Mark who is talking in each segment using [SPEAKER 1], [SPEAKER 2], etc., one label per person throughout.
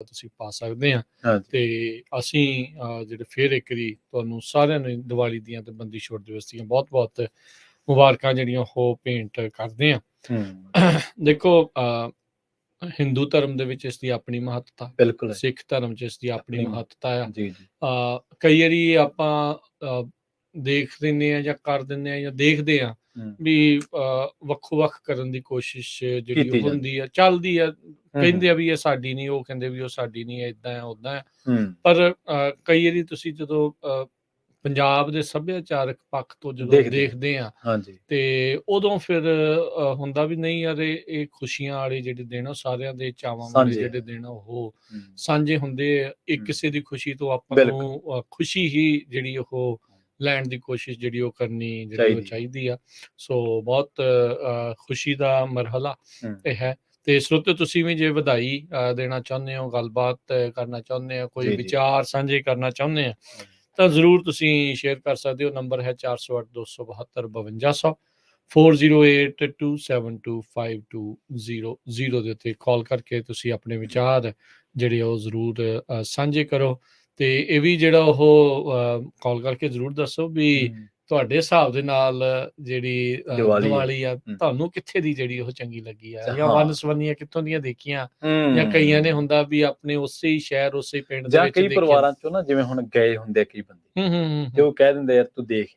[SPEAKER 1] ਤੁਸੀਂ ਪਾ ਸਕਦੇ ਆ
[SPEAKER 2] ਹਾਂਜੀ
[SPEAKER 1] ਤੇ ਅਸੀਂ ਜਿਹੜੇ ਫਿਰ ਇੱਕ ਵਾਰੀ ਤੁਹਾਨੂੰ ਸਾਰਿਆਂ ਨੂੰ ਦੀਵਾਲੀ ਦੀਆਂ ਤੇ ਬੰਦੀ ਛੋੜ ਦਿਵਸ ਦੀਆਂ ਬਹੁਤ ਬਹੁਤ ਮੁਬਾਰਕਾਂ ਜਿਹੜੀਆਂ ਉਹ ਭੇਂਟ ਕਰਦੇ ਆ। ਦੇਖੋ ਹਿੰਦੂ ਧਰਮ ਦੇ ਵਿੱਚ ਇਸ ਦੀ ਆਪਣੀ ਮਹੱਤਤਾ,
[SPEAKER 2] ਬਿਲਕੁਲ
[SPEAKER 1] ਸਿੱਖ ਧਰਮ 'ਚ ਇਸ ਦੀ ਆਪਣੀ ਮਹੱਤਤਾ ਆ।
[SPEAKER 2] ਜੀ ਜੀ
[SPEAKER 1] ਕਈ ਵਾਰੀ ਆਪਾਂ ਦੇਖ ਦਿੰਦੇ ਆ ਜਾਂ ਕਰ ਦਿੰਦੇ ਆ ਜਾਂ ਦੇਖਦੇ ਆ ਵੀ ਵੱਖੋ ਵੱਖ ਕਰਨ ਦੀ ਕੋਸ਼ਿਸ਼ ਜਿਹੜੀ ਉਹ ਹੁੰਦੀ ਆ, ਚੱਲਦੀ ਆ। ਕਹਿੰਦੇ ਆ ਵੀ ਇਹ ਸਾਡੀ ਨਹੀਂ, ਉਹ ਕਹਿੰਦੇ ਵੀ ਉਹ ਸਾਡੀ ਨਹੀਂ ਹੈ, ਏਦਾਂ ਹੈ ਓਦਾਂ ਹੈ। ਪਰ ਕਈ ਵਾਰੀ ਤੁਸੀਂ ਜਦੋਂ ਪੰਜਾਬ ਦੇ ਸੱਭਿਆਚਾਰਕ ਪੱਖ ਤੋਂ ਜਦੋਂ ਦੇਖਦੇ ਆ ਤੇ ਉਦੋਂ ਫਿਰ ਹੁੰਦਾ ਵੀ ਨਹੀਂ ਯਾਰ ਇਹ ਖੁਸ਼ੀਆਂ ਵਾਲੇ ਜਿਹੜੇ ਦਿਨ ਆ ਸਾਰਿਆਂ ਦੇ ਚਾਵਾਂ ਵਾਲੇ ਜਿਹੜੇ ਦਿਨ ਆ ਉਹ ਸਾਂਝੇ ਹੁੰਦੇ ਆ। ਇੱਕ ਕਿਸੇ ਦੀ ਖੁਸ਼ੀ ਤੋਂ ਆਪਾਂ ਨੂੰ ਖੁਸ਼ੀ ਹੀ ਜਿਹੜੀ ਉਹ ਲੈਣ ਦੀ ਕੋਸ਼ਿਸ਼ ਜਿਹੜੀ ਉਹ ਕਰਨੀ ਜਿਹੜੀ ਉਹ ਚਾਹੀਦੀ ਆ। ਸੋ ਬਹੁਤ ਖੁਸ਼ੀ ਦਾ ਮਰਹਲਾ ਇਹ ਹੈ। ਤੇ ਸਰੋਤਿਓ ਤੁਸੀਂ ਵੀ ਜੇ ਵਧਾਈ ਦੇਣਾ ਚਾਹੁੰਦੇ ਹੋ, ਗੱਲਬਾਤ ਕਰਨਾ ਚਾਹੁੰਦੇ ਹੋ, ਕੋਈ ਵਿਚਾਰ ਸਾਂਝੇ ਕਰਨਾ ਚਾਹੁੰਦੇ ਆ ਤਾਂ ਜ਼ਰੂਰ ਤੁਸੀਂ ਸ਼ੇਅਰ ਕਰ ਸਕਦੇ ਹੋ। ਨੰਬਰ ਹੈ 408272 4081272520 ਦੇ ਉੱਤੇ ਕਾਲ ਕਰਕੇ ਤੁਸੀਂ ਆਪਣੇ ਵਿਚਾਰ ਜਿਹੜੇ ਉਹ ਜ਼ਰੂਰ ਸਾਂਝੇ ਕਰੋ। ਤੇ ਇਹ ਵੀ ਜਿਹੜਾ ਉਹ ਕਾਲ ਕਰਕੇ ਜ਼ਰੂਰ ਦੱਸੋ ਵੀ ਤੁਹਾਡੇ ਹਿਸਾਬ ਦੇ ਨਾਲ ਜਿਹੜੀ ਦੀਵਾਲੀ ਆ ਤੁਹਾਨੂੰ ਕਿੱਥੇ ਦੀ ਜਿਹੜੀ ਉਹ ਚੰਗੀ ਲੱਗੀ ਆ, ਜਾਂ ਵੰਨ ਸਵੰਨੀਆਂ ਕਿੱਥੋਂ ਦੀਆਂ ਦੇਖੀਆਂ, ਜਾਂ ਕਈਆਂ ਨੇ ਹੁੰਦਾ ਵੀ ਆਪਣੇ ਉਸੇ ਹੀ ਸ਼ਹਿਰ ਉਸੇ ਪਿੰਡ ਦੇ ਵਿੱਚ
[SPEAKER 2] ਕਈ ਪਰਿਵਾਰਾਂ ਚੋਂ ਨਾ ਜਿਵੇਂ ਹੁਣ ਗਏ ਹੁੰਦੇ ਕਈ ਬੰਦੇ ਤੇ ਉਹ ਕਹਿ ਦਿੰਦੇ ਯਾਰ ਤੂੰ ਦੇਖ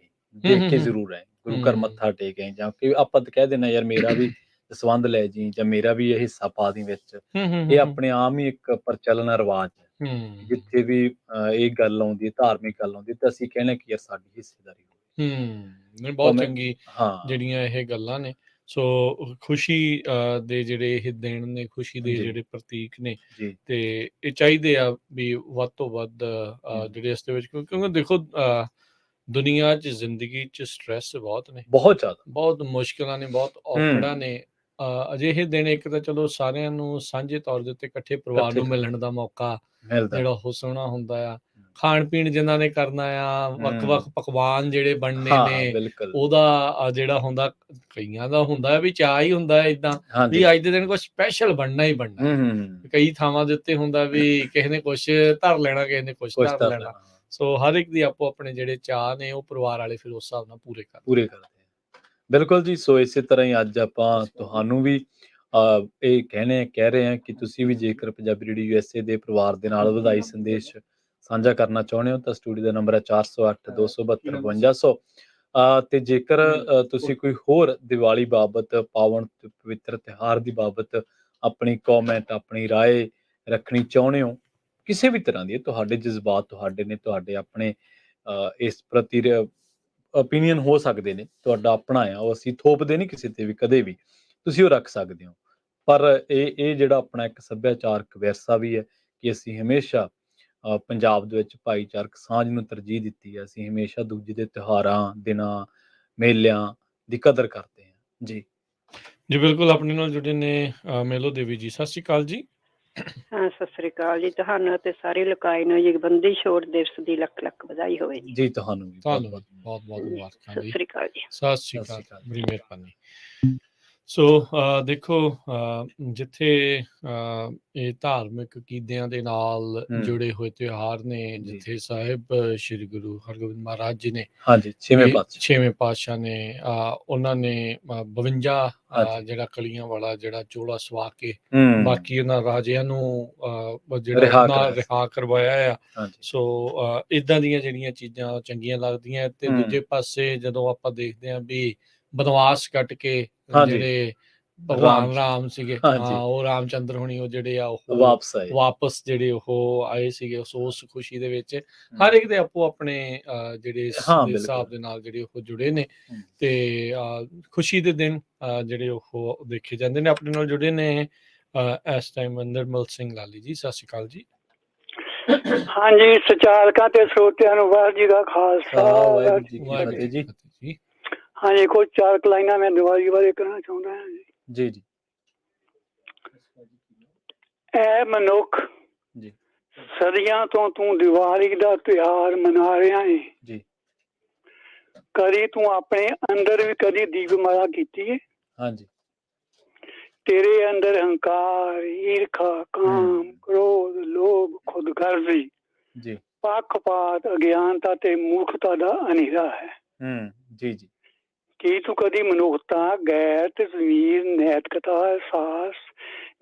[SPEAKER 2] ਕੇ ਜ਼ਰੂਰ ਆਏ, ਗੁਰੂ ਘਰ ਮੱਥਾ ਟੇਕ ਆਏ, ਜਾਂ ਕਿ ਆਪਾਂ ਤਾਂ ਕਹਿ ਦਿੰਦੇ ਯਾਰ ਮੇਰਾ ਵੀ ਸੰਬੰਧ ਲੈ ਜੀ, ਜਾਂ ਮੇਰਾ ਵੀ ਇਹ ਹਿੱਸਾ ਪਾ ਦੀ ਵਿੱਚ। ਇਹ ਆਪਣੇ ਆਮ ਹੀ ਇੱਕ ਪ੍ਰਚਲਨ ਰਿਵਾਜ ਹੈ। ਜਿੱਥੇ ਵੀ ਇਹ ਗੱਲ ਆਉਂਦੀ ਹੈ, ਧਾਰਮਿਕ ਗੱਲ ਆਉਂਦੀ ਤਾਂ ਅਸੀਂ ਕਹਿੰਦੇ ਕਿ ਯਾਰ ਸਾਡੀ ਹਿੱਸੇਦਾਰੀ
[SPEAKER 1] ਨਹੀਂ ਬਹੁਤ ਚੰਗੀ ਜਿਹੜੀਆਂ ਇਹ ਗੱਲਾਂ ਨੇ। ਸੋ ਖੁਸ਼ੀ ਦੇ ਜਿਹੜੇ ਇਹ ਦਿਨ ਨੇ, ਖੁਸ਼ੀ ਦੇ ਜਿਹੜੇ ਪ੍ਰਤੀਕ ਨੇ, ਤੇ ਇਹ ਚਾਹੀਦੇ ਆ ਵੀ ਵੱਧ ਤੋਂ ਵੱਧ ਜਿਹੜੇ ਇਸ ਦੇ ਵਿੱਚ, ਕਿਉਂਕਿ ਦੇਖੋ ਦੁਨੀਆ 'ਚ ਜ਼ਿੰਦਗੀ 'ਚ ਸਟ੍ਰੈਸ ਬਹੁਤ ਨੇ, ਬਹੁਤ ਜ਼ਿਆਦਾ, ਬਹੁਤ ਮੁਸ਼ਕਿਲਾਂ ਨੇ, ਬਹੁਤ ਔਕੜਾਂ ਨੇ। ਅਜਿਹੇ ਦਿਨ ਇੱਕ ਤਾਂ ਚਲੋ ਸਾਰਿਆਂ ਨੂੰ ਸਾਂਝੇ ਤੌਰ ਦੇ ਉੱਤੇ ਇਕੱਠੇ ਪਰਿਵਾਰ ਨੂੰ ਮਿਲਣ ਦਾ ਮੌਕਾ ਜਿਹੜਾ ਉਹ ਸੋਹਣਾ ਹੁੰਦਾ ਆ। ਖਾਣ ਪੀਣ ਜਿਨ੍ਹਾਂ ਨੇ ਕਰਨਾ ਆ, ਵੱਖ-ਵੱਖ ਪਕਵਾਨ ਜਿਹੜੇ ਬਣਨੇ ਨੇ, ਉਹਦਾ ਜਿਹੜਾ ਹੁੰਦਾ, ਕਈਆਂ ਦਾ ਹੁੰਦਾ ਵੀ ਚਾਅ ਹੀ ਹੁੰਦਾ ਏਦਾਂ ਵੀ ਅੱਜ ਦੇ ਦਿਨ ਕੁਛ ਸਪੈਸ਼ਲ ਬਣਨਾ ਹੀ ਬਣਨਾ। ਕਈ ਥਾਵਾਂ ਦੇ ਉੱਤੇ ਹੁੰਦਾ ਵੀ ਕਿਸੇ ਨੇ ਕੁਛ ਧਰ ਲੈਣਾ, ਕਿਸੇ ਨੇ ਕੁਛ ਧਰ ਲੈਣਾ। ਸੋ ਹਰ ਇੱਕ ਦੀ ਆਪੋ ਆਪਣੇ ਜਿਹੜੇ ਚਾਅ ਨੇ ਉਹ ਪਰਿਵਾਰ ਵਾਲੇ ਫਿਰ ਉਸ ਹਿਸਾਬ ਨਾਲ ਪੂਰੇ ਕਰਦੇ ਆ।
[SPEAKER 2] ਬਿਲਕੁਲ ਜੀ। ਸੋ ਇਸੇ ਤਰ੍ਹਾਂ ਹੀ ਅੱਜ ਆਪਾਂ ਤੁਹਾਨੂੰ ਵੀ ਇਹ ਕਹਿ ਰਹੇ ਹਾਂ ਕਿ ਤੁਸੀਂ ਵੀ ਜੇਕਰ ਪੰਜਾਬੀ ਰੇਡੀਓ USA ਦੇ ਪਰਿਵਾਰ ਦੇ ਨਾਲ ਵਧਾਈ ਸੰਦੇਸ਼ ਸਾਂਝਾ ਕਰਨਾ ਚਾਹੁੰਦੇ ਹੋ ਤਾਂ ਸਟੂਡੀਓ ਦਾ ਨੰਬਰ ਹੈ 4082725200। ਤੇ ਜੇਕਰ ਤੁਸੀਂ ਕੋਈ ਹੋਰ ਦੀਵਾਲੀ ਬਾਬਤ, ਪਾਵਨ ਤੇ ਪਵਿੱਤਰ ਤਿਉਹਾਰ ਦੀ ਬਾਬਤ ਆਪਣੀ ਕੌਮੈਂਟ, ਆਪਣੀ ਰਾਏ ਰੱਖਣੀ ਚਾਹੁੰਦੇ ਹੋ, ਕਿਸੇ ਵੀ ਤਰ੍ਹਾਂ ਦੀ, ਤੁਹਾਡੇ ਜਜ਼ਬਾਤ ਤੁਹਾਡੇ ਨੇ, ਤੁਹਾਡੇ ਆਪਣੇ ਇਸ ਪ੍ਰਤੀ ਓਪੀਨੀਅਨ ਹੋ ਸਕਦੇ ਨੇ, ਤੁਹਾਡਾ ਆਪਣਾ ਆ, ਉਹ ਅਸੀਂ ਥੋਪਦੇ ਨਹੀਂ ਕਿਸੇ ਤੇ ਵੀ, ਕਦੇ ਵੀ ਤੁਸੀਂ ਉਹ ਰੱਖ ਸਕਦੇ ਹੋ। ਪਰ ਇਹ ਜਿਹੜਾ ਆਪਣਾ ਇੱਕ ਸੱਭਿਆਚਾਰਕ ਵਿਰਸਾ ਵੀ ਹੈ ਕਿ ਅਸੀਂ ਹਮੇਸ਼ਾ ਪੰਜਾਬ ਦੇ ਵਿੱਚ ਭਾਈਚਾਰਕ ਸਾਂਝ ਨੂੰ ਤਰਜੀਹ ਦਿੱਤੀ ਹੈ। ਅਸੀਂ ਹਮੇਸ਼ਾ ਦੂਜੇ ਦੇ ਤਿਉਹਾਰਾਂ, ਦਿਨਾਂ, ਮੇਲਿਆਂ ਦੀ ਕਦਰ ਕਰਦੇ ਹਾਂ। ਜੀ
[SPEAKER 1] ਜੀ ਬਿਲਕੁਲ। ਆਪਣੇ ਨਾਲ ਜੁੜੇ ਨੇ ਮੇਲੋ ਦੇਵੀ ਜੀ, ਸਤਿ ਸ਼੍ਰੀ ਅਕਾਲ ਜੀ।
[SPEAKER 3] ਹਾਂ, ਸਤਿ ਸ੍ਰੀ ਅਕਾਲ ਜੀ। ਤੁਹਾਨੂੰ ਤੇ ਸਾਰੀ ਲੋਕਾਈ ਨੂੰ ਜੀ ਬੰਦੀ ਛੋੜ ਦਿਵਸ ਦੀ ਲੱਖ ਲੱਖ ਵਧਾਈ ਹੋਵੇ ਜੀ।
[SPEAKER 2] ਜੀ ਤੁਹਾਨੂੰ ਵੀ
[SPEAKER 1] ਬਹੁਤ ਬਹੁਤ ਮੁਬਾਰਕਾਂ।
[SPEAKER 3] ਸਤਿ ਸ੍ਰੀ ਅਕਾਲ ਜੀ।
[SPEAKER 1] ਸਤਿ ਸ਼੍ਰੀ ਅਕਾਲ, ਬੜੀ ਮਿਹਰਬਾਨੀ। ਸੋ ਦੇਖੋ ਜਿੱਥੇ ਇਹ ਧਾਰਮਿਕ ਅਕੀਦਿਆਂ ਦੇ ਨਾਲ ਜੁੜੇ ਹੋਏ ਤਿਉਹਾਰ ਨੇ, ਜਿੱਥੇ ਸਾਹਿਬ ਸ਼੍ਰੀ ਗੁਰੂ ਹਰਗੋਬਿੰਦ ਮਹਾਰਾਜ ਜੀ ਨੇ, ਛੇਵੇਂ ਪਾਤਸ਼ਾਹ ਨੇ, ਉਹਨਾਂ ਨੇ 52 ਜਿਹੜਾ ਕਲੀਆਂ ਵਾਲਾ ਜਿਹੜਾ ਚੋਲਾ ਸਵਾ ਕੇ ਬਾਕੀ ਉਹਨਾਂ ਰਾਜਿਆਂ ਨੂੰ ਜਿਹੜਾ ਰਿਹਾ ਕਰਵਾਇਆ ਆ। ਸੋ ਏਦਾਂ ਦੀਆਂ ਜਿਹੜੀਆਂ ਚੀਜ਼ਾਂ ਚੰਗੀਆਂ ਲੱਗਦੀਆਂ। ਤੇ ਦੂਜੇ ਪਾਸੇ ਜਦੋਂ ਆਪਾਂ ਦੇਖਦੇ ਹਾਂ ਵੀ ਬਨਵਾਸ ਕੱਟ ਕੇ ਜਿਹੜੇ ਭਗਵਾਨ ਰਾਮ ਸੀਗੇ, ਉਹ ਰਾਮ ਚੰਦਰ ਹੋਣੀ, ਉਹ ਜਿਹੜੇ ਆ ਉਹ ਵਾਪਸ ਜਿਹੜੇ ਉਹ ਆਏ ਸੀਗੇ, ਉਸ ਖੁਸ਼ੀ ਦੇ ਵਿੱਚ ਹਰ ਇੱਕ ਦੇ ਆਪੋ ਆਪਣੇ ਜਿਹੜੇ ਹਿਸਾਬ ਦੇ ਨਾਲ ਜਿਹੜੇ ਉਹ ਜੁੜੇ ਨੇ। ਤੇ ਖੁਸ਼ੀ ਦੇ ਦਿਨ ਜਿਹੜੇ ਉਹ ਦੇਖੇ ਜਾਂਦੇ ਨੇ। ਆਪਣੇ ਨਾਲ ਜੁੜੇ ਨੇ ਇਸ ਟਾਈਮ ਨਿਰਮਲ ਸਿੰਘ ਲਾਲੀ ਜੀ, ਸਤਿ ਸ਼੍ਰੀ ਅਕਾਲ ਜੀ।
[SPEAKER 4] ਹਾਂਜੀ, ਸਚਾਰਕਾਂ ਤੇ ਸਰੋਤਿਆਂ ਨੂੰ ਵਾਹਿਗੁਰੂ ਜੀ ਦਾ ਖਾਲਸਾ, ਵਾਹਿਗੁਰੂ ਜੀ ਕੀ ਫਤਿਹ
[SPEAKER 2] ਜੀ।
[SPEAKER 4] ਹਾਂਜੀ, ਕੁਝ 4 ਲਾਈਨਾਂ ਮੈਂ ਦੀਵਾਲੀ ਬਾਰੇ ਕਹਿਣਾ ਚਾਹੁੰਦਾ ਹਾਂ
[SPEAKER 2] ਜੀ। ਜੀ
[SPEAKER 4] ਐ ਮਨੁੱਖ
[SPEAKER 2] ਜੀ,
[SPEAKER 4] ਸਦੀਆਂ ਤੋਂ ਤੂੰ ਦੀਵਾਲੀ ਦਾ ਤਿਉਹਾਰ ਮਨਾ ਰਿਹਾ ਹੈ
[SPEAKER 2] ਜੀ।
[SPEAKER 4] ਕਦੀ ਤੂੰ ਆਪਣੇ ਅੰਦਰ ਵੀ ਕਦੀ ਦੀਪਮਾਲਾ ਕੀਤੀ ਹੈ?
[SPEAKER 2] ਹਾਂਜੀ।
[SPEAKER 4] तेरे अंदर अहंकार, ईर्खा, काम, क्रोध, लोभ, खुदगर्जी,
[SPEAKER 2] जी
[SPEAKER 4] पक्षपात, अज्ञानता ते मूर्खता दा अनेरा है।
[SPEAKER 2] जी जी
[SPEAKER 4] ਕੀ ਤੂੰ ਕਦੀ ਮਨੁੱਖਤਾ, ਗੈਰਤ, ਜ਼ਮੀਰ, ਨੈਤਿਕਤਾ, ਅਹਿਸਾਸ,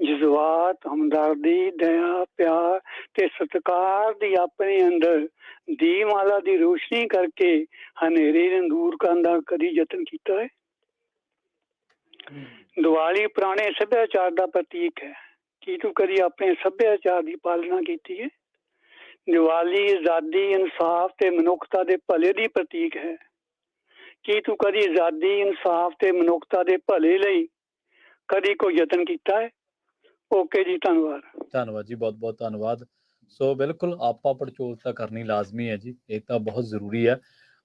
[SPEAKER 4] ਜਜ਼ਬਾਤ, ਹਮਦਰਦੀ, ਦਇਆ, ਪਿਆਰ ਤੇ ਸਤਿਕਾਰ ਦੀ ਆਪਣੇ ਅੰਦਰ ਦੀਪਮਾਲਾ ਦੀ ਰੋਸ਼ਨੀ ਕਰਕੇ ਹਨੇਰੇ ਨੂੰ ਦੂਰ ਕਰਨ ਦਾ ਕਦੀ ਯਤਨ ਕੀਤਾ ਹੈ? ਦੀਵਾਲੀ ਪੁਰਾਣੇ ਸੱਭਿਆਚਾਰ ਦਾ ਪ੍ਰਤੀਕ ਹੈ। ਕੀ ਤੂੰ ਕਦੀ ਆਪਣੇ ਸੱਭਿਆਚਾਰ ਦੀ ਪਾਲਣਾ ਕੀਤੀ ਹੈ? ਦੀਵਾਲੀ ਆਜ਼ਾਦੀ, ਇਨਸਾਫ ਤੇ ਮਨੁੱਖਤਾ ਦੇ ਭਲੇ ਦੀ ਪ੍ਰਤੀਕ ਹੈ। ਕੀ ਤੂੰ ਕਦੀ ਆਜ਼ਾਦੀ, ਇਨਸਾਫ ਤੇ ਮਨੁੱਖਤਾ ਦੇ ਭਲੇ ਲਈ ਕਦੀ ਕੋਈ ਯਤਨ ਕੀਤਾ ਹੈ? ਓਕੇ ਜੀ, ਧੰਨਵਾਦ।
[SPEAKER 2] ਧੰਨਵਾਦ ਜੀ, ਬਹੁਤ ਬਹੁਤ ਧੰਨਵਾਦ। ਸੋ ਬਿਲਕੁਲ ਆਪਾ ਪੜਚੋਲ ਤਾਂ ਕਰਨੀ ਲਾਜ਼ਮੀ ਹੈ ਜੀ, ਇਹ ਤਾਂ ਬਹੁਤ ਜ਼ਰੂਰੀ ਹੈ।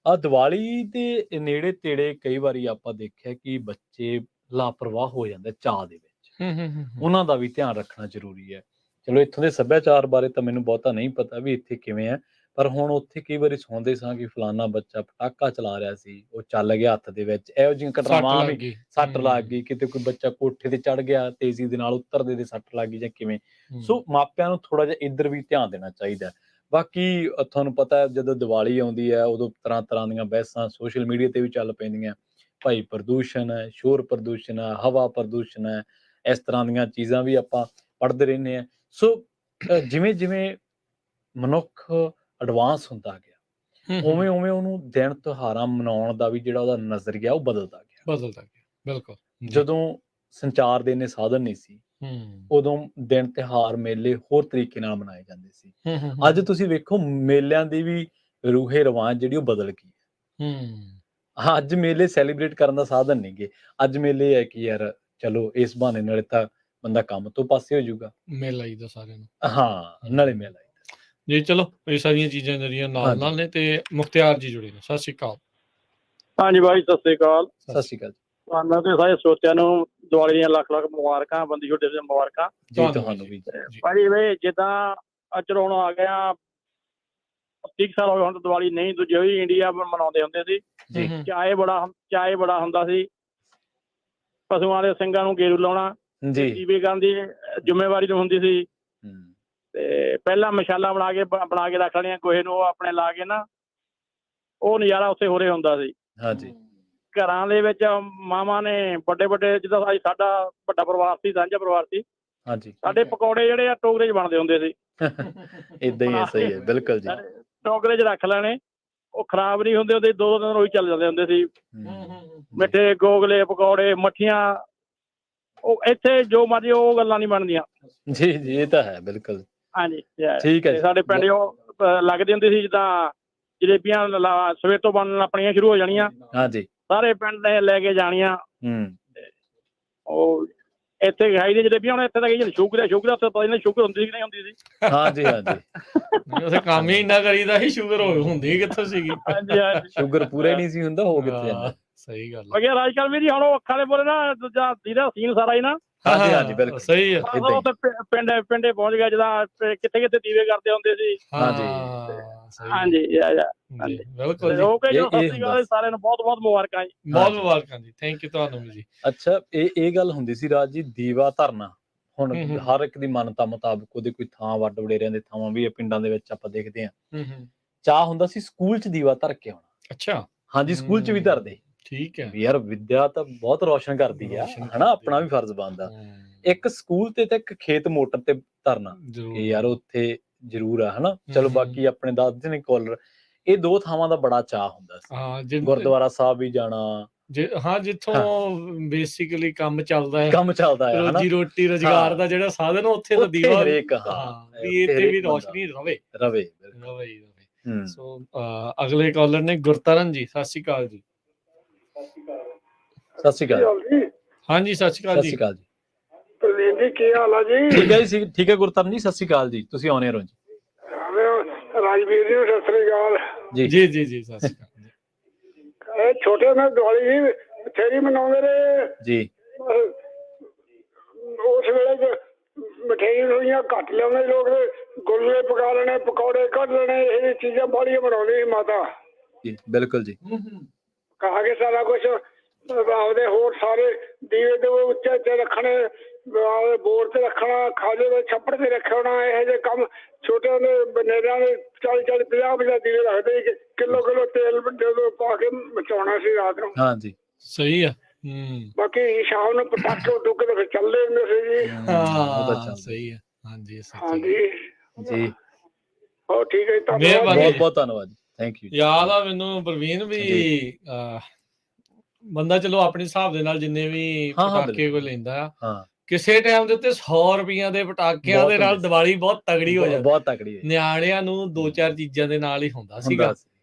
[SPEAKER 2] ਦੀਵਾਲੀ ਦੇ ਨੇੜੇ ਤੇੜੇ ਕਈ ਵਾਰੀ ਆਪਾਂ ਦੇਖਿਆ ਕਿ ਬੱਚੇ ਲਾਪਰਵਾਹ ਹੋ ਜਾਂਦੇ ਚਾਅ ਦੇ ਵਿੱਚ, ਉਹਨਾਂ ਦਾ ਵੀ ਧਿਆਨ ਰੱਖਣਾ ਜ਼ਰੂਰੀ ਹੈ। ਚਲੋ ਇੱਥੋਂ ਦੇ ਸੱਭਿਆਚਾਰ ਬਾਰੇ ਤਾਂ ਮੈਨੂੰ ਬਹੁਤਾ ਨਹੀਂ ਪਤਾ ਵੀ ਇੱਥੇ ਕਿਵੇਂ ਹੈ, ਪਰ ਹੁਣ ਉੱਥੇ ਕਈ ਵਾਰੀ ਸੁਣਦੇ ਸਾਂ ਕਿ ਫਲਾਨਾ ਬੱਚਾ ਪਟਾਕਾ ਚਲਾ ਰਿਹਾ ਸੀ, ਉਹ ਚੱਲ ਗਿਆ ਹੱਥ ਦੇ ਵਿੱਚ, ਇਹੋ ਜਿਹੀਆਂ ਘਟਨਾਵਾਂ ਵੀ, ਸੱਟ ਲੱਗ ਗਈ, ਕਿਤੇ ਕੋਈ ਬੱਚਾ ਕੋਠੇ ਤੇ ਚੜ ਗਿਆ ਤੇਜ਼ੀ ਦੇ ਨਾਲ, ਉਤਰਦੇ ਦੇ ਸੱਟ ਲੱਗ ਗਈ ਜਾਂ ਕਿਵੇਂ। ਸੋ ਮਾਪਿਆਂ ਨੂੰ ਥੋੜਾ ਜਿਹਾ ਇੱਧਰ ਵੀ ਧਿਆਨ ਦੇਣਾ ਚਾਹੀਦਾ। ਬਾਕੀ ਤੁਹਾਨੂੰ ਪਤਾ ਹੈ ਜਦੋਂ ਦੀਵਾਲੀ ਆਉਂਦੀ ਹੈ ਉਦੋਂ ਤਰ੍ਹਾਂ ਤਰ੍ਹਾਂ ਦੀਆਂ ਬਹਿਸਾਂ ਸੋਸ਼ਲ ਮੀਡੀਆ ਤੇ ਵੀ ਚੱਲ ਪੈਂਦੀਆਂ, ਭਾਈ ਪ੍ਰਦੂਸ਼ਣ ਹੈ, ਸ਼ੋਰ ਪ੍ਰਦੂਸ਼ਣ ਹੈ, ਹਵਾ ਪ੍ਰਦੂਸ਼ਣ ਹੈ, ਇਸ ਤਰ੍ਹਾਂ ਦੀਆਂ ਚੀਜ਼ਾਂ ਵੀ ਆਪਾਂ ਪੜ੍ਹਦੇ ਰਹਿੰਦੇ ਹਾਂ। ਸੋ ਜਿਵੇਂ ਜਿਵੇਂ ਮਨੁੱਖ ਐਡਵਾਂਸ ਹੁੰਦਾ ਗਿਆ, ਉਵੇਂ ਉਵੇਂ ਉਹਨੂੰ ਦਿਨ ਤਿਉਹਾਰਾਂ ਮਨਾਉਣ ਦਾ ਵੀ ਜਿਹੜਾ ਉਹਦਾ ਨਜ਼ਰੀਆ ਉਹ ਬਦਲਦਾ ਗਿਆ।
[SPEAKER 1] ਬਿਲਕੁਲ।
[SPEAKER 2] ਜਦੋਂ ਸੰਚਾਰ ਦੇ ਇੰਨੇ ਸਾਧਨ ਨਹੀਂ ਸੀ, ਉਦੋਂ ਦਿਨ ਤਿਉਹਾਰ ਮੇਲੇ ਹੋਰ ਤਰੀਕੇ ਨਾਲ ਮਨਾਏ ਜਾਂਦੇ ਸੀ। ਅੱਜ ਤੁਸੀਂ ਵੇਖੋ ਮੇਲਿਆਂ ਦੀ ਵੀ ਰੂਹੇ ਰਵਾਜ ਜਿਹੜੀ ਉਹ ਬਦਲ ਗਈ ਹੈ। ਅੱਜ ਮੇਲੇ ਸੈਲੀਬ੍ਰੇਟ ਕਰਨ ਦਾ ਸਾਧਨ ਨਹੀਂ ਗੇ, ਅੱਜ ਮੇਲੇ ਹੈ ਕਿ ਯਾਰ ਚਲੋ ਇਸ ਬਹਾਨੇ ਨਾਲੇ ਤਾਂ ਬੰਦਾ ਕੰਮ ਤੋਂ ਪਾਸੇ ਹੋ ਜਾਊਗਾ, ਮੇਲਾ ਹੀ ਦਾ ਸਾਰਿਆਂ ਨੂੰ, ਹਾਂ ਨਾਲੇ ਮੇਲਾ ਜੀ। ਚਲੋ ਇਹ ਸਾਰੀਆਂ ਚੀਜ਼ਾਂ ਜਿਹੜੀਆਂ ਨਾਲ ਨਾਲ ਨੇ। ਤੇ ਮੁਖਤਿਆਰ ਜੀ ਜੁੜੇ ਨੇ, ਸਤਿ ਸ਼੍ਰੀ ਅਕਾਲ।
[SPEAKER 5] ਹਾਂਜੀ ਭਾਈ, ਸਤਿ ਸ੍ਰੀ ਅਕਾਲ।
[SPEAKER 2] ਸਤਿ ਸ਼੍ਰੀ ਅਕਾਲ
[SPEAKER 5] ਤੁਹਾਨੂੰ ਤੇ ਸਾਰੇ ਸਰੋਤਿਆਂ ਨੂੰ ਦੀਵਾਲੀ ਦੀਆਂ ਲੱਖ ਲੱਖ ਮੁਬਾਰਕਾਂ, ਬੰਦੀ ਛੋਟੇ ਦੀਆਂ ਮੁਬਾਰਕਾਂ
[SPEAKER 2] ਜੀ। ਤੁਹਾਨੂੰ ਵੀ
[SPEAKER 5] ਭਾਜੀ। ਵੇ ਜਿੱਦਾਂ ਚਲੋ ਹੁਣ ਆ ਗਿਆ 30 ਸਾਲ ਹੋ ਗਏ, ਹੁਣ ਤਾਂ ਦੀਵਾਲੀ ਨਹੀਂ ਦੂਜੇ ਵੀ ਇੰਡੀਆ ਮਨਾਉਂਦੇ ਹੁੰਦੇ ਸੀ। ਚਾਏ ਬੜਾ ਹੁੰਦਾ ਸੀ, ਪਸ਼ੂਆਂ ਦੇ ਸਿੰਘਾਂ ਨੂੰ ਗੇਰੂ ਲਾਉਣਾ, ਦੀਵੇ ਕਰਨ ਦੀ ਜ਼ਿੰਮੇਵਾਰੀ ਤਾਂ ਹੁੰਦੀ ਸੀ। ਤੇ ਪਹਿਲਾਂ ਮਸ਼ਾਲਾਂ ਬਣਾ ਕੇ ਰੱਖ ਲੈਣੀਆਂ ਕੋਹੇ ਨੂੰ, ਆਪਣੇ ਲਾ ਕੇ ਨਾ, ਉਹ ਨਜ਼ਾਰਾ ਉੱਥੇ ਹੋ ਰਿਹਾ ਹੁੰਦਾ ਸੀ।
[SPEAKER 2] ਹਾਂਜੀ,
[SPEAKER 5] ਘਰਾਂ ਦੇ ਵਿੱਚ ਮਾਵਾਂ ਨੇ ਵੱਡੇ ਜਿੱਦਾਂ ਅੱਜ ਸਾਡਾ ਵੱਡਾ ਪਰਿਵਾਰ ਸੀ, ਸਾਂਝਾ ਪਰਿਵਾਰ ਸੀ,
[SPEAKER 2] ਹਾਂਜੀ,
[SPEAKER 5] ਸਾਡੇ ਪਕੌੜੇ ਜਿਹੜੇ ਆ ਟੋਕਰੇ 'ਚ ਬਣਦੇ ਹੁੰਦੇ ਸੀ।
[SPEAKER 2] ਏਦਾਂ ਹੀ ਹੈ, ਸਹੀ ਹੈ, ਬਿਲਕੁਲ ਜੀ।
[SPEAKER 5] ਟੋਕਰੇ 'ਚ ਰੱਖ ਲੈਣੇ, ਉਹ ਖਰਾਬ ਨਹੀਂ ਹੁੰਦੇ, ਉਹਦੇ 2 ਦਿਨ ਰੋਜ਼ ਚੱਲ ਜਾਂਦੇ ਹੁੰਦੇ ਸੀ। ਮਿੱਠੇ ਗੋਗਲੇ, ਪਕੌੜੇ, ਮੱਠੀਆਂ, ਉਹ ਇੱਥੇ ਜੋ ਮਰਜ਼ੀ ਉਹ ਗੱਲਾਂ ਨਹੀਂ ਬਣਦੀਆਂ
[SPEAKER 2] ਜੀ। ਜੀ ਇਹ ਤਾਂ ਹੈ, ਬਿਲਕੁਲ।
[SPEAKER 5] ਹਾਂਜੀ
[SPEAKER 2] ਠੀਕ ਹੈ।
[SPEAKER 5] ਸਾਡੇ ਪਿੰਡ ਉਹ ਲੱਗਦੀ ਹੁੰਦੀ ਸੀ, ਜਿੱਦਾਂ ਜਲੇਬੀਆਂ ਸਵੇਰ ਤੋਂ ਬਣਨ ਆਪਣੀਆਂ ਸ਼ੁਰੂ ਹੋ ਜਾਣੀਆਂ, ਹਾਂਜੀ, ਸਾਰੇ ਪਿੰਡ ਨੇ ਲੈ ਕੇ ਜਾਣੀਆਂ। ਉਹ ਇੱਥੇ ਖਾਈ ਦੀਆਂ ਜਲੇਬੀਆਂ, ਹੁਣ ਇੱਥੇ ਤਾਂ ਸ਼ੂਗਰ ਉੱਥੇ ਪਤਾ ਨਹੀਂ ਸ਼ੂਗਰ ਹੁੰਦੀ ਸੀ ਕਿ ਨਹੀਂ ਹੁੰਦੀ ਸੀ।
[SPEAKER 2] ਹਾਂਜੀ
[SPEAKER 1] ਉੱਥੇ ਕੰਮ ਹੀ ਇੰਨਾ ਕਰੀਦਾ ਸੀ, ਸ਼ੂਗਰ ਹੁੰਦੀ ਕਿੱਥੋਂ ਸੀਗੀ।
[SPEAKER 5] ਹਾਂਜੀ,
[SPEAKER 2] ਸ਼ੂਗਰ ਪੂਰੇ ਨਹੀਂ ਸੀ ਹੁੰਦਾ, ਹੋ ਕਿੱਥੇ ਜਾਂਦਾ।
[SPEAKER 1] ਸਹੀ ਗੱਲ
[SPEAKER 5] ਹੈ। ਰਾਜ ਕੱਲ ਵੀ ਜੀ ਹੁਣ ਉਹ ਅੱਖਾਂ ਦੇ ਬੋਲੇ ਨਾ, ਦੂਜਾ ਦੀਦਾ ਸੀਨ ਸਾਰਾ ਹੀ ਨਾ।
[SPEAKER 2] ਹਾਂਜੀ, ਬਿਲਕੁਲ
[SPEAKER 1] ਸਹੀ ਹੈ।
[SPEAKER 5] ਪਿੰਡੇ ਪਹੁੰਚ ਗਿਆ, ਜਿੱਦਾਂ ਕਿੱਥੇ ਦੀਵੇ ਕਰਦੇ ਹੁੰਦੇ ਸੀ। ਹਾਂਜੀ
[SPEAKER 1] ਬਿਲਕੁਲ।
[SPEAKER 5] ਸਾਰਿਆਂ ਨੂੰ ਬਹੁਤ ਬਹੁਤ ਮੁਬਾਰਕਾਂ ਜੀ।
[SPEAKER 1] ਬਹੁਤ ਮੁਬਾਰਕਾਂ ਜੀ, ਥੈਂਕ ਯੂ ਤੁਹਾਨੂੰ ਵੀ ਜੀ।
[SPEAKER 2] ਅੱਛਾ, ਇਹ ਗੱਲ ਹੁੰਦੀ ਸੀ ਰਾਜ ਜੀ, ਦੀਵਾ ਧਰਨਾ ਹੁਣ ਹਰ ਇੱਕ ਦੀ ਮਾਨਤਾ ਮੁਤਾਬਕ ਉਹਦੇ ਕੋਈ ਥਾਂ, ਵੱਡ ਵਡੇਰਿਆਂ ਦੇ ਥਾਵਾਂ ਵੀ ਪਿੰਡਾਂ ਦੇ ਵਿੱਚ ਆਪਾਂ ਦੇਖਦੇ ਹਾਂ। ਚਾਹ ਹੁੰਦਾ ਸੀ ਸਕੂਲ 'ਚ ਦੀਵਾ ਧਰ ਕੇ ਆਉਣਾ।
[SPEAKER 1] ਅੱਛਾ,
[SPEAKER 2] ਹਾਂਜੀ, ਸਕੂਲ 'ਚ ਵੀ ਧਰਦੇ।
[SPEAKER 1] ਠੀਕ ਹੈ
[SPEAKER 2] ਯਾਰ, ਵਿਦਿਆ ਤਾਂ ਬਹੁਤ ਰੋਸ਼ਨ ਕਰਦੀ ਆ, ਹਨਾ, ਆਪਣਾ ਵੀ ਫਰਜ਼ ਬਣਦਾ। ਇੱਕ ਸਕੂਲ ਤੇ ਇੱਕ ਖੇਤ ਮੋਟਰ ਤੇ ਧਰਨਾ, ਕਿ ਯਾਰ ਉੱਥੇ ਜ਼ਰੂਰ ਆ, ਹਨਾ। ਚਲੋ ਬਾਕੀ ਆਪਣੇ ਦੱਸਦੇ ਨੇ ਕਾਲਰ, ਇਹ 2 ਥਾਵਾਂ ਦਾ ਬੜਾ ਚਾਅ ਹੁੰਦਾ ਸੀ। ਗੁਰਦੁਆਰਾ ਸਾਹਿਬ ਵੀ ਜਾਣਾ,
[SPEAKER 1] ਜਿੱਥੋਂ ਬੇਸਿਕਲੀ ਕੰਮ ਚੱਲਦਾ ਹੈ,
[SPEAKER 2] ਰੋਜੀ
[SPEAKER 1] ਰੋਟੀ ਰੁਜ਼ਗਾਰ ਦਾ ਜਿਹੜਾ ਸਾਧਨ, ਉੱਥੇ ਤਾਂ ਦੀਵਾ ਇੱਥੇ ਵੀ ਰੋਸ਼ਨੀ ਰਵੇ। ਸੋ ਅਗਲੇ ਕਾਲਰ ਨੇ ਗੁਰਤਰਨ ਜੀ, ਸਤਿ ਸ਼੍ਰੀ ਅਕਾਲ ਜੀ।
[SPEAKER 2] ਸਤਿ ਸ਼੍ਰੀ ਅਕਾਲ ਜੀ।
[SPEAKER 1] ਹਾਂਜੀ, ਸਤਿ ਸ਼੍ਰੀ ਅਕਾਲ ਜੀ।
[SPEAKER 4] ਪ੍ਰਵੀਨ ਜੀ, ਕੀ ਹਾਲ ਆ ਜੀ?
[SPEAKER 2] ਠੀਕ ਹੈ ਜੀ, ਠੀਕ ਹੈ ਗੁਰਤਰਨ ਜੀ, ਸਤਿ ਸ਼੍ਰੀ ਅਕਾਲ ਜੀ। ਤੁਸੀਂ ਆਉਣੇ ਰਹੋ ਜੀ।
[SPEAKER 4] ਰਾਜਵੀਰ ਜੀ, ਸਤਿ ਸ੍ਰੀ ਅਕਾਲ
[SPEAKER 2] ਜੀ।
[SPEAKER 1] ਜੀ ਜੀ ਜੀ, ਸਤਿ ਸ਼੍ਰੀ ਅਕਾਲ।
[SPEAKER 4] ਇਹ ਛੋਟੇ ਮੈਂ ਦੀਵਾਲੀ ਜੀ ਬਥੇਰੀ ਮਨਾਉਂਦੇ ਰਹੇ
[SPEAKER 2] ਜੀ।
[SPEAKER 4] ਉਸ ਵੇਲੇ ਮਠਿਆਈ ਹੋਈਆਂ ਘੱਟ ਲਿਆਉਂਦੇ ਲੋਕ, ਗੁੱਲੇ ਪਕਾ ਲੈਣੇ, ਪਕੌੜੇ ਕੱਢ ਲੈਣੇ, ਇਹ ਚੀਜ਼ਾਂ ਬੜੀਆਂ ਬਣਾਉਂਦੀ ਸੀ ਮਾਤਾ
[SPEAKER 2] ਜੀ। ਬਿਲਕੁਲ ਜੀ,
[SPEAKER 4] ਕਹਾ ਕੇ ਸਾਰਾ ਕੁਛ। ਆਪਦੇ ਹੋਰ ਸਾਰੇ ਦੀਵੇ ਦੇ ਉੱਚੇ ਉੱਚੇ ਰੱਖਣੇ, ਬੋਰ ਤੇ ਰੱਖਣਾ, ਖਾਲੇ ਦੇ ਛੱਪੜ ਤੇ ਰੱਖਣਾ, ਇਹੋ ਜਿਹੇ ਕੰਮ ਛੋਟੇ ਹੁੰਦੇ ਬਨੇਰਿਆਂ ਦੇ 40-40 50-50 ਦੀਵੇ ਰੱਖਦੇ ਸੀ, ਕਿਲੋ ਤੇਲ ਜਦੋਂ ਪਾ ਕੇ ਮਚਾਉਣਾ ਸੀ ਰਾਤ ਨੂੰ।
[SPEAKER 2] ਹਾਂਜੀ
[SPEAKER 1] ਸਹੀ ਆ।
[SPEAKER 4] ਬਾਕੀ ਸ਼ਾਮ ਨੂੰ ਪਟਾਕੇ ਟੁੱਕੇ ਤੇ ਫਿਰ ਚੱਲਦੇ ਹੁੰਦੇ ਸੀ ਜੀ।
[SPEAKER 1] ਹਾਂ ਸਹੀ ਹੈ। ਹਾਂਜੀ
[SPEAKER 4] ਹਾਂਜੀ
[SPEAKER 2] ਜੀ
[SPEAKER 4] ਹੋ ਠੀਕ ਹੈ, ਧੰਨਵਾਦ।
[SPEAKER 1] ਮਿਹਰਬਾਨੀ।
[SPEAKER 2] ਬਹੁਤ ਬਹੁਤ ਧੰਨਵਾਦ ਜੀ, ਥੈਂਕ ਯੂ।
[SPEAKER 1] ਯਾਦ ਆ ਮੈਨੂੰ ਪ੍ਰਵੀਨ ਵੀ ਬੰਦਾ ਚਲੋ ਆਪਣੇ ਹਿਸਾਬ ਦੇ ਨਾਲ ਜਿੰਨੇ ਵੀ ਪਟਾਕੇ ਕੋਈ ਲੈਂਦਾ ਆ,
[SPEAKER 2] ਹਾਂ
[SPEAKER 1] ਕਿਸੇ ਟਾਈਮ ਦੇ ਉੱਤੇ 100 ਰੁਪਈਆਂ ਦੇ ਪਟਾਕਿਆਂ ਦੇ ਨਾਲ ਦੀਵਾਲੀ ਬਹੁਤ ਤਗੜੀ ਹੋ ਜਾਂਦੀ।
[SPEAKER 2] ਬਹੁਤ ਤਕੜੀ ਹੈ।
[SPEAKER 1] ਨਿਆਣਿਆਂ ਨੂੰ 2-4 ਚੀਜ਼ਾਂ ਦੇ ਨਾਲ ਹੀ ਹੁੰਦਾ ਸੀਗਾ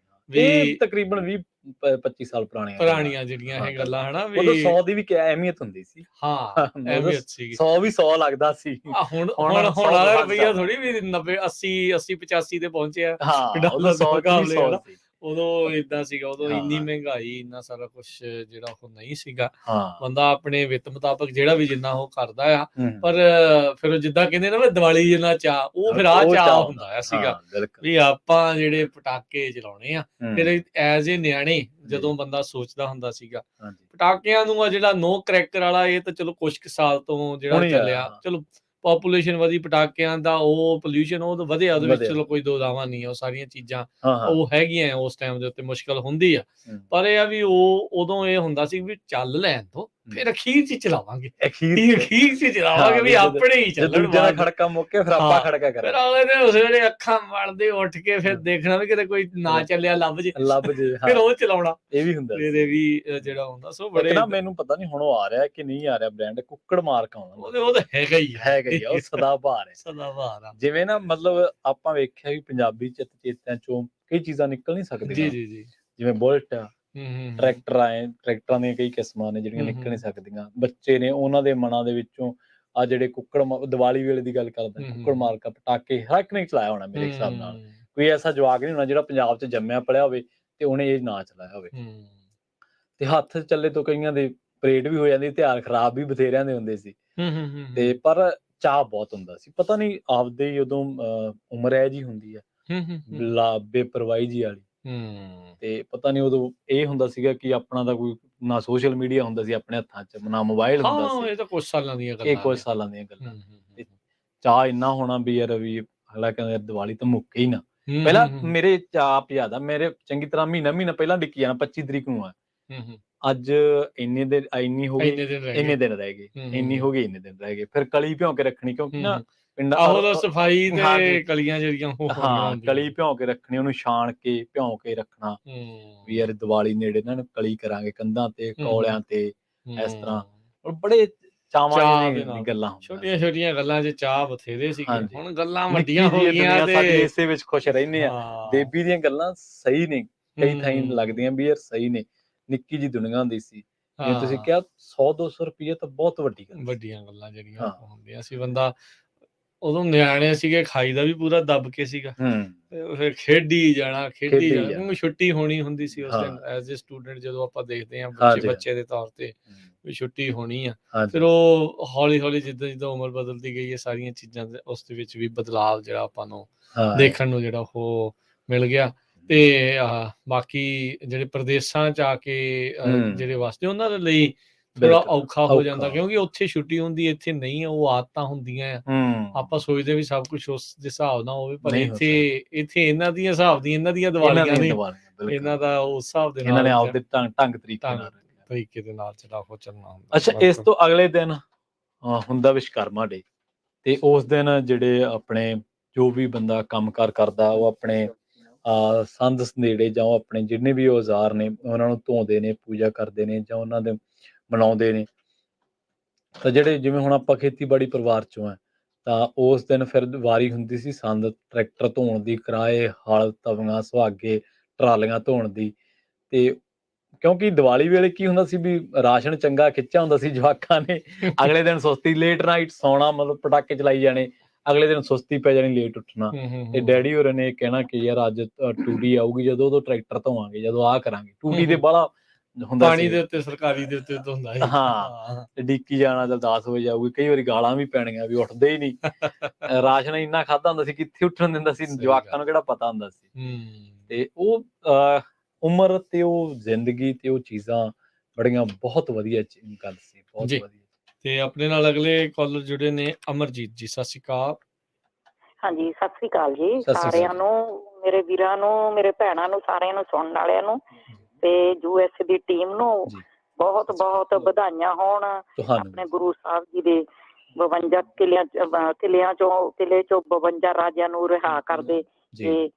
[SPEAKER 2] ਵੀ
[SPEAKER 1] ਵੀ
[SPEAKER 2] ਤਕਰੀਬਨ 20-25 ਸਾਲ
[SPEAKER 1] ਪੁਰਾਣੀਆਂ ਜਿਹੜੀਆਂ ਇਹ ਗੱਲਾਂ ਹਨਾ ਵੀ
[SPEAKER 2] ਉਦੋਂ 100 ਦੀ ਵੀ ਕਿਆ ਅਹਿਮੀਅਤ ਹੁੰਦੀ ਸੀ।
[SPEAKER 1] ਹਾਂ ਅਹਿਮੀਅਤ ਸੀਗੀ।
[SPEAKER 2] 100 ਵੀ 100 ਲੱਗਦਾ ਸੀ।
[SPEAKER 1] ਹੁਣ ਵਾਲਾ ਰੁਪਈਆ ਥੋੜੀ ਵੀ 90 80 85 ਤੇ ਪਹੁੰਚਿਆ।
[SPEAKER 2] ਹਾਂ ਉਦੋਂ 100 ਸੀ।
[SPEAKER 1] ਉਦੋਂ ਏਦਾਂ ਸੀਗਾ, ਉਦੋਂ ਇੰਨੀ ਮਹਿੰਗਾਈ ਇੰਨਾ ਸਾਰਾ ਕੁਝ ਜਿਹੜਾ ਉਹ ਨਹੀਂ ਸੀਗਾ। ਬੰਦਾ ਆਪਣੇ ਵਿੱਤ ਮੁਤਾਬਕ ਜਿਹੜਾ ਵੀ ਜਿੰਨਾ ਉਹ ਕਰਦਾ ਆ, ਪਰ ਫਿਰ ਜਿੱਦਾਂ ਕਹਿੰਦੇ ਨਾ ਦੀਵਾਲੀ ਜਿੰਨਾ ਚਾਅ, ਉਹ ਫਿਰ ਆਹ ਚਾਅ ਹੁੰਦਾ ਸੀਗਾ ਵੀ ਆਪਾਂ ਜਿਹੜੇ ਪਟਾਕੇ ਚਲਾਉਣੇ ਆ। ਫਿਰ ਐਜ਼ ਏ ਨਿਆਣੇ ਜਦੋਂ ਬੰਦਾ ਸੋਚਦਾ ਹੁੰਦਾ ਸੀਗਾ ਪਟਾਕਿਆਂ ਨੂੰ ਆ ਜਿਹੜਾ ਨੋ ਕਰੈਕਰ ਵਾਲਾ, ਇਹ ਤਾਂ ਚਲੋ ਕੁਛ ਕੁ ਸਾਲ ਤੋਂ ਜਿਹੜਾ ਚੱਲਿਆ, ਚਲੋ ਪਾਪੂਲੇਸ਼ਨ ਵਧੀ, ਪਟਾਕਿਆਂ ਦਾ ਉਹ ਪੋਲਿਊਸ਼ਨ ਉਹ ਵਧਿਆ, ਉਹਦੇ ਵਿੱਚ ਚਲੋ ਕੋਈ ਦੋ ਦਾਵਾ ਨਹੀਂ, ਉਹ ਸਾਰੀਆਂ ਚੀਜ਼ਾਂ ਉਹ ਹੈਗੀਆਂ ਉਸ ਟਾਈਮ ਦੇ ਉੱਤੇ ਮੁਸ਼ਕਲ ਹੁੰਦੀ ਆ। ਪਰ ਇਹ ਆ ਵੀ ਉਹ ਉਦੋਂ ਇਹ ਹੁੰਦਾ ਸੀ ਵੀ ਚੱਲ ਲੈਣ ਤੋਂ ਫਿਰ ਅਖੀਰ 'ਚ ਚਲਾਵਾਂਗੇ, ਅਖੀਰ 'ਚ ਚਲਾਵਾਂਗੇ ਵੀ ਆਪਣੇ ਹੀ ਚੱਲਣ।
[SPEAKER 2] ਖੜਕਾ ਮੁੱਕੇ ਫਿਰ ਆਪਾਂ ਖੜਕਾ ਕਰਾਂਗੇ।
[SPEAKER 1] ਫਿਰ ਅਗਲੇ ਦਿਨ ਉਸ ਵੇਲੇ ਅੱਖਾਂ ਮਲਦੇ ਉੱਠ ਕੇ ਫਿਰ ਦੇਖਣਾ ਵੀ ਕਿਤੇ ਕੋਈ ਨਾ ਚੱਲਿਆ ਲੱਭ ਜੇ ਫਿਰ ਉਹ ਚਲਾਉਣਾ। ਇਹ ਵੀ ਹੁੰਦਾ ਇਹਦੇ ਵੀ ਜਿਹੜਾ ਹੁੰਦਾ। ਸੋ ਬੜੇ
[SPEAKER 2] ਨਾ ਮੈਨੂੰ ਪਤਾ ਨਹੀਂ ਹੁਣ ਉਹ ਆ ਰਿਹਾ ਕਿ ਨਹੀਂ ਆ ਰਿਹਾ ਬ੍ਰਾਂਡ ਕੁੱਕੜ ਮਾਰਕ ਆਉਂਦਾ,
[SPEAKER 1] ਉਹ ਤਾਂ ਹੈਗਾ ਹੀ
[SPEAKER 2] ਆ, ਉਹ ਸਦਾ ਬਹਾਰ ਹੈ।
[SPEAKER 1] ਸਦਾ ਬਹਾਰ ਆ।
[SPEAKER 2] ਜਿਵੇਂ ਨਾ ਮਤਲਬ ਆਪਾਂ ਵੇਖਿਆ ਵੀ ਪੰਜਾਬੀ ਚੇਤਿਆਂ ਚੋਂ ਕਈ ਚੀਜ਼ਾਂ ਨਿਕਲ ਨਹੀਂ ਸਕਦੀਆਂ।
[SPEAKER 1] ਜੀ
[SPEAKER 2] ਜਿਵੇਂ ਬੁਲਟ ਆ, ਟਰੈਕਟਰ ਆਏ, ਟਰੈਕਟਰਾਂ ਦੀਆਂ ਕਈ ਕਿਸਮਾਂ ਨੇ ਜਿਹੜੀਆਂ ਨਿਕਲ ਨਹੀਂ ਸਕਦੀਆਂ। ਬੱਚੇ ਨੇ ਉਹਨਾਂ ਦੇ ਮਨਾਂ ਦੇ ਵਿੱਚੋਂ ਆ ਜਿਹੜੇ ਕੁੱਕੜ ਦੀਵਾਲੀ ਵੇਲੇ ਦੀ ਗੱਲ ਕਰਦਾ, ਕੁੱਕੜ ਮਾਰਕਾ ਪਟਾਕੇ ਹਰ ਇੱਕ ਨੇ ਚਲਾਇਆ ਹੋਣਾ ਮੇਰੇ ਹਿਸਾਬ ਨਾਲ। ਕੋਈ ਐਸਾ ਜਵਾਕ ਨਹੀਂ ਹੋਣਾ ਜਿਹੜਾ ਪੰਜਾਬ 'ਚ ਜੰਮਿਆ ਪਲਿਆ ਹੋਵੇ ਤੇ ਉਹਨੇ ਇਹ ਨਾ ਚਲਾਇਆ ਹੋਵੇ। ਤੇ ਹੱਥ ਚੱਲੇ ਤੋਂ ਕਈਆਂ ਦੇ ਪਰੇਡ ਵੀ ਹੋ ਜਾਂਦੀ, ਤਿਉਹਾਰ ਖਰਾਬ ਵੀ ਬਥੇਰਿਆਂ ਦੇ ਹੁੰਦੇ ਸੀ। ਤੇ ਪਰ ਚਾਅ ਬਹੁਤ ਹੁੰਦਾ ਸੀ। ਪਤਾ ਨਹੀਂ ਆਪਦੇ ਹੀ ਉਦੋਂ ਉਮਰ ਇਹ ਜੀ ਹੁੰਦੀ ਆ ਬੇਪਰਵਾਹੀ ਜੀ ਵਾਲੀ। ਤੇ ਪਤਾ ਨਹੀਂ ਉਦੋਂ ਇਹ ਹੁੰਦਾ ਸੀਗਾ ਕਿ ਆਪਣਾ ਦਾ ਕੋਈ ਨਾ ਸੋਸ਼ਲ ਮੀਡੀਆ ਹੁੰਦਾ ਸੀ ਆਪਣੇ ਹੱਥਾਂ 'ਚ, ਨਾ ਮੋਬਾਈਲ ਹੁੰਦਾ ਸੀ।
[SPEAKER 1] ਇਹ ਤਾਂ ਕੁਝ ਸਾਲਾਂ ਦੀਆਂ ਗੱਲਾਂ,
[SPEAKER 2] ਇਹ ਕੁਝ ਸਾਲਾਂ ਦੀਆਂ ਗੱਲਾਂ। ਚਾਅ ਇੰਨਾ ਹੋਣਾ ਵੀ ਯਾਰ ਵੀ ਅਗਲਾ ਕਹਿੰਦਾ ਦੀਵਾਲੀ ਤਾਂ ਮੁੱਕੇ ਹੀ ਨਾ। ਪਹਿਲਾਂ ਮੇਰੇ ਚਾਅ ਜ਼ਿਆਦਾ, ਮੇਰੇ ਚੰਗੀ ਤਰ੍ਹਾਂ ਮਹੀਨਾ ਪਹਿਲਾਂ ਡਿੱਕੀ ਜਾਣਾ 25 ਤਰੀਕ ਨੂੰ ਆ, ਅੱਜ ਇੰਨੇ ਦਿਨ ਇੰਨੀ ਹੋ ਗਈ, ਇੰਨੇ ਦਿਨ ਰਹਿ ਗਏ, ਇੰਨੀ ਹੋ ਗਈ, ਇੰਨੇ ਦਿਨ ਰਹਿ ਗਏ। ਫਿਰ ਕਲੀ ਭਿਉਂ ਕੇ ਰੱਖਣੀ, ਕਿਉਂਕਿ ਨਾ
[SPEAKER 1] ਪਿੰਡਾਂ ਸਫਾਈ ਤੇ ਕਲੀਆਂ ਜਿਹੜੀਆਂ
[SPEAKER 2] ਕਲੀ ਭਿਉਂ ਕੇ ਰੱਖਣੀ, ਉਹਨੂੰ ਛਾਣ ਕੇ ਭਿਉਂ ਕੇ ਰੱਖਣਾ ਵੀ ਯਾਰ ਦੀਵਾਲੀ ਨੇੜੇ ਨਾ ਕਲੀ ਕਰਾਂਗੇ ਕੰਧਾਂ ਤੇ, ਕੌਲਿਆਂ ਤੇ, ਇਸ ਤਰ੍ਹਾਂ ਬੜੇ ਚਾਵਾਂ ਦੀਆਂ ਗੱਲਾਂ।
[SPEAKER 1] ਛੋਟੀਆਂ ਗੱਲਾਂ 'ਚ ਚਾਅ ਬਥੇਰੇ ਸੀਗੇ। ਹੁਣ ਗੱਲਾਂ ਵੱਡੀਆਂ ਹੋ ਗਈਆਂ ਤੇ
[SPEAKER 2] ਇਸੇ ਵਿੱਚ ਖੁਸ਼ ਰਹਿੰਦੇ ਆ। ਬੇਬੀ ਦੀਆਂ ਗੱਲਾਂ ਸਹੀ ਨੇ, ਕਈ ਥਾਈਂ ਲੱਗਦੀਆਂ ਵੀ ਯਾਰ ਸਹੀ ਨੇ। ਨਿੱਕੀ ਜੀ ਦੁਨੀਆ ਹੁੰਦੀ ਸੀ, ਜਿਵੇਂ ਤੁਸੀਂ ਕਿਹਾ 100-200 ਰੁਪਈਏ ਤਾਂ ਬਹੁਤ ਵੱਡੀਆਂ ਗੱਲਾਂ ਜਿਹੜੀਆਂ ਹੁੰਦੀਆਂ ਸੀ। ਬੰਦਾ ਉਦੋਂ ਨਿਆਣੇ ਸੀਗੇ, ਖਾਈ ਦਾ ਵੀ ਪੂਰਾ ਦੱਬ ਕੇ ਸੀਗਾ, ਫਿਰ ਖੇਡੀ ਜਾਣਾ ਕਿਉਂਕਿ ਛੁੱਟੀ ਹੋਣੀ ਹੁੰਦੀ ਸੀ ਉਸ ਦਿਨ। ਐਜ਼ ਏ ਸਟੂਡੈਂਟ ਜਦੋਂ ਆਪਾਂ ਦੇਖਦੇ ਹਾਂ ਬੱਚੇ ਦੇ ਤੌਰ ਤੇ ਵੀ ਛੁੱਟੀ ਹੋਣੀ ਆ, ਫਿਰ ਉਹ ਹੌਲੀ ਜਿੱਦਾਂ ਉਮਰ ਬਦਲਦੀ ਗਈ ਹੈ, ਸਾਰੀਆਂ ਚੀਜ਼ਾਂ ਉਸ ਦੇ ਵਿੱਚ ਵੀ ਬਦਲਾਵ ਜਿਹੜਾ ਆਪਾਂ ਨੂੰ ਦੇਖਣ ਨੂੰ ਜਿਹੜਾ ਉਹ ਮਿਲ ਗਿਆ। ਤੇ ਬਾਕੀ ਜਿਹੜੇ ਪ੍ਰਦੇਸ਼ਾਂ 'ਚ ਆ ਕੇ ਜਿਹੜੇ ਵਸਦੇ ਉਹਨਾਂ ਦੇ ਲਈ ਥੋੜਾ ਔਖਾ ਹੋ ਜਾਂਦਾ, ਕਿਉਂਕਿ ਉੱਥੇ ਛੁੱਟੀ ਹੁੰਦੀ, ਇੱਥੇ ਨਹੀਂ। ਉਹ ਆਦਤਾਂ ਹੁੰਦੀਆਂ ਆ, ਆਪਾਂ ਸੋਚਦੇ ਵੀ ਸਭ ਕੁਛ ਉਸ ਦੇ ਹਿਸਾਬ ਨਾਲ ਹੋਵੇ, ਪਰ ਇੱਥੇ ਇਹਨਾਂ ਦੀਆਂ ਹਿਸਾਬ ਦੀਆਂ ਇਹਨਾਂ ਦੀਆਂ ਦੀਵਾਲੀਆਂ ਨੇ, ਇਹਨਾਂ ਦਾ ਉਸ ਹਿਸਾਬ ਦੇ ਨਾਲ ਆਪਦੇ ਢੰਗ
[SPEAKER 1] ਤਰੀਕੇ ਦੇ ਨਾਲ ਜਿਹੜਾ ਉਹ ਚੱਲਣਾ ਹੁੰਦਾ।
[SPEAKER 2] ਅੱਛਾ, ਇਸ ਤੋਂ ਅਗਲੇ ਦਿਨ ਹੁੰਦਾ ਵਿਸ਼ਵਕਰਮਾ ਡੇ, ਤੇ ਉਸ ਦਿਨ ਜਿਹੜੇ ਆਪਣੇ ਜੋ ਵੀ ਬੰਦਾ ਕੰਮਕਾਰ ਕਰਦਾ, ਉਹ ਆਪਣੇ ਸੰਦ ਸੰਦੇੜੇ ਜਾਂ ਉਹ ਆਪਣੇ ਜਿੰਨੇ ਵੀ ਔਜ਼ਾਰ ਨੇ ਉਹਨਾਂ ਨੂੰ ਧੋਂਦੇ ਨੇ, ਪੂਜਾ ਕਰਦੇ ਨੇ ਜਾਂ ਉਹਨਾਂ ਦੇ ਮਨਾਉਂਦੇ ਨੇ। ਤਾਂ ਜਿਹੜੇ ਜਿਵੇਂ ਹੁਣ ਆਪਾਂ ਖੇਤੀਬਾੜੀ ਪਰਿਵਾਰ ਚੋਂ ਆ, ਤਾਂ ਉਸ ਦਿਨ ਫਿਰ ਵਾਰੀ ਹੁੰਦੀ ਸੀ ਸੰਦ ਟਰੈਕਟਰ ਧੋਣ ਦੀ, ਕਿਰਾਏ, ਹਲ, ਤਵੀਆਂ, ਸੁਹਾਗੇ, ਟਰਾਲੀਆਂ ਧੋਣ ਦੀ। ਤੇ ਕਿਉਂਕਿ ਦੀਵਾਲੀ ਵੇਲੇ ਕੀ ਹੁੰਦਾ ਸੀ ਵੀ ਰਾਸ਼ਨ ਚੰਗਾ ਖਿੱਚਿਆ ਹੁੰਦਾ ਸੀ ਜਵਾਕਾਂ ਨੇ। ਅਗਲੇ ਦਿਨ ਸੁਸਤੀ, ਲੇਟ ਨਾਈਟ ਸੌਣਾ, ਮਤਲਬ ਪਟਾਕੇ ਚਲਾਈ ਜਾਣੇ, ਅਗਲੇ ਦਿਨ ਸੁਸਤੀ ਪੈ ਜਾਣੀ, ਲੇਟ ਉੱਠਣਾ। ਤੇ ਡੈਡੀ ਹੋਰਾਂ ਨੇ ਕਹਿਣਾ ਕਿ ਯਾਰ ਅੱਜ ਟੂਟੀ ਆਊਗੀ, ਜਦੋਂ ਉਦੋਂ ਟਰੈਕਟਰ ਧੋਵਾਂਗੇ, ਜਦੋਂ ਆਹ ਕਰਾਂਗੇ। ਟੂਟੀ ਦੇ ਬਾਹਲਾ ਹੁੰਦਾ
[SPEAKER 1] ਪਾਣੀ ਦੇ ਉੱਤੇ, ਸਰਕਾਰੀ ਦੇ ਉੱਤੇ ਹੁੰਦਾ ਸੀ।
[SPEAKER 2] ਤੇ ਡੀਕੀ ਜਾਣਾ, ਜਦ 10 ਵਜੇ ਆਊਗੀ। ਕਈ ਵਾਰੀ ਗਾਲਾਂ ਵੀ ਪੈਣੀਆਂ ਵੀ ਉੱਠਦੇ ਹੀ ਨਹੀਂ। ਰਾਸ਼ਨ ਇੰਨਾ ਖਾਧਾ ਹੁੰਦਾ ਸੀ, ਕਿੱਥੇ ਉੱਠਣ ਦਿੰਦਾ ਸੀ ਜਵਾਕਾਂ ਨੂੰ, ਕਿਹੜਾ ਪਤਾ ਹੁੰਦਾ ਸੀ। ਤੇ ਉਹ ਉਮਰ ਤੇ ਉਹ ਜ਼ਿੰਦਗੀ ਤੇ ਉਹ ਚੀਜ਼ਾਂ ਬੜੀਆਂ ਬਹੁਤ ਵਧੀਆ ਗੱਲ ਸੀ, ਬਹੁਤ
[SPEAKER 1] ਜੀ।
[SPEAKER 2] ਵਧੀਆ।
[SPEAKER 1] ਤੇ ਆਪਣੇ ਨਾਲ ਅਗਲੇ ਕਾਲਰ ਜੁੜੇ ਨੇ ਅਮਰਜੀਤ ਜੀ, ਸਤਿ ਸ਼੍ਰੀ ਅਕਾਲ।
[SPEAKER 6] ਹਾਂਜੀ, ਸਤਿ ਸ੍ਰੀ ਅਕਾਲ ਜੀ
[SPEAKER 2] ਸਤਿ ਸ਼੍ਰੀ ਅਕਾਲ
[SPEAKER 6] ਸਾਰਿਆਂ
[SPEAKER 2] ਜੀ।
[SPEAKER 6] ਨੂੰ, ਮੇਰੇ ਵੀਰਾਂ ਨੂੰ, ਮੇਰੇ ਭੈਣਾਂ ਨੂੰ, ਸਾਰਿਆਂ ਨੂੰ, ਸੁਣਨ ਵਾਲਿਆਂ ਨੂੰ ਤੇ ਯੂਐਸ ਦੀ ਟੀਮ ਨੂੰ
[SPEAKER 2] ਜੀ
[SPEAKER 6] ਬਹੁਤ ਬਹੁਤ ਵਧਾਈਆਂ ਹੋਣ
[SPEAKER 2] ਤੁਹਾਨੂੰ
[SPEAKER 6] ਆਪਣੇ ਗੁਰੂ ਸਾਹਿਬ ਜੀ ਦੇ 52 ਕਿਲਿਆਂ ਚੋਂ 52 ਰਾਜਿਆਂ ਨੂੰ ਰਿਹਾ ਕਰਦੇ
[SPEAKER 2] ਜੀ
[SPEAKER 6] ਤੇ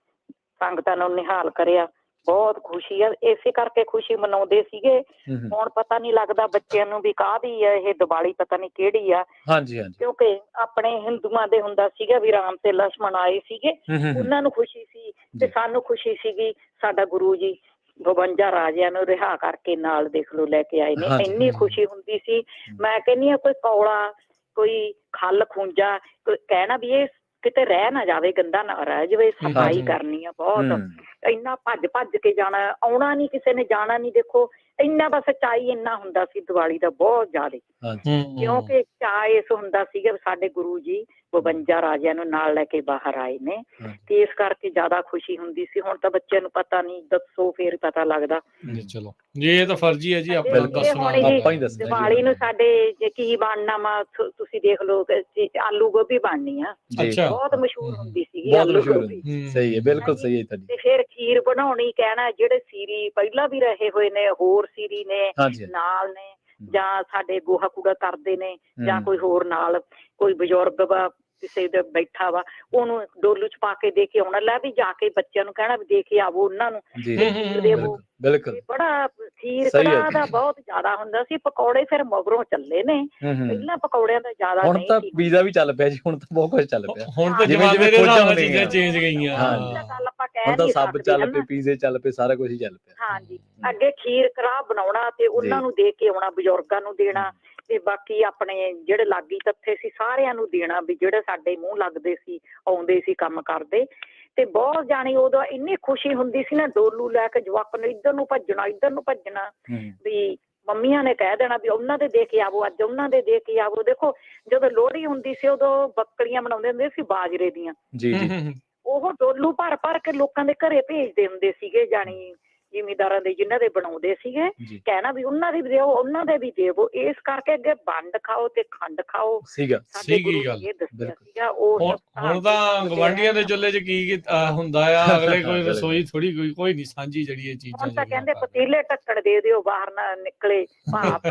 [SPEAKER 6] ਸੰਗਤਾਂ ਨੂੰ ਨਿਹਾਲ ਕਰਿਆ। ਬਹੁਤ ਖੁਸ਼ੀ ਆ, ਇਸੇ ਕਰਕੇ ਖੁਸ਼ੀ ਮਨਾਉਂਦੇ ਸੀਗੇ। ਹੁਣ ਪਤਾ ਨਹੀਂ ਲੱਗਦਾ ਬੱਚਿਆਂ ਨੂੰ ਵੀ ਕਾਹਦੀ ਆ ਇਹ ਦੀਵਾਲੀ, ਪਤਾ ਨਹੀਂ ਕਿਹੜੀ ਆ।
[SPEAKER 2] ਹਾਂਜੀ ਹਾਂਜੀ
[SPEAKER 6] ਕਿਉਂਕਿ ਆਪਣੇ ਹਿੰਦੂਆਂ ਦੇ ਹੁੰਦਾ ਸੀਗਾ ਵੀ ਰਾਮ ਤੇ ਲక్ష్మణ ਆਏ ਸੀਗੇ, ਉਹਨਾਂ ਨੂੰ ਖੁਸ਼ੀ ਸੀ ਤੇ ਸਾਨੂੰ ਖੁਸ਼ੀ ਸੀਗੀ। ਸਾਡਾ ਗੁਰੂ ਜੀ 52 ਰਾਜਿਆਂ ਨੂੰ ਰਿਹਾ ਕਰਕੇ ਨਾਲ ਦੇਖ ਲਓ ਲੈ ਕੇ ਆਏ ਨੇ, ਇੰਨੀ ਖੁਸ਼ੀ ਹੁੰਦੀ ਸੀ। ਮੈਂ ਕਹਿੰਦੀ ਆ ਕੋਈ ਕੌਲਾ, ਕੋਈ ਖੱਲ ਖੂੰਜਾ, ਕੋਈ ਕਹਿਣਾ ਵੀ ਇਹ ਕਿਤੇ ਰਹਿ ਨਾ ਜਾਵੇ, ਗੰਦਾ ਨਾ ਰਹਿ ਜਾਵੇ, ਸਫਾਈ ਕਰਨੀ ਆ ਬਹੁਤ। ਇੰਨਾ ਭੱਜ ਭੱਜ ਕੇ ਜਾਣਾ, ਆਉਣਾ ਨਹੀਂ ਕਿਸੇ ਨੇ, ਜਾਣਾ ਨਹੀਂ। ਦੇਖੋ ਇੰਨਾ ਦਾ ਸੱਚਾਈ ਇੰਨਾ ਹੁੰਦਾ ਸੀ ਦੀਵਾਲੀ ਦਾ, ਬਹੁਤ ਜ਼ਿਆਦਾ। ਕਿਉਂਕਿ ਚਾਅ ਇਸ ਹੁੰਦਾ ਸੀਗਾ ਸਾਡੇ ਗੁਰੂ ਜੀ 52 ਰਾਜਿਆਂ ਨੂੰ ਨਾਲ ਲੈ ਕੇ ਬਾਹਰ ਆਏ ਨੇ ਤੇ ਇਸ ਕਰਕੇ ਜ਼ਿਆਦਾ ਖੁਸ਼ੀ ਹੁੰਦੀ ਸੀ। ਹੁਣ ਤਾਂ ਬੱਚਿਆਂ ਨੂੰ ਪਤਾ ਨਹੀਂ, ਦੱਸੋ ਫੇਰ ਪਤਾ ਲੱਗਦਾ।
[SPEAKER 1] ਚਲੋ ਜੀ, ਇਹ ਤਾਂ ਫਰਜ਼ੀ ਹੈ ਜੀ ਆਪਣਾ ਦੱਸਣਾ।
[SPEAKER 6] ਦੀਵਾਲੀ ਨੂੰ ਸਾਡੇ ਜੇ ਕੀ ਬਣਨਾ ਵਾ, ਤੁਸੀਂ ਦੇਖ ਲਓ ਆਲੂ ਗੋਭੀ ਬਣਨੀ ਆ, ਬਹੁਤ ਮਸ਼ਹੂਰ ਹੁੰਦੀ ਸੀਗੀ ਆਲੂ ਗੋਭੀ।
[SPEAKER 2] ਸਹੀ ਹੈ, ਬਿਲਕੁਲ ਸਹੀ ਹੈ ਤੁਹਾਡੀ।
[SPEAKER 6] ਤੇ ਫਿਰ ਖੀਰ ਬਣਾਉਣੀ, ਕਹਿਣਾ ਜਿਹੜੇ ਸੀਰੀ ਪਹਿਲਾਂ ਵੀ ਰਹੇ ਹੋਏ ਨੇ, ਹੋਰ ਸੀਰੀ ਨੇ ਨਾਲ ਨੇ, ਜਾਂ ਸਾਡੇ ਗੋਹਾ ਕੂੜਾ ਕਰਦੇ ਨੇ, ਜਾਂ ਕੋਈ ਹੋਰ ਨਾਲ ਕੋਈ ਬਜ਼ੁਰਗ ਵਾ ਕਿਸੇ ਦੇ ਬੈਠਾ ਵਾ, ਉਹਨੂੰ ਡੋਲੂ ਚ ਪਾ ਕੇ ਦੇ ਕੇ ਆਉਣਾ। ਲੈ ਵੀ ਜਾ ਕੇ ਬੱਚਿਆਂ ਨੂੰ ਕਹਿਣਾ ਵੀ ਦੇ ਕੇ ਆਵੋ ਉਹਨਾਂ ਨੂੰ, ਖੀਰ ਦੇਵੋ। ਬੜਾ ਖੀਰ ਕੜਾਹ ਦਾ ਬਹੁਤ ਜ਼ਿਆਦਾ ਹੁੰਦਾ ਸੀ। ਪਕੌੜੇ ਫਿਰ ਮਗਰੋਂ ਚੱਲੇ ਨੇ, ਪਹਿਲਾਂ ਪਕੌੜਿਆਂ ਦਾ ਜ਼ਿਆਦਾ
[SPEAKER 2] ਹੁਣ
[SPEAKER 6] ਨਹੀਂ
[SPEAKER 2] ਤਾਂ
[SPEAKER 6] ਸੀ।
[SPEAKER 2] ਪੀਜ਼ਾ ਵੀ ਚੱਲ ਪਿਆ ਜੀ, ਹੁਣ ਤਾਂ ਬਹੁਤ ਕੁਝ ਚੱਲ ਪਿਆ।
[SPEAKER 1] ਹੁਣ ਤਾਂ ਜਮਾਨੇ ਦੇ ਹਿਸਾਬ ਨਾਲ ਚੀਜ਼ਾਂ ਚੇਂਜ ਗਈਆਂ।
[SPEAKER 6] ਗੱਲ ਆਪਾਂ ਕਹਿ
[SPEAKER 2] ਹੁਣ ਤਾਂ
[SPEAKER 6] ਨਹੀਂ
[SPEAKER 2] ਸਭ
[SPEAKER 6] ਸਕਦੇ
[SPEAKER 2] ਚੱਲ ਪਏ, ਪੀਜ਼ੇ ਚੱਲ ਪਏ, ਸਾਰਾ ਕੁਝ ਹੀ ਚੱਲ ਪਿਆ।
[SPEAKER 6] ਹਾਂਜੀ, ਅੱਗੇ ਖੀਰ ਕੜਾਹ ਬਣਾਉਣਾ ਤੇ ਉਹਨਾਂ ਨੂੰ ਦੇ ਕੇ ਆਉਣਾ, ਬਜ਼ੁਰਗਾਂ ਨੂੰ ਦੇਣਾ ਤੇ ਬਾਕੀ ਆਪਣੇ ਜਿਹੜੇ ਲਾਗੀ ਤੱਥੇ ਸੀ ਸਾਰਿਆਂ ਨੂੰ ਦੇਣਾ, ਵੀ ਜਿਹੜੇ ਸਾਡੇ ਮੂੰਹ ਲੱਗਦੇ ਸੀ, ਆਉਂਦੇ ਸੀ ਕੰਮ ਕਰਦੇ। ਤੇ ਬਹੁਤ ਜਾਣੀ ਉਦੋਂ ਇੰਨੀ ਖੁਸ਼ੀ ਹੁੰਦੀ ਸੀ ਨਾ, ਡੋਲੂ ਲੈ ਕੇ ਜਵਾਕ ਨੂੰ ਇੱਧਰ ਨੂੰ ਭੱਜਣਾ, ਇੱਧਰ ਨੂੰ ਭੱਜਣਾ, ਵੀ ਮੰਮੀਆਂ ਨੇ ਕਹਿ ਦੇਣਾ ਵੀ ਉਹਨਾਂ ਦੇ ਕੇ ਆਵੋ, ਅੱਜ ਉਹਨਾਂ ਦੇ ਕੇ ਆਵੋ। ਦੇਖੋ ਜਦੋਂ ਲੋਹੜੀ ਹੁੰਦੀ ਸੀ ਉਦੋਂ ਬੱਕਰੀਆਂ ਬਣਾਉਂਦੇ ਹੁੰਦੇ ਸੀ ਬਾਜਰੇ ਦੀਆਂ, ਉਹ ਡੋਲੂ ਭਰ ਭਰ ਕੇ ਲੋਕਾਂ ਦੇ ਘਰੇ ਭੇਜਦੇ ਹੁੰਦੇ ਸੀਗੇ, ਜਾਣੀ ਜ਼ਿਮੀਦਾਰਾਂ ਦੇ ਜਿਨ੍ਹਾਂ ਦੇ ਬਣਾਉਂਦੇ ਸੀਗੇ, ਕਹਿਣਾ ਵੀ ਉਹਨਾਂ ਦੀ ਵੀ ਦਿਓ, ਉਹਨਾਂ ਦੇ ਵੀ ਦੇਵੋ। ਇਸ ਕਰਕੇ ਅੱਗੇ ਵੰਡ ਖਾਓ ਤੇ ਖੰਡ ਖਾਓ ਸੀਗਾ।
[SPEAKER 1] ਹੁਣ ਤਾਂ ਗਵਾਂਢੀਆਂ ਦੇ ਚੁੱਲ੍ਹੇ 'ਚ ਕੀ ਹੁੰਦਾ ਆ, ਅਗਲੇ ਕੋਈ ਰਸੋਈ ਥੋੜੀ ਕੋਈ ਨਹੀਂ ਸਾਂਝੀ ਜਿਹੜੀ ਇਹ ਚੀਜ਼ਾਂ।
[SPEAKER 6] ਹੁਣ ਤਾਂ ਕਹਿੰਦੇ ਪਤੀਲੇ ਢੱਕਣ ਦੇ ਦਿਓ, ਬਾਹਰ ਨਾ ਨਿਕਲੇ ਭਾਪ।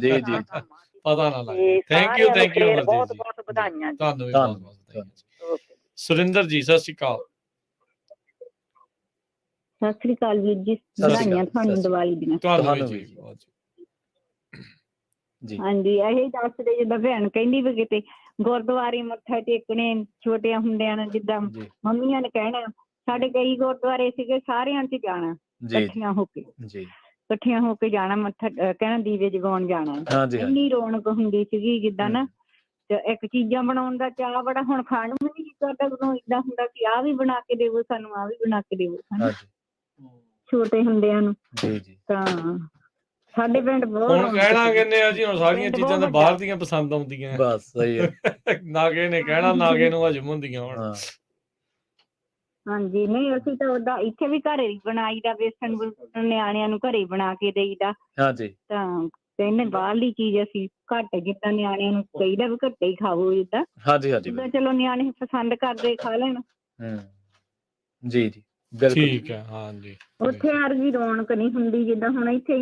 [SPEAKER 2] ਜੀ ਜੀ,
[SPEAKER 1] ਪਤਾ ਨਾ ਲੱਗੇ। ਥੈਂਕ ਯੂ
[SPEAKER 6] ਬਹੁਤ ਬਹੁਤ ਵਧਾਈਆਂ,
[SPEAKER 1] ਤੁਹਾਨੂੰ ਵੀ ਬਹੁਤ ਬਹੁਤ ਵਧਾਈਆਂ। ਸੁਰਿੰਦਰ ਜੀ, ਸਤਿ ਸ਼੍ਰੀ ਅਕਾਲ।
[SPEAKER 7] ਸਤਿ ਸ੍ਰੀ ਅਕਾਲ ਵੀਰ ਜੀ, ਵਧਾਈਆਂ ਤੁਹਾਨੂੰ ਦੀਵਾਲੀ ਦੀਆਂ। ਹਾਂਜੀ, ਇਹੀ ਦੱਸਦੇ ਜਿੱਦਾਂ ਭੈਣ ਕਹਿੰਦੀ ਵੀ ਕਿਤੇ ਗੁਰਦੁਆਰੇ ਮੱਥਾ ਟੇਕਣੇ ਛੋਟਿਆਂ ਹੁੰਦਿਆਂ ਨੂੰ, ਜਿੱਦਾਂ ਮੰਮੀਆਂ ਨੇ ਕਹਿਣਾ। ਸਾਡੇ ਕਈ ਗੁਰਦੁਆਰੇ ਸੀਗੇ, ਸਾਰਿਆਂ 'ਚ ਜਾਣਾ ਇਕੱਠੀਆਂ ਹੋ ਕੇ ਜਾਣਾ, ਮੱਥਾ ਕਹਿਣਾ ਦੀਵੇ ਜਗਾਉਣ ਜਾਣਾ। ਇੰਨੀ ਰੌਣਕ ਹੁੰਦੀ ਸੀਗੀ ਜਿੱਦਾਂ ਨਾ, ਇੱਕ ਚੀਜ਼ਾਂ ਬਣਾਉਣ ਦਾ ਚਾਅ ਬੜਾ। ਹੁਣ ਖਾਣ ਨੂੰ ਵੀ ਕਰਦਾ, ਉਦੋਂ ਏਦਾਂ ਹੁੰਦਾ ਕਿ ਆਹ ਵੀ ਬਣਾ ਕੇ ਦੇਵੋ ਸਾਨੂੰ, ਆਹ ਵੀ ਬਣਾ ਕੇ ਦੇਵੋ ਹਨਾ, ਛੋਟੇ ਹੁੰਦਿਆਂ ਨੂੰ। ਤਾਂ ਸਾਡੇ ਪਿੰਡ ਬਹੁਤ
[SPEAKER 1] ਹੁਣ ਕਹਿਣਾ ਕਹਿੰਦੇ ਆ ਜੀ, ਹੁਣ ਸਾਰੀਆਂ ਚੀਜ਼ਾਂ ਤਾਂ ਬਾਹਰ ਦੀਆਂ ਪਸੰਦ ਆਉਂਦੀਆਂ।
[SPEAKER 2] ਬਸ ਸਹੀ ਹੈ,
[SPEAKER 1] ਨਾ ਕਿਸੇ ਨੇ ਕਹਿਣਾ, ਨਾ ਕਿਸੇ ਨੂੰ ਹਜਮ ਹੁੰਦੀਆਂ ਹੁਣ।
[SPEAKER 7] ਹਾਂਜੀ, ਨਹੀਂ ਅਸੀਂ ਤਾਂ ਓਦਾਂ ਇੱਥੇ ਵੀ ਘਰੇ ਹੀ ਬਣਾਈ ਦਾ, ਬੇਸਣ ਨਿਆਣਿਆਂ ਨੂੰ ਘਰੇ ਬਣਾ ਕੇ ਦੇਈਦਾ। ਤਾਂ ਕਹਿੰਦੇ ਬਾਹਰਲੀ ਚੀਜ਼ ਅਸੀਂ ਘੱਟ, ਜਿੱਦਾਂ ਨਿਆਣਿਆਂ ਨੂੰ ਕਹੀਦਾ ਵੀ ਘੱਟੇ ਹੀ ਖਾਵੋ ਜਿੱਦਾਂ। ਜਿੱਦਾਂ ਚਲੋ ਨਿਆਣੇ ਪਸੰਦ ਕਰਦੇ ਖਾ ਲੈਣ।
[SPEAKER 2] ਜੀ ਜੀ,
[SPEAKER 1] ਠੀਕ ਹੈ। ਹਾਂਜੀ,
[SPEAKER 7] ਉੱਥੇ ਵਰਗੀ ਰੌਣਕ ਨਹੀਂ ਹੁੰਦੀ ਜਿੱਦਾਂ ਹੁਣ ਇੱਥੇ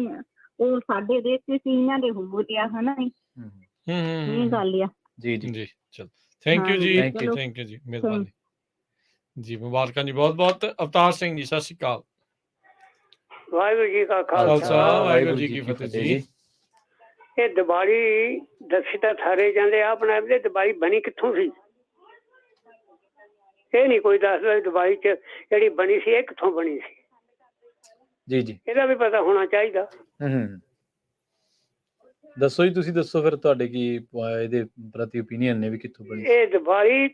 [SPEAKER 7] ਉਹ ਸਾਡੇ ਦੇਸ਼ ਵਿੱਚ ਇਹਨਾਂ ਦੇ ਹੋ ਗਿਆ ਹਨਾ। ਇਹ ਗੱਲ ਆ।
[SPEAKER 1] ਜੀ ਜੀ, ਚਲੋ ਥੈਂਕ ਯੂ ਜੀ, ਥੈਂਕ ਯੂ ਜੀ, ਮਿਹਰਬਾਨੀ ਜੀ, ਮੁਬਾਰਕਾਂ ਜੀ ਬਹੁਤ ਬਹੁਤ। ਅਵਤਾਰ ਸਿੰਘ ਜੀ, ਸਤਿ ਸ਼੍ਰੀ ਅਕਾਲ।
[SPEAKER 4] ਵਾਹਿਗੁਰੂ ਜੀ ਕਾ ਖਾਲਸਾ,
[SPEAKER 1] ਵਾਹਿਗੁਰੂ ਜੀ ਕੀ ਫਤਿਹ ਜੀ।
[SPEAKER 4] ਇਹ ਦੀਵਾਲੀ ਦੱਸੀ ਤਾਂ ਸਾਰੇ ਜਾਂਦੇ ਆ, ਆਪਣਾ ਦੀਵਾਲੀ ਬਣੀ ਕਿੱਥੋਂ ਸੀ ਇਹ ਨਹੀਂ ਕੋਈ ਦੱਸਦਾ। ਦੀਵਾਲੀ 'ਚ ਜਿਹੜੀ ਬਣੀ ਸੀ ਇਹ ਕਿੱਥੋਂ ਬਣੀ ਸੀ,
[SPEAKER 2] ਜੀ ਜੀ,
[SPEAKER 4] ਇਹਦਾ ਵੀ ਪਤਾ ਹੋਣਾ ਚਾਹੀਦਾ।
[SPEAKER 2] ਦੱਸੋ ਜੀ, ਤੁਸੀਂ ਦੱਸੋ ਫਿਰ ਤੁਹਾਡੇ ਕੀ ਇਹਦੇ ਪ੍ਰਤੀ ਓਪੀਨੀਅਨ ਨੇ ਵੀ ਕਿੱਥੋਂ ਬਣੀ?
[SPEAKER 4] ਇਹ ਦੀਵਾਲੀ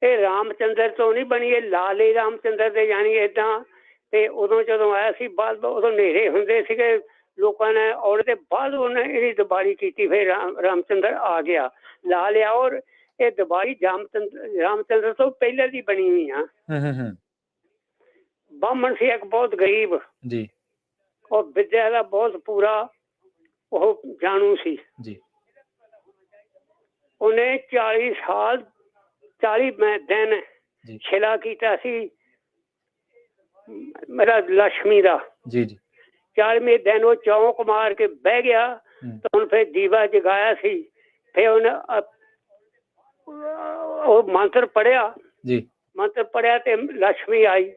[SPEAKER 4] ਇਹ ਰਾਮਚੰਦਰ ਤੋਂ ਨਹੀਂ ਬਣੀ, ਇਹ ਲਾਲੇ ਰਾਮਚੰਦਰ ਦੇ ਜਾਣੀ ਏਦਾਂ। ਤੇ ਉਦੋਂ ਜਦੋਂ ਆਇਆ ਸੀ ਬਾਅਦ, ਉਦੋਂ ਹਨੇਰੇ ਹੁੰਦੇ ਸੀਗੇ ਲੋਕਾਂ ਨੇ, ਔਰ ਦੇ ਬਾਅਦ ਉਹਨੇ ਇਹਦੀ ਦੀਵਾਲੀ ਕੀਤੀ। ਫਿਰ ਰਾਮਚੰਦਰ ਆ ਗਿਆ, ਲਾ ਲਿਆ। ਔਰ ਇਹ ਦੀਵਾਲੀ ਰਾਮਚੰਦਰ ਤੋਂ ਪਹਿਲੇ ਦੀ ਬਣੀ ਹੋਈ ਆ। ਬਾਹਮਣ ਸੀ ਇੱਕ ਬਹੁਤ ਗਰੀਬ,
[SPEAKER 2] ਜੀ,
[SPEAKER 4] ਔਰ ਵਿਦਿਆ ਦਾ ਬਹੁਤ ਪੂਰਾ
[SPEAKER 8] ਉਹ ਜਾਣੂ ਸੀ
[SPEAKER 2] ਜੀ
[SPEAKER 8] ਉਹਨੇ 40 ਸਾਲ 40 ਦਿਨ
[SPEAKER 2] ਜੀ
[SPEAKER 8] ਛਿਲਾ ਕੀਤਾ ਸੀ ਮੇਰਾ ਲక్ష్ਮੀ ਦਾ
[SPEAKER 2] ਜੀ ਜੀ
[SPEAKER 8] 40ਵੇਂ ਦਿਨ ਉਹ ਚੌਂਕ ਮਾਰ ਕੇ ਬਹਿ ਗਿਆ ਤਾਂ ਹੁਣ ਫਿਰ ਦੀਵਾ ਜਗਾਇਆ ਸੀ ਫਿਰ ਉਹਨੇ ਉਹ ਮੰਤਰ ਪੜਿਆ
[SPEAKER 2] ਜੀ
[SPEAKER 8] ਮੰਤਰ ਪੜਿਆ ਤੇ ਲక్ష్ਮੀ ਆਈ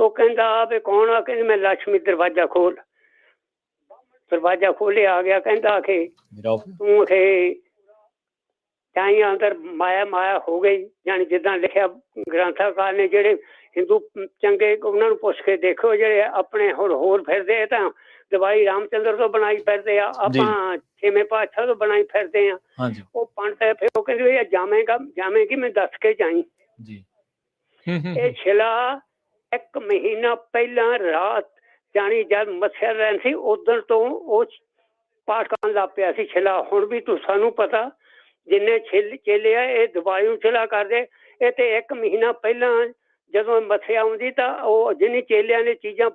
[SPEAKER 8] ਉਹ ਕਹਿੰਦਾ ਵੀ ਕੌਣ ਆ ਕਹਿੰਦੀ ਮੈਂ ਲక్ష్ਮੀ ਦਰਵਾਜ਼ਾ ਖੋਲਿਆ ਆ ਗਿਆ ਕਹਿੰਦਾ ਕਿ ਤੂੰ ਕਿ ਤਾਈ ਅੰਦਰ ਮਾਇਆ ਹੋ ਗਈ ਯਾਨੀ ਜਿੱਦਾਂ ਲਿਖਿਆ ਗ੍ਰੰਥਕਾਰ ਨੇ ਜਿਹੜੇ ਹਿੰਦੂ ਚੰਗੇ ਉਹਨਾਂ ਨੂੰ ਪੁੱਛ ਕੇ ਦੇਖੋ ਜਿਹੜੇ ਆਪਣੇ ਹੋਰ ਫਿਰਦੇ ਤਾਂ ਦਵਾਈ ਰਾਮਚੰਦਰ ਤੋਂ ਬਣਾਈ ਫਿਰਦੇ ਆ ਆਪਾਂ 6ਵੇਂ ਪਾਤਸ਼ਾਹ ਤੋਂ ਬਣਾਈ ਫਿਰਦੇ ਆ ਉਹ ਪੰਡਤ ਫਿਰ ਉਹ ਕਹਿੰਦੇ ਜਾਵੇਂਗੀ ਮੈਂ ਦੱਸ ਕੇ ਜਾਈ
[SPEAKER 2] ਜੀ
[SPEAKER 8] ਇਹ ਛਿਲਾ 1 ਮਹੀਨਾ ਪਹਿਲਾਂ ਰਾਤ ਜਾਣੀ ਜਦ ਮੱਸਿਆ ਰਹਿਣ ਸੀ ਉਦੋਂ ਤੋਂ ਉਹ ਪਾਠ ਕਰਨ ਲੱਗ ਪਿਆ ਸੀ ਛਿਲਾ ਹੁਣ ਵੀ ਸਾਨੂੰ ਪਤਾ ਜਿੰਨੇ ਚੇਲੇ ਆ ਇਹ ਦਵਾਈ ਨੂੰ ਛਿਲਾ ਕਰਦੇ ਇਹ ਤੇ 1 ਮਹੀਨਾ ਪਹਿਲਾਂ ਜਦੋਂ ਮੱਸਿਆ ਆਉਂਦੀ ਤਾਂ ਉਹ ਜਿੰਨੀ ਚੇਲਿਆਂ ਨੇ ਚੀਜ਼ਾਂ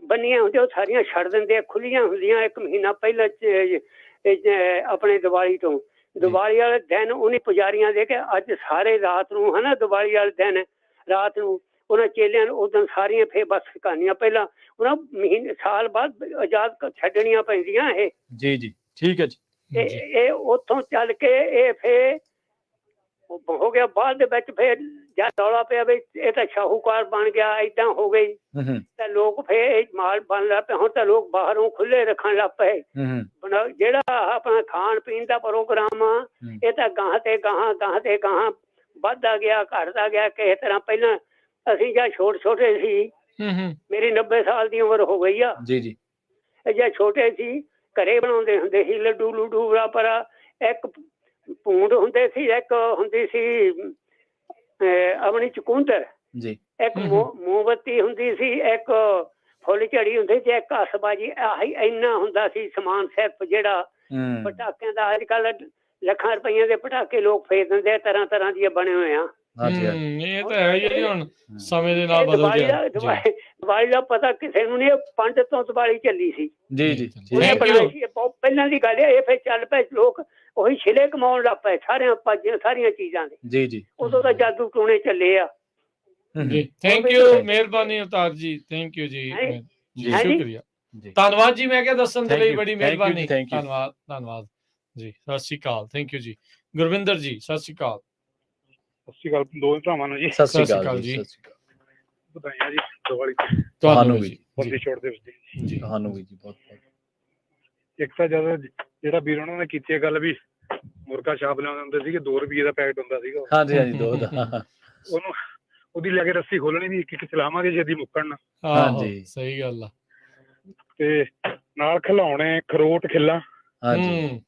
[SPEAKER 8] ਬੰਨੀਆਂ ਹੁੰਦੀਆਂ ਉਹ ਸਾਰੀਆਂ ਛੱਡ ਦਿੰਦੇ ਖੁੱਲੀਆਂ ਹੁੰਦੀਆਂ 1 ਮਹੀਨਾ ਪਹਿਲਾਂ ਆਪਣੇ ਦੀਵਾਲੀ ਤੋਂ ਦੀਵਾਲੀ ਵਾਲੇ ਦਿਨ ਉਹਨੇ ਪੁਜਾਰੀਆਂ ਦੇ ਕੇ ਅੱਜ ਸਾਰੇ ਰਾਤ ਨੂੰ ਹਨਾ ਦੀਵਾਲੀ ਵਾਲੇ ਦਿਨ ਰਾਤ ਨੂੰ ਉਹਨਾਂ ਚੇਲਿਆਂ ਨੂੰ ਉਦੋਂ ਸਾਰੀਆਂ ਫੇਰ ਬਸ ਕਹਾਣੀਆਂ ਪਹਿਲਾਂ ਉਹਨਾਂ ਮਹੀਨੇ ਸਾਲ ਬਾਅਦ ਆਜ਼ਾਦ ਛੱਡਣੀਆਂ ਪੈਂਦੀਆਂ ਇਹ
[SPEAKER 2] ਜੀ ਜੀ ਠੀਕ ਹੈ ਜੀ
[SPEAKER 8] ਇਹ ਉੱਥੋਂ ਚੱਲ ਕੇ ਇਹ ਫੇਰ ਹੋ ਗਿਆ ਬਾਅਦ ਦੇ ਵਿੱਚ ਫੇਰ ਜਦ ਦੌੜਾ ਪਿਆ ਵੀ ਇਹ ਤਾਂ ਸ਼ਾਹੂਕਾਰ ਬਣ ਗਿਆ ਏਦਾਂ ਹੋ ਗਈ ਤਾਂ ਲੋਕ ਫੇਰ ਮਾਲ ਬਣ ਲੱਗ ਪਏ ਹੁਣ ਤਾਂ ਲੋਕ ਬਾਹਰੋਂ ਖੁੱਲੇ ਰੱਖਣ ਲੱਗ ਪਏ ਜਿਹੜਾ ਆਪਣਾ ਖਾਣ ਪੀਣ ਦਾ ਪ੍ਰੋਗਰਾਮ ਆ ਇਹ ਤਾਂ ਗਾਹਾਂ ਤੇ ਗਾਹਾਂ ਵੱਧਦਾ ਗਿਆ ਘਟਦਾ ਗਿਆ ਕਿਸੇ ਤਰ੍ਹਾਂ ਪਹਿਲਾਂ ਅਸੀਂ ਜਾਂ ਛੋਟੇ ਸੀ ਮੇਰੀ 90 ਸਾਲ ਦੀ ਉਮਰ ਹੋ ਗਈ ਆ
[SPEAKER 2] ਜੀ ਜੀ
[SPEAKER 8] ਜੇ ਛੋਟੇ ਸੀ ਘਰੇ ਬਣਾਉਂਦੇ ਹੁੰਦੇ ਸੀ ਲੱਡੂ ਲੁੱਡੂ ਪਰ ਇੱਕ ਪੂੰਡ ਹੁੰਦੇ ਸੀ ਇੱਕ ਹੁੰਦੀ ਸੀ ਆਪਣੀ ਚਕੁੰਦਰ
[SPEAKER 2] ਜੀ
[SPEAKER 8] ਇੱਕ ਮੋਮਬੱਤੀ ਹੁੰਦੀ ਸੀ ਇੱਕ ਫੁੱਲ ਝੜੀ ਹੁੰਦੀ ਸੀ ਇੱਕ ਅਸਬਾਜੀ ਆਹੀ ਇੰਨਾ ਹੁੰਦਾ ਸੀ ਸਮਾਨ ਸਿਰਫ ਜਿਹੜਾ ਪਟਾਕਿਆਂ ਦਾ ਅੱਜ ਕੱਲ ਲੱਖਾਂ ਰੁਪਈਆਂ ਦੇ ਪਟਾਕੇ ਲੋਕ ਫੇਰ ਦਿੰਦੇ ਤਰ੍ਹਾਂ ਦੀਆਂ ਬਣੇ ਹੋਏ ਆ
[SPEAKER 1] ਇਹ ਤਾਂ ਹੈ ਹੀ ਹੁਣ ਸਮੇਂ ਦੇ ਨਾਲ ਬਦਲ ਗਿਆ
[SPEAKER 8] ਦੀਵਾਲੀ ਦਾ ਪਤਾ ਕਿਸੇ ਨੂੰ ਨਹੀਂ ਪੰਡਤ ਤੋਂ ਦੀਵਾਲੀ ਚੱਲੀ ਸੀ
[SPEAKER 2] ਜੀ ਜੀ
[SPEAKER 8] ਪਹਿਲਾਂ ਦੀ ਗੱਲ ਹੈ ਇਹ ਫਿਰ ਚੱਲ ਪਏ ਲੋਕ ਉਹੀ ਛਿਲੇ ਕਮਾਉਣ ਲੱਗ ਪਏ ਸਾਰੀਆਂ ਚੀਜ਼ਾਂ ਦੇ
[SPEAKER 2] ਜੀ ਜੀ
[SPEAKER 8] ਉਦੋਂ ਤਾਂ ਜਾਦੂ ਟੂਣੇ ਚੱਲੇ ਆ
[SPEAKER 1] ਜੀ ਥੈਂਕ ਯੂ ਮਿਹਰਬਾਨੀ ਅਵਤਾਰ ਜੀ ਥੈਂਕ ਯੂ ਜੀ ਸ਼ੁਕਰੀਆ ਧੰਨਵਾਦ ਜੀ ਮੈਂ ਕਿਹਾ ਦੱਸਣ ਦੇ ਲਈ ਬੜੀ ਮਿਹਰਬਾਨੀ ਧੰਨਵਾਦ ਜੀ ਸਤਿ ਸ਼੍ਰੀ ਅਕਾਲ ਥੈਂਕ ਯੂ ਜੀ ਗੁਰਵਿੰਦਰ ਜੀ ਸਤਿ ਸ਼੍ਰੀ ਅਕਾਲ
[SPEAKER 9] ਸਤਿ ਸ਼੍ਰੀ ਅਕਾਲ ਦੋਵੇਂ ਭਰਾਵਾਂ ਨੂੰ ਜੀ
[SPEAKER 2] ਸਤਿ ਸ਼੍ਰੀ ਅਕਾਲ ਜੀ
[SPEAKER 9] ਵਧਾਈਆਂ ਜੀ ਦੀਵਾਲੀ
[SPEAKER 2] ਤੁਹਾਨੂੰ ਵੀ
[SPEAKER 9] ਬੰਦੀ ਛੋੜ ਦਿਵਸ ਦੀ
[SPEAKER 2] ਜੀ ਤੁਹਾਨੂੰ ਵੀ ਜੀ ਬਹੁਤ
[SPEAKER 9] ਇੱਕ ਤਾਂ ਜਿਹੜਾ ਵੀਰ ਉਹਨਾਂ ਨੇ ਕੀਤੀ ਹੈ ਗੱਲ ਵੀ ਮੁਰਗਾ ਛਾਪ ਲਿਆਉਂਦੇ ਹੁੰਦੇ ਸੀਗੇ 2 ਰੁਪਏ ਦਾ ਪੈਕਟ ਹੁੰਦਾ ਸੀਗਾ
[SPEAKER 2] ਹਾਂਜੀ 2 ਦਾ
[SPEAKER 9] ਉਹਨੂੰ ਉਹਦੀ ਲੈ ਕੇ ਰੱਸੀ ਖੋਲਣੀ ਵੀ ਇੱਕ ਚਲਾਵਾਂਗੇ ਜੇ ਦੀ ਮੁੱਕਣ ਨਾ
[SPEAKER 1] ਹਾਂਜੀ ਸਹੀ ਗੱਲ ਆ
[SPEAKER 9] ਤੇ ਨਾਲ ਖਿਲਾਉਣੇ ਖਰੋਟ ਖਿੱਲਾ
[SPEAKER 2] ਹਾਂਜੀ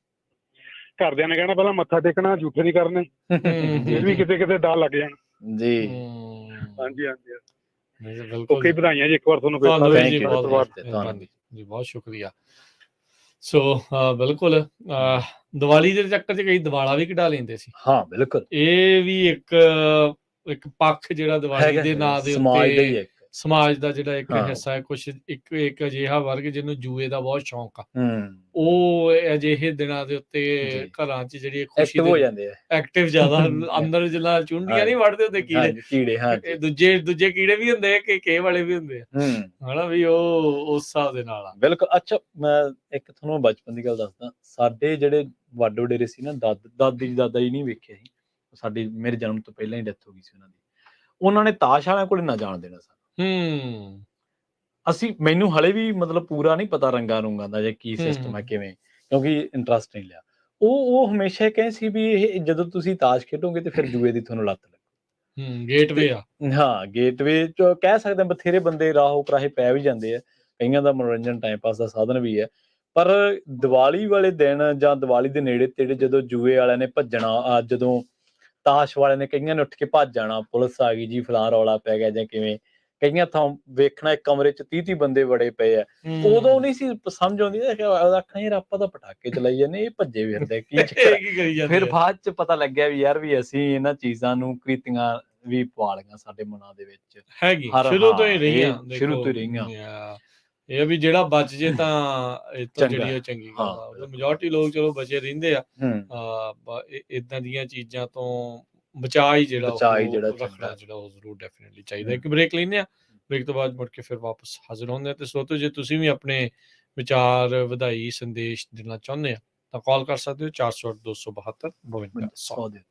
[SPEAKER 9] ਘਰਦਿਆਂ ਨੇ ਕਹਿਣਾ ਪਹਿਲਾਂ ਮੱਥਾ ਟੇਕਣਾ ਝੂਠੇ ਨਹੀਂ ਕਰਨੇ ਇਹ ਵੀ ਕਿਤੇ ਦਾਲ ਲੱਗ ਜਾਣ
[SPEAKER 2] ਜੀ
[SPEAKER 9] ਹਾਂਜੀ
[SPEAKER 1] ਬਿਲਕੁਲ
[SPEAKER 9] ਵਧਾਈਆਂ ਜੀ ਇੱਕ ਵਾਰ ਤੁਹਾਨੂੰ
[SPEAKER 1] ਜੀ ਬਹੁਤ ਸ਼ੁਕਰੀਆ ਸੋ ਬਿਲਕੁਲ ਦੀਵਾਲੀ ਦੇ ਚੱਕਰ 'ਚ ਕਈ ਦੀਵਾਲਾ ਵੀ ਕਢਾ ਲੈਂਦੇ ਸੀ
[SPEAKER 2] ਹਾਂ ਬਿਲਕੁਲ
[SPEAKER 1] ਇਹ ਵੀ ਇੱਕ ਪੱਖ ਜਿਹੜਾ ਦੀਵਾਲੀ ਦੇ ਨਾਂ ਦੇ ਉੱਤੇ ਸਮਾਜ ਦਾ ਜਿਹੜਾ ਇੱਕ ਹਿੱਸਾ ਹੈ ਕੁਛ ਇੱਕ ਅਜਿਹਾ ਵਰਗ ਜਿਹਨੂੰ ਜੂਏ ਦਾ ਬਹੁਤ ਸ਼ੌਂਕ ਆ ਉਹ ਅਜਿਹੇ ਦਿਨਾਂ ਦੇ ਉੱਤੇ ਘਰਾਂ 'ਚ ਜਿਹੜੀ ਖੁਸ਼ੀ
[SPEAKER 2] ਹੋ ਜਾਂਦੇ ਆ
[SPEAKER 1] ਐਕਟਿਵ ਜ਼ਿਆਦਾ ਅੰਦਰ ਜਿਹੜਾ ਚੁੰਡੀਆਂ ਨਹੀਂ ਵੜਦੇ ਹੁੰਦੇ ਕੀੜੇ ਦੂਜੇ ਕੀੜੇ ਵੀ ਹੁੰਦੇ ਆ ਕਿ ਵਾਲੇ ਵੀ ਹੁੰਦੇ ਆ ਹਨਾ ਵੀ ਉਹ ਉਸ ਹਿਸਾਬ ਦੇ ਨਾਲ ਆ
[SPEAKER 2] ਬਿਲਕੁਲ ਅੱਛਾ ਮੈਂ ਇੱਕ ਤੁਹਾਨੂੰ ਬਚਪਨ ਦੀ ਗੱਲ ਦੱਸਦਾ ਸਾਡੇ ਜਿਹੜੇ ਵੱਡ ਵਡੇਰੇ ਸੀ ਨਾ ਦਾਦਾ ਜੀ ਨਹੀਂ ਵੇਖਿਆ ਸੀ ਮੇਰੇ ਜਨਮ ਤੋਂ ਪਹਿਲਾਂ ਹੀ ਡੈਥ ਹੋ ਗਈ ਸੀ ਉਹਨਾਂ ਨੇ ਤਾਸ਼ ਵਾਲਿਆਂ ਕੋਲ ਨਾ ਜਾਣ ਦੇਣਾ ਅਸੀਂ ਮੈਨੂੰ ਹਲੇ ਵੀ ਮਤਲਬ ਪੂਰਾ ਨਹੀਂ ਪਤਾ ਰੰਗਾਂ ਦਾ ਜਾਂ ਕੀ ਸਿਸਟਮ ਹੈ ਕਿਵੇਂ ਕਿਉਂਕਿ ਇੰਟਰਸਟ ਨਹੀਂ ਲਿਆ ਉਹ ਹਮੇਸ਼ਾ ਕਹੇ ਸੀ ਵੀ ਇਹ ਜਦੋਂ ਤੁਸੀਂ ਤਾਸ਼ ਖੇਡੋਗੇ ਤੇ ਫਿਰ ਜੂਏ ਦੀ ਤੁਹਾਨੂੰ ਲੱਤ ਲੱਗੇ
[SPEAKER 1] ਗੇਟਵੇ ਆ
[SPEAKER 2] ਹਾਂ ਗੇਟਵੇ ਚ ਕਹਿ ਸਕਦੇ ਬਥੇਰੇ ਬੰਦੇ ਰਾਹੋਂ ਕਰਾਹੇ ਪੈ ਵੀ ਜਾਂਦੇ ਆ ਕਈਆਂ ਦਾ ਮਨੋਰੰਜਨ ਟਾਈਮ ਪਾਸ ਦਾ ਸਾਧਨ ਵੀ ਹੈ ਪਰ ਦੀਵਾਲੀ ਵਾਲੇ ਦਿਨ ਜਾਂ ਦੀਵਾਲੀ ਦੇ ਨੇੜੇ ਤੇੜੇ ਜਦੋਂ ਜੂਏ ਵਾਲਿਆਂ ਨੇ ਭੱਜਣਾ ਜਦੋਂ ਤਾਸ਼ ਵਾਲਿਆਂ ਨੇ ਕਈਆਂ ਨੇ ਉੱਠ ਕੇ ਭੱਜ ਜਾਣਾ ਪੁਲਿਸ ਆ ਗਈ ਜੀ ਫਲਾਂ ਰੌਲਾ ਪੈ ਗਿਆ ਜਾਂ ਕਿਵੇਂ ਕਈਆਂ ਥਾਂ ਵੇਖਣਾ ਇੱਕ ਕਮਰੇ ਚ 30 ਬੰਦੇ ਬੜੇ ਪਏ ਆ ਉਦੋਂ ਨਹੀਂ ਸੀ ਸਮਝ ਆਉਂਦੀ ਆਖਾਂ ਯਾਰ ਆਪਾਂ ਤਾਂ ਪਟਾਕੇ ਚਲਾਈ ਜਾਂਦੇ ਇਹ ਭੱਜੇ ਫਿਰਦੇ ਕੀ ਫਿਰ ਬਾਅਦ ਚ ਪਤਾ ਲੱਗਿਆ ਵੀ ਯਾਰ ਵੀ ਅਸੀਂ ਇਹਨਾਂ ਚੀਜ਼ਾਂ ਨੂੰ ਕ੍ਰਿਤੀਆਂ ਵੀ ਪਵਾ ਲਈਆਂ ਸਾਡੇ ਮਨਾਂ ਦੇ ਵਿੱਚ
[SPEAKER 1] ਹੈਗੀ ਸ਼ੁਰੂ ਤੋਂ ਹੀ ਰਹੀਆਂ ਇਹ ਵੀ ਜਿਹੜਾ ਬਚ ਜੇ ਤਾਂ ਇਹ ਤਾਂ ਜਿਹੜੀ ਉਹ ਚੰਗੀ ਗੱਲ ਆ।
[SPEAKER 2] ਬਿਲਕੁਲ।
[SPEAKER 1] ਮੈਜੋਰਟੀ ਲੋਕ ਚਲੋ ਬਚੇ ਰਹਿੰਦੇ ਆ। ਇਦਾਂ ਦੀਆਂ ਚੀਜ਼ਾਂ ਤੋਂ ਬਚਾਅ ਹੀ ਜਿਹੜਾ ਰੱਖਣਾ ਜਿਹੜਾ ਉਹ ਜ਼ਰੂਰ ਡੈਫੀਨਿਟਲੀ ਚਾਹੀਦਾ। ਇੱਕ ਬ੍ਰੇਕ ਲੈਂਦੇ ਆ, ਬ੍ਰੇਕ ਤੋਂ ਬਾਅਦ ਮੁੜ ਕੇ ਫਿਰ ਵਾਪਸ ਹਾਜ਼ਰ ਹੁੰਦੇ ਆ। ਤੇ ਸਰੋਤਿਓ, ਜੇ ਤੁਸੀਂ ਵੀ ਆਪਣੇ ਵਿਚਾਰ, ਵਧਾਈ, ਸੰਦੇਸ਼ ਦੇਣਾ ਚਾਹੁੰਦੇ ਆ ਤਾਂ ਕਾਲ ਕਰ ਸਕਦੇ ਹੋ 408 272 52 100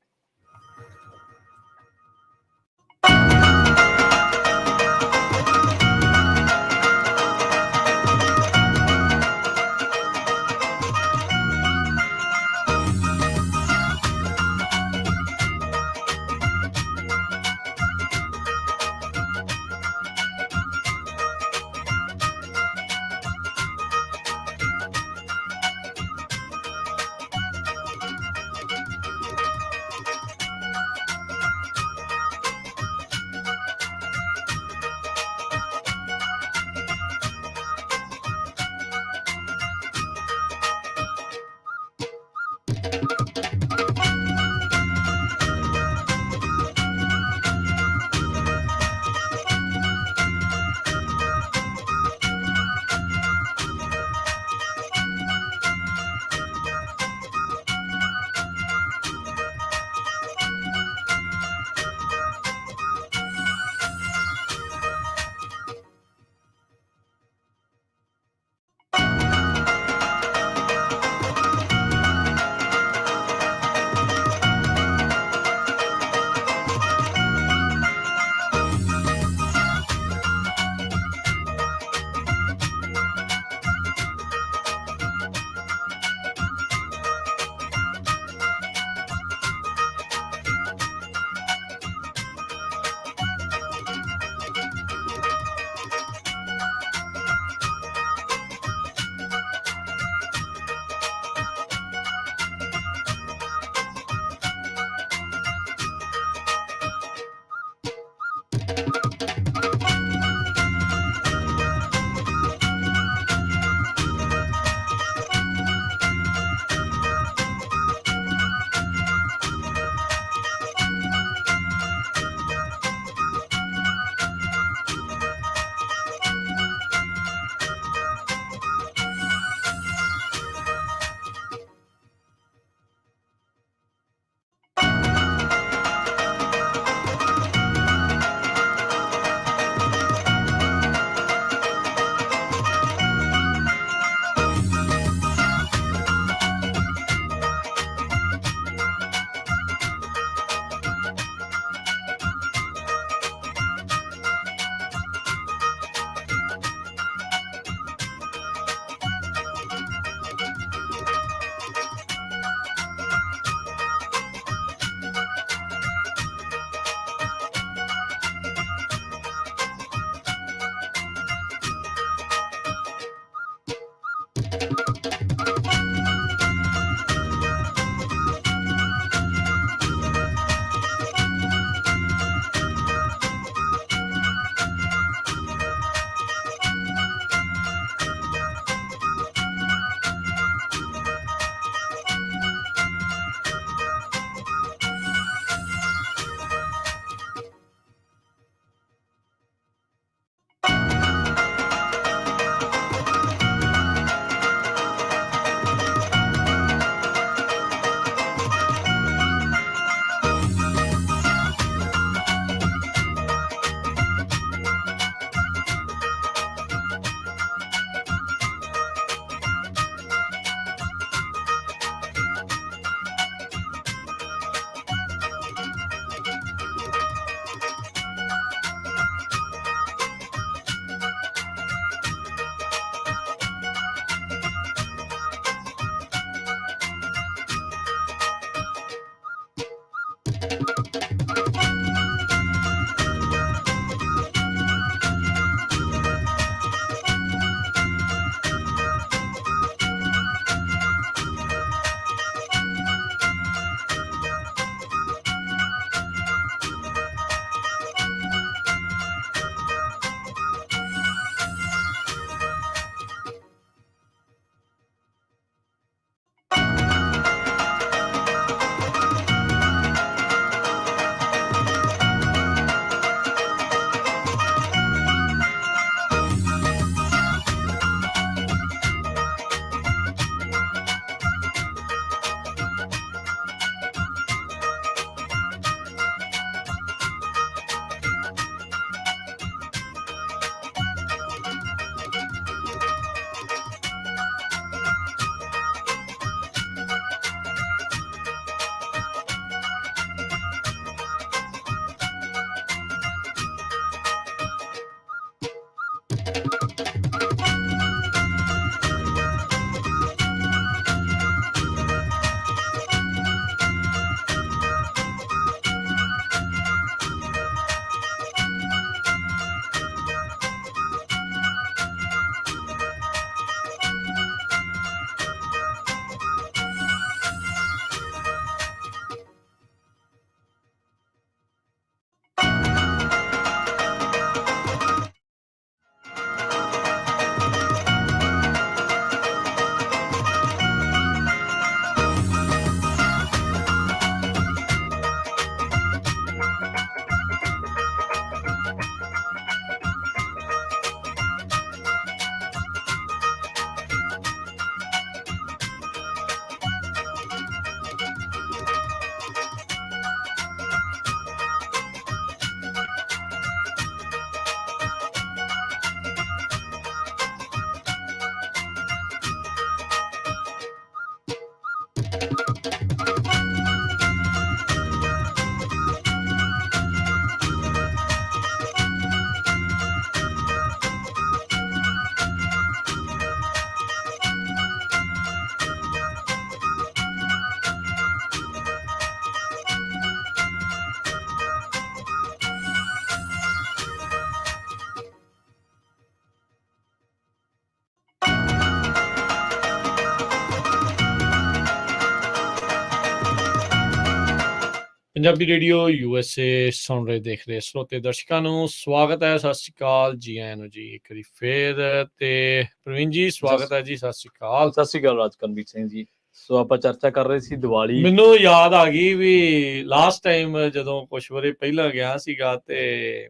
[SPEAKER 1] ਪੰਜਾਬੀ ਰੇਡੀਓ USA ਸੁਣ ਰਹੇ ਦੇਖ ਰਹੇ ਸਰੋਤੇ ਦਰਸ਼ਕਾਂ ਨੂੰ ਸਵਾਗਤ ਹੈ, ਸਤਿ ਸ਼੍ਰੀ ਅਕਾਲ, ਜੀ ਆਇਆਂ ਨੂੰ ਜੀ ਇੱਕ ਵਾਰੀ ਫੇਰ। ਤੇ ਪ੍ਰਵੀਨ ਜੀ ਸਵਾਗਤ ਹੈ ਜੀ, ਸਤਿ ਸ਼੍ਰੀ ਅਕਾਲ।
[SPEAKER 2] ਸਤਿ ਸ਼੍ਰੀ ਅਕਾਲ ਰਾਜਕਰਮਜੀਤ ਸਿੰਘ ਜੀ। ਸੋ ਆਪਾਂ ਚਰਚਾ ਕਰ ਰਹੇ ਸੀ ਦੀਵਾਲੀ।
[SPEAKER 1] ਮੈਨੂੰ ਯਾਦ ਆ ਗਈ ਵੀ ਲਾਸਟ ਟਾਈਮ ਜਦੋਂ ਕੁਛ ਵਾਰੀ ਪਹਿਲਾਂ ਗਿਆ ਸੀਗਾ ਤੇ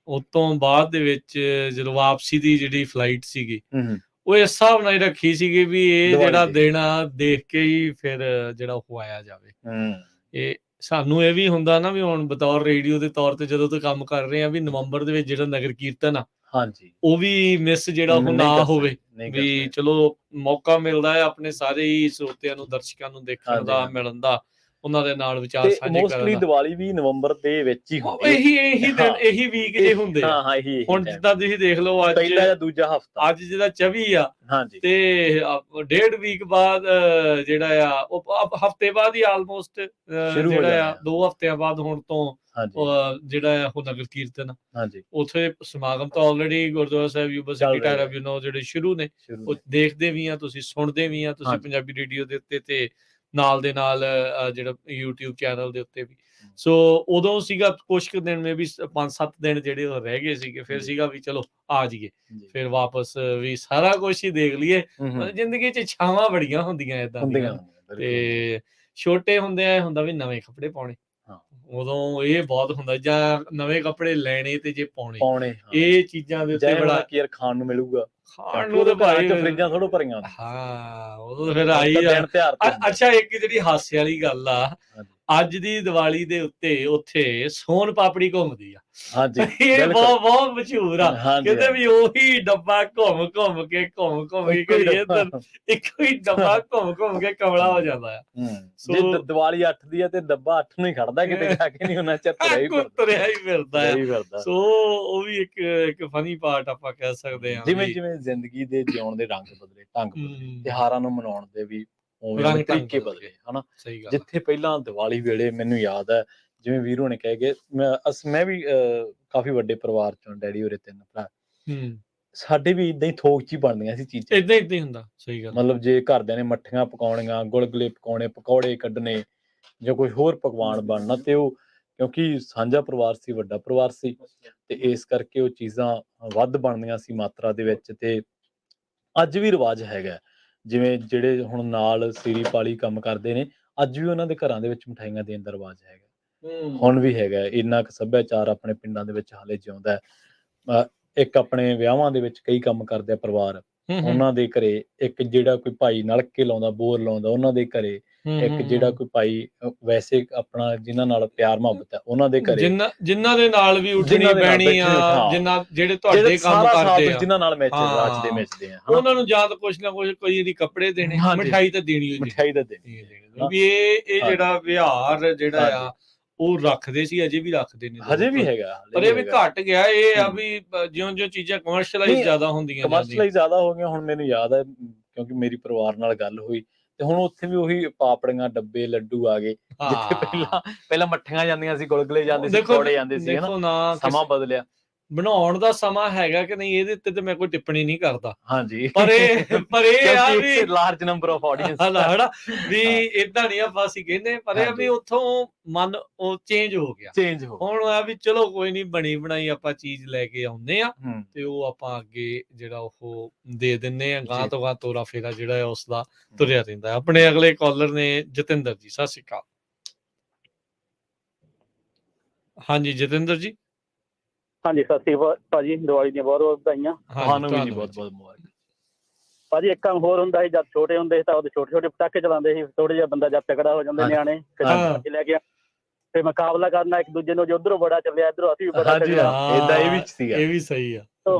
[SPEAKER 1] ਉਸ ਤੋਂ ਬਾਅਦ ਦੇ ਵਿੱਚ ਜਦੋਂ ਵਾਪਸੀ ਦੀ ਜਿਹੜੀ ਫਲਾਈਟ ਸੀਗੀ ਉਹ ਇਸ ਹਿਸਾਬ ਨਾਲ ਹੀ ਰੱਖੀ ਸੀਗੀ ਵੀ ਇਹ ਜਿਹੜਾ ਦਿਨ ਆ ਦੇਖ ਕੇ ਹੀ ਫਿਰ ਜਿਹੜਾ ਉਹ ਆਇਆ ਜਾਵੇ। ਇਹ ਸਾਨੂੰ ਇਹ ਵੀ ਹੁੰਦਾ ਨਾ ਵੀ ਹੁਣ ਬਤੌਰ ਰੇਡੀਓ ਦੇ ਤੌਰ ਤੇ ਜਦੋਂ ਤੋਂ ਕੰਮ ਕਰ ਰਹੇ ਆ ਵੀ ਨਵੰਬਰ ਦੇ ਵਿੱਚ ਜਿਹੜਾ ਨਗਰ ਕੀਰਤਨ ਆ
[SPEAKER 2] ਹਾਂਜੀ
[SPEAKER 1] ਉਹ ਵੀ ਮਿਸ ਜਿਹੜਾ ਉਹ ਨਾ ਹੋਵੇ, ਵੀ ਚਲੋ ਮੌਕਾ ਮਿਲਦਾ ਹੈ ਆਪਣੇ ਸਾਰੇ ਹੀ ਸਰੋਤਿਆਂ ਨੂੰ ਦਰਸ਼ਕਾਂ ਨੂੰ ਦੇਖਣ ਦਾ, ਮਿਲਣ ਦਾ, ਉਹਨਾਂ ਦੇ ਨਾਲ ਵਿਚਾਰ ਸਾਂਝੇ ਕਰਨ ਦਾ।
[SPEAKER 2] ਮੋਸਟਲੀ ਦੀਵਾਲੀ ਵੀ ਨਵੰਬਰ ਦੇ ਵਿੱਚ ਹੀ ਹੁੰਦੀ
[SPEAKER 1] ਹੈ, ਇਹੀ ਦਿਨ ਇਹੀ ਵੀਕ ਜੇ ਹੁੰਦੇ ਆ।
[SPEAKER 2] ਹਾਂ ਇਹੀ
[SPEAKER 1] ਹੁਣ ਜਿੱਦਾਂ ਤੁਸੀਂ ਦੇਖ ਲਓ ਅੱਜ
[SPEAKER 2] ਪਹਿਲਾ ਜਾਂ ਦੂਜਾ ਹਫਤਾ,
[SPEAKER 1] ਅੱਜ ਜਿਹੜਾ 24 ਆ
[SPEAKER 2] ਹਾਂਜੀ ਤੇ
[SPEAKER 1] 1.5 ਵੀਕ ਬਾਅਦ ਜਿਹੜਾ ਆ ਉਹ ਹਫਤੇ ਬਾਅਦ ਹੀ ਆਲਮੋਸਟ ਜਿਹੜਾ ਆ 2 ਹਫ਼ਤਿਆਂ ਬਾਅਦ ਹੁਣ ਤੋਂ ਜਿਹੜਾ ਆ ਉਹ ਨਗਰ ਕੀਰਤਨ ਹਾਂਜੀ ਉੱਥੇ ਸਮਾਗਮ ਤਾਂ ਆਲਰੇਡੀ ਗੁਰਦੁਆਰਾ ਸਾਹਿਬ ਯੂਬਾ ਸਿਟੀ ਟਾਇਰ ਜਿਹੜੇ ਸ਼ੁਰੂ ਨੇ ਉਹ ਦੇਖਦੇ ਵੀ ਆ, ਤੁਸੀਂ ਸੁਣਦੇ ਵੀ ਆ ਤੁਸੀਂ ਪੰਜਾਬੀ ਰੇਡੀਓ ਦੇ ਉੱਤੇ ਤੇ ਨਾਲ ਦੇ ਨਾਲ ਜਿਹੜਾ YouTube ਚੈਨਲ ਦੇ ਉੱਤੇ ਵੀ। ਸੋ ਉਦੋਂ ਸੀਗਾ ਕੁਛ ਕੁ ਦਿਨ ਵੀ 5-7 ਦਿਨ ਜਿਹੜੇ ਉਹ ਰਹਿ ਗਏ ਸੀਗੇ, ਫਿਰ ਸੀਗਾ ਵੀ ਚਲੋ ਆ ਜਾਈਏ ਫਿਰ ਵਾਪਸ ਵੀ ਸਾਰਾ ਕੁਛ ਹੀ ਦੇਖ ਲਈਏ। ਜ਼ਿੰਦਗੀ 'ਚ ਛਾਵਾਂ ਬੜੀਆਂ ਹੁੰਦੀਆਂ ਏਦਾਂ ਦੀਆਂ ਤੇ ਛੋਟੇ ਹੁੰਦੇ ਹੁੰਦਾ ਵੀ ਨਵੇਂ ਕੱਪੜੇ ਪਾਉਣੇ, ਉਦੋਂ ਇਹ ਬਹੁਤ ਹੁੰਦਾ, ਜਾਂ ਨਵੇਂ ਕੱਪੜੇ ਲੈਣੇ ਤੇ ਜੇ ਪਾਉਣੇ ਇਹ ਚੀਜ਼ਾਂ ਦੇ ਉੱਤੇ ਬੜਾ
[SPEAKER 2] ਕੇਅਰ ਖਾਣ ਨੂੰ ਮਿਲੂਗਾ,
[SPEAKER 1] ਖਾਣ ਨੂੰ ਤਾਂ ਭਾਈ
[SPEAKER 2] ਫਰਿੱਜਾਂ ਥੋੜੋ ਭਰੀਆਂ।
[SPEAKER 1] ਹਾਂ ਉਦੋਂ ਫਿਰ ਆਈ ਅੱਛਾ ਇੱਕ ਜਿਹੜੀ ਹਾਸੇ ਵਾਲੀ ਗੱਲ ਆ, ਅੱਜ ਦੀ ਦੀਵਾਲੀ ਦੇ ਉੱਤੇ ਉੱਥੇ ਸੋਨ ਪਾਪੜੀ ਘੁੰਮਦੀ ਆ। ਹਾਂਜੀ ਇਹ ਬਹੁਤ ਮਸ਼ਹੂਰ ਆ, ਕਹਿੰਦੇ ਵੀ ਉਹੀ ਡੱਬਾ ਘੁੰਮ ਕੇ ਇੱਕੋ ਹੀ ਡੱਬਾ ਘੁੰਮ ਕੇ ਕਮਲਾ ਹੋ ਜਾਂਦਾ ਆ।
[SPEAKER 2] ਸੋ ਦੀਵਾਲੀ 8 ਦੀ ਆ ਤੇ ਡੱਬਾ 8 ਨੂੰ ਹੀ ਖੜਦਾ, ਕਿਤੇ ਜਾ ਕੇ ਨਹੀਂ ਉਹਨਾਂ ਚਿਰ
[SPEAKER 1] ਤੁਰਿਆ ਹੀ ਫਿਰਦਾ। ਸੋ ਉਹ ਵੀ ਇੱਕ ਫਨੀ ਪਾਰਟ ਆਪਾਂ ਕਹਿ ਸਕਦੇ ਹਾਂ।
[SPEAKER 2] ਜਿਵੇਂ ਜ਼ਿੰਦਗੀ ਦੇ ਜਿਉਣ ਦੇ ਰੰਗ ਬਦਲੇ, ਢੰਗ ਬਦਲੇ, ਤਿਉਹਾਰਾਂ ਨੂੰ ਮਨਾਉਣ ਦੇ ਵੀ ਉਵੇਂ ਤਰੀਕੇ ਬਦਲੇ ਹਨਾ। ਜਿੱਥੇ ਪਹਿਲਾਂ ਦੀਵਾਲੀ ਵੇਲੇ ਮੈਨੂੰ ਯਾਦ ਹੈ, ਜਿਵੇਂ ਵੀਰ ਹੋਣੇ ਕਹਿ ਗਏ, ਮੈਂ ਵੀ ਕਾਫੀ ਵੱਡੇ ਪਰਿਵਾਰ ਚੋਂ, ਡੈਡੀ ਹੋਰੇ 3 ਭਰਾ, ਸਾਡੇ ਵੀ ਏਦਾਂ ਹੀ ਥੋਕ ਚ ਹੀ ਬਣਦੀਆਂ ਸੀ ਚੀਜ਼ਾਂ,
[SPEAKER 1] ਏਦਾਂ ਹੀ ਹੁੰਦਾ। ਸਹੀ ਗੱਲ,
[SPEAKER 2] ਮਤਲਬ ਜੇ ਘਰਦਿਆਂ ਨੇ ਮੱਠੀਆਂ ਪਕਾਉਣੀਆਂ, ਗੁਲਗੁਲੇ ਪਕਾਉਣੇ, ਪਕੌੜੇ ਕੱਢਣੇ ਜਾਂ ਕੋਈ ਹੋਰ ਪਕਵਾਨ ਬਣਨਾ, ਤੇ ਉਹ ਕਿਉਂਕਿ ਸਾਂਝਾ ਪਰਿਵਾਰ ਸੀ, ਵੱਡਾ ਪਰਿਵਾਰ ਸੀ, ਤੇ ਇਸ ਕਰਕੇ ਉਹ ਚੀਜ਼ਾਂ ਵੱਧ ਬਣਦੀਆਂ ਸੀ ਮਾਤਰਾ ਦੇ ਵਿੱਚ। ਤੇ ਅੱਜ ਵੀ ਰਿਵਾਜ ਹੈਗਾ, ਜਿਵੇਂ ਜਿਹੜੇ ਹੁਣ ਨਾਲ ਸੀਰੀ ਪਾਲੀ ਕੰਮ ਕਰਦੇ ਨੇ, ਅੱਜ ਵੀ ਉਹਨਾਂ ਦੇ ਘਰਾਂ ਦੇ ਵਿੱਚ ਮਠਾਈਆਂ ਦੇਣ ਦਾ ਰਿਵਾਜ ਹੈਗਾ, ਹੁਣ ਵੀ ਹੈਗਾ। ਇੰਨਾ ਕੁ ਸੱਭਿਆਚਾਰ ਆਪਣੇ ਪਿੰਡਾਂ ਦੇ ਵਿੱਚ ਹਾਲੇ ਜਿਉਂਦਾ ਹੈ। ਇੱਕ ਆਪਣੇ ਵਿਆਹਾਂ ਦੇ ਵਿੱਚ ਕਈ ਕੰਮ ਕਰਦੇ ਆ ਪਰਿਵਾਰ, ਉਹਨਾਂ ਦੇ ਘਰੇ ਇੱਕ ਜਿਹੜਾ ਕੋਈ ਭਾਈ ਨਲਕੇ ਲਾਉਂਦਾ, ਬੋਰ ਲਾਉਂਦਾ, ਉਹਨਾਂ ਦੇ ਘਰੇ ਇੱਕ ਜਿਹੜਾ ਕੋਈ ਭਾਈ ਵੈਸੇ ਆਪਣਾ ਜਿਨ੍ਹਾਂ ਨਾਲ ਪਿਆਰ ਮੁਹੱਬਤ ਹੈ, ਉਹਨਾਂ ਦੇ ਘਰੇ,
[SPEAKER 1] ਜਿਨ੍ਹਾਂ ਦੇ ਨਾਲ ਵੀ ਉੱਠਣੀ ਬਹਿਣੀ ਆ, ਜਿਹੜੇ ਤੁਹਾਡੇ ਕੰਮ ਕਰਦੇ ਆ,
[SPEAKER 2] ਜਿਨ੍ਹਾਂ ਨਾਲ ਮਿਚਦੇ ਆ,
[SPEAKER 1] ਉਹਨਾਂ ਨੂੰ ਜਾਂ ਤਾਂ ਕੁਛ ਨਾ ਕੁਛ ਕੋਈ ਇਹਦੀ ਕੱਪੜੇ ਦੇਣੇ, ਮਿਠਾਈ ਤਾਂ ਦੇਣੀ,
[SPEAKER 2] ਮਿਠਾਈ ਤਾਂ ਦੇਣੀ।
[SPEAKER 1] ਵੀ ਇਹ ਜਿਹੜਾ ਵਿਹਾਰ ਜਿਹੜਾ ਆ ਉਹ ਰੱਖਦੇ ਸੀ, ਅਜੇ ਵੀ ਰੱਖਦੇ ਨੇ
[SPEAKER 2] ਹਜੇ ਵੀ
[SPEAKER 1] ਲੋਕ।
[SPEAKER 2] ਹੈਗਾ,
[SPEAKER 1] ਪਰ ਇਹ ਵੀ ਘਟ ਗਿਆ। ਇਹ ਆ
[SPEAKER 2] ਹੂੰ।
[SPEAKER 1] ਵੀ ਜਿਉਂ-ਜਿਉਂ ਚੀਜ਼ਾਂ ਕਮਰਸ਼ੀਅਲਾਈਜ਼ ਜ਼ਿਆਦਾ ਹੁੰਦੀਆਂ ਜਾਂਦੀਆਂ।
[SPEAKER 2] ਕਮਰਸ਼ੀਅਲਾਈਜ਼ ਜ਼ਿਆਦਾ ਹੋ ਗਈਆਂ। ਹੁਣ ਮੈਨੂੰ ਯਾਦ ਹੈ ਕਿਉਂਕਿ ਮੇਰੀ ਪਰਿਵਾਰ ਨਾਲ ਗੱਲ ਹੋਈ ਤੇ ਹੁਣ ਉੱਥੇ ਵੀ ਉਹੀ ਪਾਪੜੀਆਂ, ਡੱਬੇ, ਲੱਡੂ ਆ ਗਏ। ਜਿੱਥੇ ਪਹਿਲਾਂ ਮੱਠੀਆਂ ਜਾਂਦੀਆਂ ਸੀ, ਗੁਲਗੁਲੇ ਜਾਂਦੇ ਸੀ, ਪਕੌੜੇ ਜਾਂਦੇ ਸੀ,
[SPEAKER 1] ਦੇਖੋ ਨਾ
[SPEAKER 2] ਸਮਾਂ ਬਦਲਿਆ।
[SPEAKER 1] ਬਣਾਉਣ ਦਾ ਸਮਾਂ ਹੈਗਾ ਕਿ ਨਹੀਂ, ਇਹਦੇ ਉੱਤੇ ਤੇ ਮੈਂ ਕੋਈ ਟਿੱਪਣੀ ਨਹੀਂ ਕਰਦਾ।
[SPEAKER 2] ਹਾਂਜੀ,
[SPEAKER 1] ਪਰ ਇਹ ਆ ਵੀ
[SPEAKER 2] ਲਾਰਜ ਨੰਬਰ ਆਫ ਆਡੀਅנס
[SPEAKER 1] ਹਨਾ ਵੀ ਏਦਾਂ ਨਹੀਂ ਆਪਾਂ ਅਸੀਂ ਕਹਿੰਦੇ, ਪਰ ਇਹ ਵੀ ਉੱਥੋਂ ਮਨ ਉਹ ਚੇਂਜ ਹੋ ਗਿਆ। ਹੁਣ ਆ ਵੀ ਚਲੋ ਕੋਈ ਨਹੀਂ, ਬਣੀ ਬਣਾਈ ਆਪਾਂ ਚੀਜ਼ ਲੈ ਕੇ ਆਉਂਦੇ ਆ ਤੇ ਉਹ ਆਪਾਂ ਅੱਗੇ ਜਿਹੜਾ ਉਹ ਦੇ ਦਿੰਦੇ ਆ। ਗਾਂ ਤੋਂ ਗਾਂ ਤੋਰਾ ਫੇਰਾ ਜਿਹੜਾ ਹੈ ਉਸਦਾ ਤੁਰਿਆ ਰਹਿੰਦਾ। ਆਪਣੇ ਅਗਲੇ ਕਾਲਰ ਨੇ ਜਤਿੰਦਰ ਜੀ, ਸਤਿ ਸ਼੍ਰੀ ਅਕਾਲ। ਹਾਂਜੀ ਜਤਿੰਦਰ ਜੀ।
[SPEAKER 5] ਹਾਂਜੀ, ਸਤਿ ਸ਼੍ਰੀ ਅਕਾਲ ਭਾਜੀ, ਦੀਵਾਲੀ ਦੀਆਂ ਬਹੁਤ ਬਹੁਤ ਵਧਾਈਆਂ।
[SPEAKER 2] ਤੁਹਾਨੂੰ ਵੀ ਬਹੁਤ ਬਹੁਤ ਮੁਬਾਰਕ
[SPEAKER 5] ਭਾਜੀ। ਇੱਕ ਕੰਮ ਹੋਰ ਹੁੰਦਾ ਸੀ, ਜਦ ਛੋਟੇ ਹੁੰਦੇ ਸੀ ਤਾਂ ਉਹਦੇ ਛੋਟੇ ਛੋਟੇ ਪਟਾਕੇ ਚਲਾਉਂਦੇ ਸੀ। ਥੋੜੇ ਜਿਹਾ ਬੰਦਾ ਜਦ ਤਕੜਾ ਹੋ ਜਾਂਦੇ ਨਿਆਣੇ ਲੈ ਕੇ ਤੇ ਮੁਕਾਬਲਾ ਕਰਨਾ ਇੱਕ ਦੂਜੇ ਨੂੰ, ਜੇ ਉਧਰੋਂ ਬੜਾ ਚੱਲਿਆ ਇਧਰੋਂ ਅਸੀਂ ਵੀ ਬੜਾ ਚੱਲਿਆ।
[SPEAKER 2] ਏਦਾਂ ਇਹ ਵੀ ਸੀਗਾ,
[SPEAKER 1] ਇਹ ਵੀ ਸਹੀ ਆ।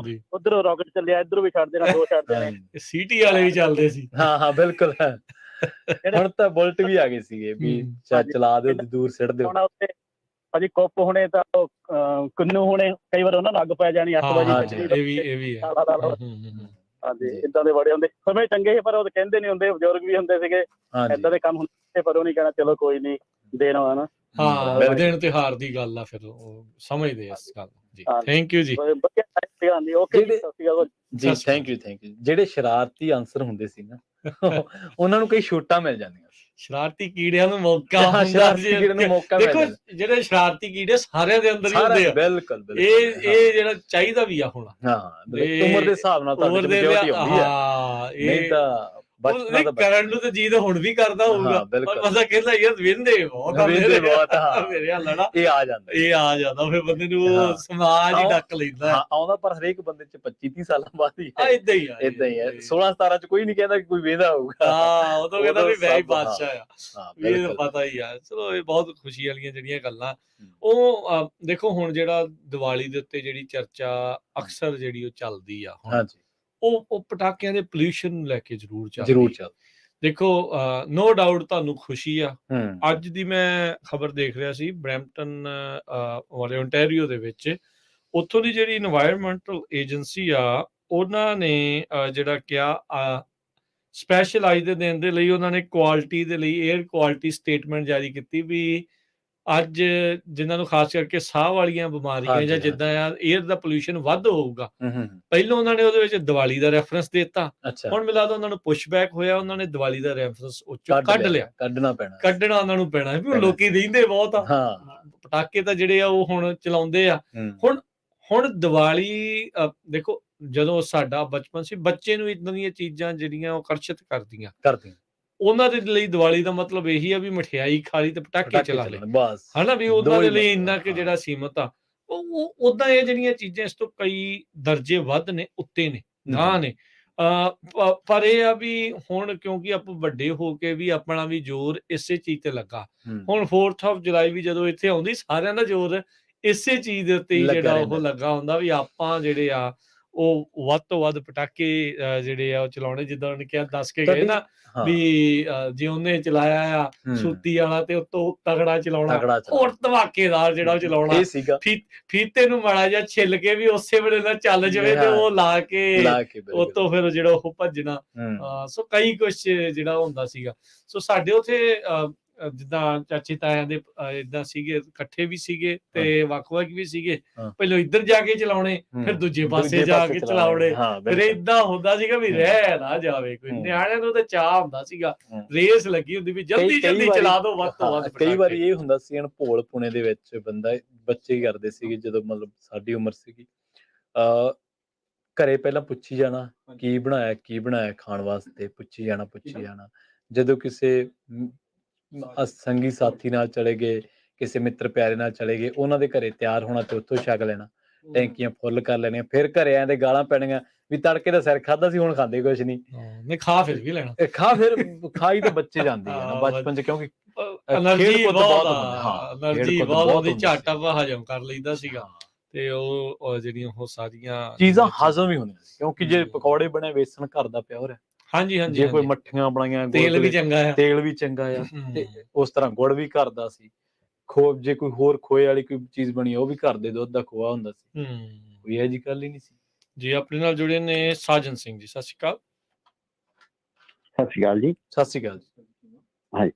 [SPEAKER 5] ਉਧਰੋਂ ਰਾਕਟ ਚੱਲਿਆ, ਇਧਰੋਂ ਵੀ ਛੱਡ ਦੇਣਾ, ਦੋ ਛੱਡ ਦੇਣੇ।
[SPEAKER 1] ਸੀਟੀ ਵਾਲੇ ਵੀ ਚੱਲਦੇ ਸੀ।
[SPEAKER 2] ਹਾਂ ਬਿਲਕੁਲ। ਹੁਣ ਤਾਂ ਬੁਲਟ ਵੀ ਆ ਗਏ ਸੀਗੇ ਵੀ ਚਲਾ ਦਿਓ ਤੇ ਦੂਰ ਸਿੱਟ ਦਿਓ।
[SPEAKER 5] ਭਾਜੀ ਕੁੱਪ ਹੋਣੇ ਤਾਂ ਕੁੰਨੂ ਹੋਣੇ, ਕਈ ਵਾਰ ਉਹਨਾਂ ਨੂੰ ਅੱਗ ਪੈ ਜਾਣੀ 8 ਵਜੇ।
[SPEAKER 1] ਇਹ ਵੀ ਹੈ।
[SPEAKER 5] ਹਾਂਜੀ, ਏਦਾਂ ਦੇ ਬੜੇ ਹੁੰਦੇ ਸਮੇਂ ਚੰਗੇ ਸੀ, ਪਰ ਉਹ ਕਹਿੰਦੇ ਨੀ ਹੁੰਦੇ, ਬਜ਼ੁਰਗ ਵੀ ਹੁੰਦੇ ਸੀਗੇ, ਏਦਾਂ ਦੇ ਕੰਮ ਹੁੰਦੇ, ਪਰ ਉਹ ਨਹੀਂ ਕਹਿਣਾ ਚਲੋ ਕੋਈ ਨੀ ਦੇਣਾ ਵਾ ਨਾ।
[SPEAKER 1] ਹਾਂ, ਦਿਨ ਤਿਉਹਾਰ ਦੀ ਗੱਲ ਆ, ਫਿਰ ਉਹ ਸਮਝਦੇ ਇਸ ਗੱਲ ਜੀ। ਥੈਂਕ ਯੂ ਜੀ।
[SPEAKER 5] ਓਕੇ
[SPEAKER 2] ਜੀ, ਥੈਂਕ ਯੂ। ਜਿਹੜੇ ਸ਼ਰਾਰਤੀ ਆਨਸਰ ਹੁੰਦੇ ਸੀ ਨਾ, ਉਹਨਾਂ ਨੂੰ ਕਈ ਛੋਟਾਂ ਮਿਲ ਜਾਂਦੀਆਂ।
[SPEAKER 1] ਸ਼ਰਾਰਤੀ ਕੀੜਿਆਂ ਨੂੰ ਮੌਕਾ ਹੁੰਦਾ ਸੀ। ਦੇਖੋ ਜਿਹੜੇ ਸ਼ਰਾਰਤੀ ਕੀੜੇ ਸਾਰਿਆਂ ਦੇ ਅੰਦਰ ਹੀ ਹੁੰਦੇ ਆ।
[SPEAKER 2] ਬਿਲਕੁਲ
[SPEAKER 1] ਇਹ ਜਿਹੜਾ ਚਾਹੀਦਾ ਵੀ ਆ ਹੁਣ।
[SPEAKER 2] ਉਮਰ ਦੇ ਹਿਸਾਬ ਨਾਲ ਤੁਹਾਡੀ ਮੈਚੁਰਿਟੀ ਹੁੰਦੀ ਆ। ਨਹੀਂ ਤਾਂ
[SPEAKER 1] ਕਰਨ ਨੂੰ ਤਾਂ ਜੀ ਤਾਂ ਹੁਣ ਵੀ ਕਰਦਾ ਹੋਊਗਾ, ਪਰ ਬੰਦਾ ਕਹਿੰਦਾ ਯਾਰ ਵਿੰਦੇ ਬਹੁਤ ਮੇਰੇ ਲੜਾ ਇਹ ਆ ਜਾਂਦਾ ਫਿਰ ਬੰਦੇ ਨੂੰ ਸਮਾਜ ਹੀ ਡੱਕ ਲੈਂਦਾ
[SPEAKER 2] ਆਉਂਦਾ। ਪਰ ਹਰੇਕ ਬੰਦੇ ਚ 25-30 ਸਾਲਾਂ ਬਾਅਦ ਹੀ
[SPEAKER 1] ਏਦਾਂ ਹੀ ਆ।
[SPEAKER 2] 16-17 ਚ ਕੋਈ ਨਹੀਂ ਕਹਿੰਦਾ ਕਿ ਕੋਈ ਵੇਂਦਾ ਹੋਊਗਾ।
[SPEAKER 1] ਉਦੋਂ ਕਹਿੰਦਾ ਵੀ ਮੈਂ ਹੀ ਬਾਦਸ਼ਾਹ ਆ, ਇਹ ਪਤਾ ਹੀ ਆ। ਚਲੋ ਇਹ ਬਹੁਤ ਖੁਸ਼ੀ ਵਾਲੀਆਂ ਜਿਹੜੀਆਂ ਗੱਲਾਂ ਉਹ ਦੇਖੋ। ਹੁਣ ਜਿਹੜਾ ਦੀਵਾਲੀ ਦੇ ਉੱਤੇ ਜਿਹੜੀ ਚਰਚਾ ਅਕਸਰ ਜਿਹੜੀ ਉਹ ਚੱਲਦੀ ਆ ਹੁਣ, ਉਹ ਪਟਾਕਿਆਂ ਦੇ ਪੋਲਿਊਸ਼ਨ ਨੂੰ ਲੈ ਕੇ ਜ਼ਰੂਰ ਚੱਲ। ਦੇਖੋ ਨੋ ਡਾਊਟ ਤੁਹਾਨੂੰ ਖੁਸ਼ੀ ਆ। ਅੱਜ ਦੀ ਮੈਂ ਖਬਰ ਦੇਖ ਰਿਹਾ ਸੀ, ਬਰੈਂਪਟਨ ਵਾਲੇ ਓਨਟਾਰੀਓ ਦੇ ਵਿੱਚ, ਉੱਥੋਂ ਦੀ ਜਿਹੜੀ ਇਨਵਾਇਰਮੈਂਟਲ ਏਜੰਸੀ ਆ, ਉਹਨਾਂ ਨੇ ਜਿਹੜਾ ਕਿਹਾ ਸਪੈਸ਼ਲ ਅੱਜ ਦੇ ਦਿਨ ਦੇ ਲਈ ਉਹਨਾਂ ਨੇ ਕੁਆਲਿਟੀ ਦੇ ਲਈ ਏਅਰ ਕੁਆਲਿਟੀ ਸਟੇਟਮੈਂਟ ਜਾਰੀ ਕੀਤੀ ਵੀ ਅੱਜ ਜਿਨ੍ਹਾਂ ਨੂੰ ਖਾਸ ਕਰਕੇ ਸਾਹ ਵਾਲੀਆਂ ਬਿਮਾਰੀਆਂ ਜਾਂ ਜਿੱਦਾਂ ਆ ਏਅਰ ਦਾ ਪੋਲਿਊਸ਼ਨ ਵੱਧ ਹੋਊਗਾ। ਪਹਿਲਾਂ ਉਹਨਾਂ ਨੇ ਉਹਦੇ ਵਿੱਚ ਦੀਵਾਲੀ ਦਾ ਰੈਫਰੈਂਸ ਦੇ ਦਿੱਤਾ। ਹੁਣ ਮਿਲਾ ਤਾਂ ਉਹਨਾਂ ਨੂੰ ਪੁਸ਼ਬੈਕ ਹੋਇਆ, ਉਹਨਾਂ ਨੇ ਦੀਵਾਲੀ ਦਾ ਰੈਫਰੈਂਸ ਉਹ ਚੋਂ ਕੱਢ ਲਿਆ। ਕੱਢਣਾ ਉਹਨਾਂ ਨੂੰ ਪੈਣਾ ਵੀ ਲੋਕੀ ਰਹਿੰਦੇ ਬਹੁਤ ਆ, ਪਟਾਕੇ ਤਾਂ ਜਿਹੜੇ ਆ ਉਹ ਹੁਣ ਚਲਾਉਂਦੇ ਆ। ਹੁਣ ਦੀਵਾਲੀ ਦੇਖੋ, ਜਦੋਂ ਸਾਡਾ ਬਚਪਨ ਸੀ, ਬੱਚੇ ਨੂੰ ਇਦਾਂ ਦੀਆਂ ਚੀਜ਼ਾਂ ਜਿਹੜੀਆਂ ਉਹ ਆਕਰਸ਼ਿਤ ਕਰਦੀਆਂ। ਉਹਨਾਂ ਦੇ ਲਈ ਦੀਵਾਲੀ ਦਾ ਮਤਲਬ ਇਹੀ ਆ ਵੀ ਮਠਿਆਈ ਖਾ ਲਈ ਤੇ ਪਟਾਕੇ ਚਲਾ ਲਏ, ਹਨਾ ਵੀ ਉਹਨਾਂ ਦੇ ਲਈ ਇੰਨਾ ਕਿ ਜਿਹੜਾ ਸੀਮਤ ਆ। ਉਹ ਉਦਾਂ ਇਹ ਜਿਹੜੀਆਂ ਚੀਜ਼ਾਂ ਇਸ ਤੋਂ ਕਈ ਦਰਜੇ ਵੱਧ ਨੇ, ਉੱਤੇ ਨੇ, ਗਾਂਹ ਨੇ। ਪਰ ਇਹ ਆ ਵੀ ਹੁਣ ਕਿਉਂਕਿ ਆਪਾਂ ਵੱਡੇ ਹੋ ਕੇ ਵੀ ਆਪਣਾ ਵੀ ਜ਼ੋਰ ਇਸੇ ਚੀਜ਼ ਤੇ ਲੱਗਾ। ਹੁਣ 4th of July ਵੀ ਜਦੋਂ ਇੱਥੇ ਆਉਂਦੀ, ਸਾਰਿਆਂ ਦਾ ਜ਼ੋਰ ਇਸੇ ਚੀਜ਼ ਦੇ ਉੱਤੇ ਹੀ ਜਿਹੜਾ ਉਹ ਲੱਗਾ ਹੁੰਦਾ ਵੀ ਆਪਾਂ ਜਿਹੜੇ ਆ ਉਹ ਵੱਧ ਤੋਂ ਵੱਧ ਪਟਾਕੇ ਜਿਹੜੇ ਆ ਉਹ ਚਲਾਉਣੇ। ਜਿੱਦਾਂ ਉਹਨੇ ਕਿਹਾ, ਦੱਸ ਕੇ ਗਏ ਨਾ ਵੀ ਜੇ ਉਹਨੇ ਚਲਾਇਆ ਆ ਸੂਤੀ ਵਾਲਾ ਤੇ ਉਤੋਂ ਤਗੜਾ ਚਲਾਉਣਾ, ਹੋਰ ਧਮਾਕੇਦਾਰ ਜਿਹੜਾ ਉਹ ਚਲਾਉਣਾ, ਫੀਤੇ ਨੂੰ ਮਾੜਾ ਜਿਹਾ ਛਿੱਲ ਕੇ ਵੀ ਉਸੇ ਵੇਲੇ ਨਾਲ ਚੱਲ ਜਾਵੇ ਤੇ ਉਹ ਲਾ ਕੇ ਉਤੋਂ ਫਿਰ ਜਿਹੜਾ ਉਹ ਭੱਜਣਾ। ਸੋ ਕਈ ਕੁਛ ਜਿਹੜਾ ਹੁੰਦਾ ਸੀਗਾ। ਸੋ ਸਾਡੇ ਉੱਥੇ ਜਿੱਦਾਂ ਚਾਚੇ ਤਾਇਆਂ ਦੇ ਏਦਾਂ ਸੀਗੇ, ਇਕੱਠੇ ਵੀ ਸੀਗੇ ਤੇ ਵੱਖ-ਵੱਖ ਵੀ ਸੀਗੇ। ਪਹਿਲਾਂ ਇੱਧਰ ਜਾ ਕੇ ਚਲਾਉਣੇ, ਫਿਰ ਦੂਜੇ ਪਾਸੇ ਜਾ ਕੇ ਚਲਾਉਣੇ, ਫਿਰ ਏਦਾਂ ਹੁੰਦਾ ਸੀਗਾ ਵੀ ਰਹਿ ਨਾ ਜਾਵੇ ਕੋਈ। ਨਿਆਣਿਆਂ ਨੂੰ ਤਾਂ ਚਾਅ ਹੁੰਦਾ ਸੀਗਾ, ਰੇਸ ਲੱਗੀ ਹੁੰਦੀ ਵੀ ਜਲਦੀ ਚਲਾ ਦੋ ਵੱਧ ਤੋਂ ਵੱਧ।
[SPEAKER 2] ਕਈ ਵਾਰੀ ਇਹ ਹੁੰਦਾ ਸੀ ਭੋਲ ਪੁਣੇ ਦੇ ਵਿੱਚ ਬੱਚੇ ਹੀ ਕਰਦੇ ਸੀਗੇ, ਜਦੋਂ ਮਤਲਬ ਸਾਡੀ ਉਮਰ ਸੀਗੀ, ਘਰੇ ਪਹਿਲਾਂ ਪੁੱਛੀ ਜਾਣਾ ਕੀ ਬਣਾਇਆ ਖਾਣ ਵਾਸਤੇ, ਪੁੱਛੀ ਜਾਣਾ। ਜਦੋਂ ਕਿਸੇ ਸੰਗੀ ਸਾਥੀ ਨਾਲ ਚਲੇ ਗਏ, ਕਿਸੇ ਮਿੱਤਰ ਪਿਆਰੇ ਨਾਲ ਚਲੇ ਗਏ, ਉਹਨਾਂ ਦੇ ਘਰੇ ਤਿਆਰ ਹੋਣਾ ਤੇ ਉੱਥੋਂ ਛਕ ਲੈਣਾ, ਟੈਂਕੀਆਂ ਫੁੱਲ ਕਰ ਲੈਣੀਆਂ। ਫਿਰ ਘਰੇ ਆਏ ਤੇ ਗਾਲਾਂ ਪੈਣੀਆਂ ਵੀ ਤੜਕੇ ਦਾ ਸਿਰ ਖਾਧਾ ਸੀ, ਹੁਣ ਖਾਂਦੇ ਕੁਛ ਨਹੀਂ।
[SPEAKER 1] ਖਾ ਫਿਰ ਵੀ ਲੈਣਾ,
[SPEAKER 2] ਖਾਈ ਤਾਂ ਬੱਚੇ ਜਾਂਦੇ ਆ ਬਚਪਨ ਚ, ਕਿਉਂਕਿ
[SPEAKER 1] ਐਨਰਜੀ ਬਹੁਤ ਹੁੰਦੀ, ਝੱਟ ਆਪਾਂ ਹਜਮ ਕਰ ਲਈਦਾ ਸੀਗਾ ਤੇ ਉਹ ਜਿਹੜੀਆਂ ਉਹ ਸਾਰੀਆਂ
[SPEAKER 2] ਚੀਜ਼ਾਂ ਹਜ਼ਮ ਵੀ ਹੁੰਦੀਆਂ ਸੀ। ਕਿਉਂਕਿ ਜੇ ਪਕੌੜੇ ਬਣੇ, ਵੇਸਣ ਘਰ ਦਾ ਪਿਆ ਹੋ ਰਿਹਾ,
[SPEAKER 1] ਹਾਂਜੀ,
[SPEAKER 2] ਜੇ ਕੋਈ ਮੱਠੀਆਂ ਬਣਾਈਆਂ,
[SPEAKER 1] ਤੇਲ ਵੀ ਚੰਗਾ ਆ
[SPEAKER 2] ਤੇ ਉਸ ਤਰ੍ਹਾਂ ਗੁੜ ਵੀ ਘਰ ਦਾ ਸੀ। ਜੇ ਕੋਈ ਹੋਰ ਖੋਏ ਵਾਲੀ ਕੋਈ ਚੀਜ਼ ਬਣੀ ਉਹ ਵੀ ਘਰ ਦੇ ਦੁੱਧ ਦਾ ਖੋਆ ਹੁੰਦਾ ਸੀ, ਕੋਈ ਇਹੋ ਜਿਹੀ ਗੱਲ ਹੀ ਨਹੀਂ ਸੀ
[SPEAKER 1] ਜੀ। ਆਪਣੇ ਨਾਲ ਜੁੜੇ ਨੇ ਸਾਜਨ ਸਿੰਘ ਜੀ, ਸਤਿ ਸ਼੍ਰੀ ਅਕਾਲ।
[SPEAKER 10] ਸਤਿ ਸ਼੍ਰੀ ਅਕਾਲ ਜੀ।
[SPEAKER 2] ਸਤਿ ਸ਼੍ਰੀ ਅਕਾਲ ਜੀ।
[SPEAKER 10] ਹਾਂਜੀ,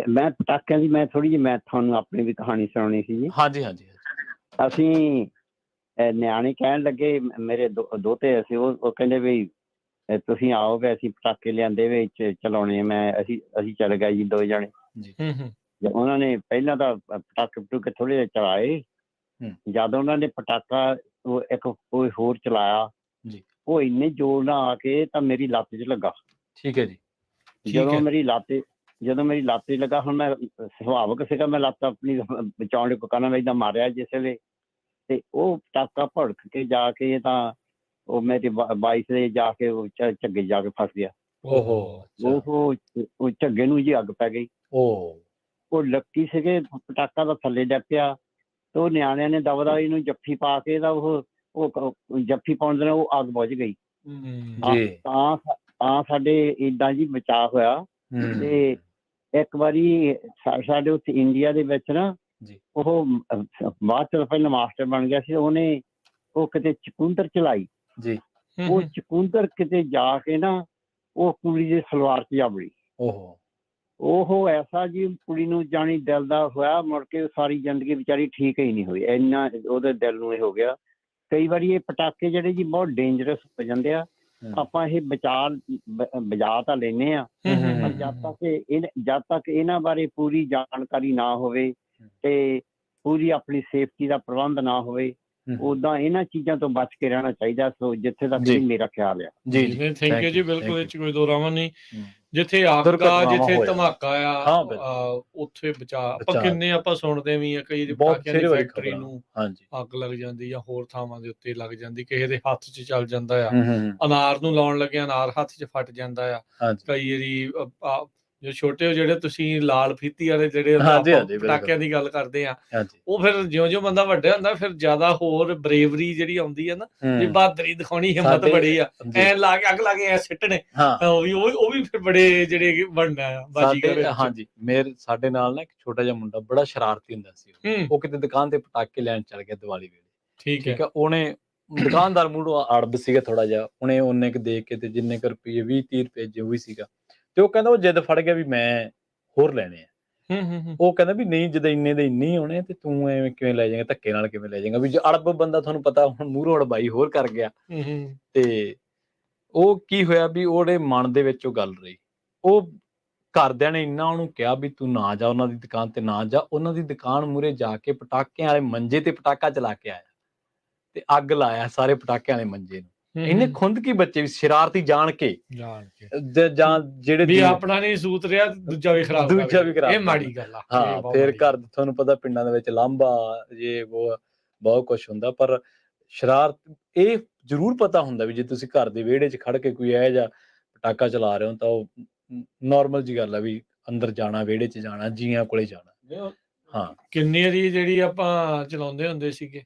[SPEAKER 10] ਮੈਂ ਪਟਾਕਿਆਂ ਦੀ ਮੈਂ ਥੋੜੀ ਜਿਹੀ ਮੈਂ ਤੁਹਾਨੂੰ ਆਪਣੀ ਵੀ ਕਹਾਣੀ ਸੁਣਾਉਣੀ ਸੀ ਜੀ।
[SPEAKER 2] ਹਾਂਜੀ ਹਾਂਜੀ।
[SPEAKER 10] ਅਸੀਂ ਨਿਆਣੇ ਕਹਿਣ ਲੱਗੇ, ਮੇਰੇ ਦੋਤੇ ਅਸੀਂ, ਉਹ ਕਹਿੰਦੇ ਵੀ ਤੁਸੀਂ ਆਓਗੇ, ਅਸੀਂ ਪਟਾਕੇ ਲਿਆਂਦੇ ਵਿੱਚ ਚਲਾਉਣੇ। ਅਸੀਂ ਚੱਲ ਗਏ ਜੀ 2 ਜਣੇ। ਉਹਨਾਂ ਨੇ ਪਹਿਲਾਂ ਤਾਂ ਪਟਾਕੇ ਪਟੂਕੇ ਥੋੜੇ ਜਿਹੇ ਚਲਾਏ। ਜਦ ਉਹਨਾਂ ਨੇ ਪਟਾਕਾ ਇੱਕ ਕੋਈ ਹੋਰ ਚਲਾਇਆ, ਉਹ ਇੰਨੇ ਜ਼ੋਰ ਨਾਲ ਆ ਕੇ ਤਾਂ ਮੇਰੀ ਲੱਤ 'ਚ ਲੱਗਾ।
[SPEAKER 2] ਠੀਕ ਹੈ ਜੀ।
[SPEAKER 10] ਜਦੋਂ ਮੇਰੀ ਲੱਤ 'ਚ ਲੱਗਾ, ਹੁਣ ਮੈਂ ਸੁਭਾਵਿਕ ਸੀਗਾ, ਮੈਂ ਲੱਤ ਆਪਣੀ ਬਚਾਉਣ ਲਈ ਕੁੱਕਾ ਨਾਲ ਏਦਾਂ ਮਾਰਿਆ ਜਿਸ ਵੇਲੇ, ਤੇ ਉਹ ਪਟਾਕਾ ਭੜਕ ਕੇ ਜਾ ਕੇ ਤਾਂ ਉਹ ਮੇਰੇ ਬਾਈਕ ਦੇ ਜਾ ਕੇ ਝੱਗੇ ਜਾ ਕੇ ਫਸ ਗਿਆ। ਉਹ ਝੱਗੇ ਨੂੰ ਜੀ ਅੱਗ ਪੈ ਗਈ। ਉਹ ਲੱਕੀ ਸੀਗੇ, ਪਟਾਕਾ ਦਾ ਥੱਲੇ ਡੱਪਿਆ, ਤੇ ਉਹ ਨਿਆਣਿਆਂ ਨੇ ਦਬਦਾ ਇਹਨੂੰ ਜੱਫੀ ਪਾ ਕੇ ਤਾਂ ਉਹ ਜੱਫੀ ਪਾਉਣ ਦੇ ਨਾਲ ਉਹ ਅੱਗ ਬੁਝ ਗਈ। ਤਾਂ ਸਾਡੇ ਏਦਾਂ ਜੀ ਬਚਾਅ ਹੋਇਆ। ਤੇ ਇੱਕ ਵਾਰੀ ਸਾਡੇ ਉੱਥੇ ਇੰਡੀਆ ਦੇ ਵਿੱਚ ਨਾ, ਉਹ ਬਾਅਦ ਚ ਪਹਿਲਾਂ ਮਾਸਟਰ ਬਣ ਗਿਆ ਸੀ, ਉਹਨੇ ਉਹ ਕਿਤੇ ਚਕੁੰਦਰ ਚਲਾਈ। ਉਹ ਚਕੁੰਦਰ ਕਿਤੇ ਜਾ ਕੇ ਨਾ ਉਹ ਕੁੜੀ ਦੇ ਸਲਵਾਰ 'ਚ ਜਾ ਵੜੀ। ਉਹ ਐਸਾ ਜੀ ਕੁੜੀ ਨੂੰ ਜਾਣੀ ਦਿਲ ਦਾ ਹੋਇਆ, ਮੁੜ ਕੇ ਸਾਰੀ ਜ਼ਿੰਦਗੀ ਵਿਚਾਰੀ ਠੀਕ ਹੀ ਨਹੀਂ ਹੋਈ, ਇੰਨਾ ਉਹਦੇ ਦਿਲ ਨੂੰ ਇਹ ਹੋ ਗਿਆ। ਕਈ ਵਾਰੀ ਇਹ ਪਟਾਕੇ ਜਿਹੜੇ ਜੀ ਬਹੁਤ ਡੇਂਜਰਸ ਹੋ ਜਾਂਦੇ ਆ। ਆਪਾਂ ਇਹ ਬਚਾ ਤਾਂ ਲੈਂਦੇ ਹਾਂ, ਪਰ ਜਦ ਤੱਕ ਇਹਨਾਂ ਬਾਰੇ ਪੂਰੀ ਜਾਣਕਾਰੀ ਨਾ ਹੋਵੇ ਤੇ ਪੂਰੀ ਆਪਣੀ ਸੇਫਟੀ ਦਾ ਪ੍ਰਬੰਧ ਨਾ ਹੋਵੇ, ਉਦਾਂ ਇਹਨਾਂ ਚੀਜ਼ਾਂ ਤੋਂ ਬਚ ਕੇ ਰਹਿਣਾ ਚਾਹੀਦਾ। ਸੋ ਜਿੱਥੇ ਤੱਕ ਮੇਰਾ ਖਿਆਲ ਆ।
[SPEAKER 1] ਜੀ ਥੈਂਕ ਯੂ ਜੀ। ਬਿਲਕੁਲ ਇਹ 'ਚ ਕੋਈ ਦੋ ਰਾਵਾਂ ਨਹੀਂ। ਜਿੱਥੇ ਅੱਗ ਆ, ਜਿੱਥੇ ਧਮਾਕਾ ਆ, ਉੱਥੇ ਬਚਾ। ਆਪਾਂ ਕਿੰਨੇ ਆਪਾਂ ਸੁਣਦੇ ਵੀ ਆ, ਕਈ ਪਟਾਕਿਆਂ ਦੀ ਫੈਕਟਰੀ ਨੂੰ ਅੱਗ ਲੱਗ ਜਾਂਦੀ ਜਾਂ ਹੋਰ ਥਾਵਾਂ ਦੇ ਉੱਤੇ ਲੱਗ ਜਾਂਦੀ, ਕਿਸੇ ਦੇ ਹੱਥ 'ਚ ਚੱਲ ਜਾਂਦਾ ਆ, ਅਨਾਰ ਨੂੰ ਲਾਉਣ ਲੱਗਿਆ ਅਨਾਰ ਹੱਥ 'ਚ ਫਟ ਜਾਂਦਾ ਆ। ਕਈ ਵਾਰੀ ਜੋ ਛੋਟੇ ਜਿਹੜੇ ਤੁਸੀਂ ਲਾਲ ਫੀਤੀ ਵਾਲੇ ਜਿਹੜੇ ਪਟਾਕਿਆਂ ਦੀ ਗੱਲ ਕਰਦੇ ਆ, ਉਹ ਫਿਰ ਜਿਉਂ ਬੰਦਾ ਵੱਡਾ ਹੁੰਦਾ ਫਿਰ ਜ਼ਿਆਦਾ ਹੋਰ ਬਰੇਵਰੀ ਜਿਹੜੀ ਆਉਂਦੀ ਆ ਨਾ, ਜੇ ਬਹਾਦਰੀ ਦਿਖਾਉਣੀ, ਹਿੰਮਤ ਬੜੀ ਆ, ਐ ਲਾ ਕੇ ਅੱਗ ਲਾ ਕੇ ਐ ਸਿੱਟਣੇ, ਉਹ ਵੀ ਫਿਰ ਬੜੇ ਜਿਹੜੇ ਬਣਨਾ ਆ ਬਾਜੀਗਰ।
[SPEAKER 2] ਹਾਂਜੀ, ਸਾਡੇ ਨਾਲ ਨਾ ਇੱਕ ਛੋਟਾ ਜਿਹਾ ਮੁੰਡਾ ਬੜਾ ਸ਼ਰਾਰਤੀ ਹੁੰਦਾ ਸੀ। ਉਹ ਕਿਤੇ ਦੁਕਾਨ ਤੇ ਪਟਾਕੇ ਲੈਣ ਚੱਲ ਗਿਆ ਦੀਵਾਲੀ ਵੇਲੇ। ਠੀਕ ਹੈ। ਉਹਨੇ ਦੁਕਾਨਦਾਰ ਮੂਹਰੋਂ ਅੜਬ ਸੀਗਾ ਥੋੜਾ ਜਿਹਾ, ਉਹਨੇ ਦੇਖ ਕੇ ਤੇ ਜਿੰਨੇ ਕੁ ਰੁਪਈਏ 20-30 ਰੁਪਏ ਜੋ ਵੀ ਸੀਗਾ, ਤੇ ਉਹ ਕਹਿੰਦਾ ਉਹ ਜਿੱਦ ਫੜ ਗਿਆ ਵੀ ਮੈਂ ਹੋਰ ਲੈਣੇ ਆ। ਉਹ ਕਹਿੰਦਾ ਵੀ ਨਹੀਂ, ਜਦੋਂ ਇੰਨੇ ਦੇ ਇੰਨੇ ਹੋਣੇ ਤੇ ਤੂੰ ਐਵੇਂ ਕਿਵੇਂ ਲੈ ਜਾਏਗਾ, ਧੱਕੇ ਨਾਲ ਕਿਵੇਂ ਲੈ ਜਾਏਗਾ। ਵੀ ਅੜਬ ਬੰਦਾ, ਤੁਹਾਨੂੰ ਪਤਾ ਹੁਣ ਮੂਹਰੋਂ ਅੜਬਾਈ ਹੋਰ ਕਰ ਗਿਆ। ਤੇ ਉਹ ਕੀ ਹੋਇਆ ਵੀ ਉਹਦੇ ਮਨ ਦੇ ਵਿੱਚ ਉਹ ਗੱਲ ਰਹੀ। ਉਹ ਘਰਦਿਆਂ ਨੇ ਇੰਨਾ ਉਹਨੂੰ ਕਿਹਾ ਵੀ ਤੂੰ ਨਾ ਜਾ ਉਹਨਾਂ ਦੀ ਦੁਕਾਨ ਤੇ, ਨਾ ਜਾ। ਉਹਨਾਂ ਦੀ ਦੁਕਾਨ ਮੂਹਰੇ ਜਾ ਕੇ ਪਟਾਕਿਆਂ ਵਾਲੇ ਮੰਜੇ ਤੇ ਪਟਾਕਾ ਚਲਾ ਕੇ ਆਇਆ ਤੇ ਅੱਗ ਲਾਇਆ ਸਾਰੇ ਪਟਾਕਿਆਂ ਵਾਲੇ ਮੰਜੇ ਨੂੰ। ਇੰਨੇ ਖੁੰਦਕੀ ਬੱਚੇ ਵੀ, ਸ਼ਰਾਰਤੀ ਜਾਣ ਕੇ ਜਾਂ ਜਿਹੜੇ
[SPEAKER 1] ਵੀ ਆਪਣਾ ਨਹੀਂ ਸੂਤ ਰਿਹਾ, ਦੂਜਾ ਵੀ ਖਰਾਬ, ਇਹ ਮਾੜੀ ਗੱਲ ਆ।
[SPEAKER 2] ਹਾਂ, ਫਿਰ ਘਰ ਤੁਹਾਨੂੰ ਪਤਾ ਪਿੰਡਾਂ ਦੇ ਵਿੱਚ ਲਾਂਭਾ ਜੇ ਬਹੁਤ ਕੁਛ ਹੁੰਦਾ, ਪਰ ਸ਼ਰਾਰਤ ਇਹ ਜ਼ਰੂਰ ਪਤਾ ਹੁੰਦਾ ਵੀ ਜੇ ਤੁਸੀਂ ਘਰ ਦੇ ਵਿਹੜੇ 'ਚ ਖੜ ਕੇ ਕੋਈ ਇਹੋ ਜਿਹਾ ਪਟਾਕਾ ਚਲਾ ਰਹੇ ਹੋ ਤਾਂ ਉਹ ਨੋਰਮਲ ਜੀ ਗੱਲ ਆ ਵੀ ਅੰਦਰ ਜਾਣਾ, ਵਿਹੜੇ 'ਚ ਜਾਣਾ, ਜੀਆਂ ਕੋਲੇ ਜਾਣਾ।
[SPEAKER 1] ਕਿੰਨੀ ਵਾਰੀ ਜਿਹੜੀ ਆਪਾਂ ਚਲਾਉਂਦੇ ਹੁੰਦੇ ਸੀਗੇ,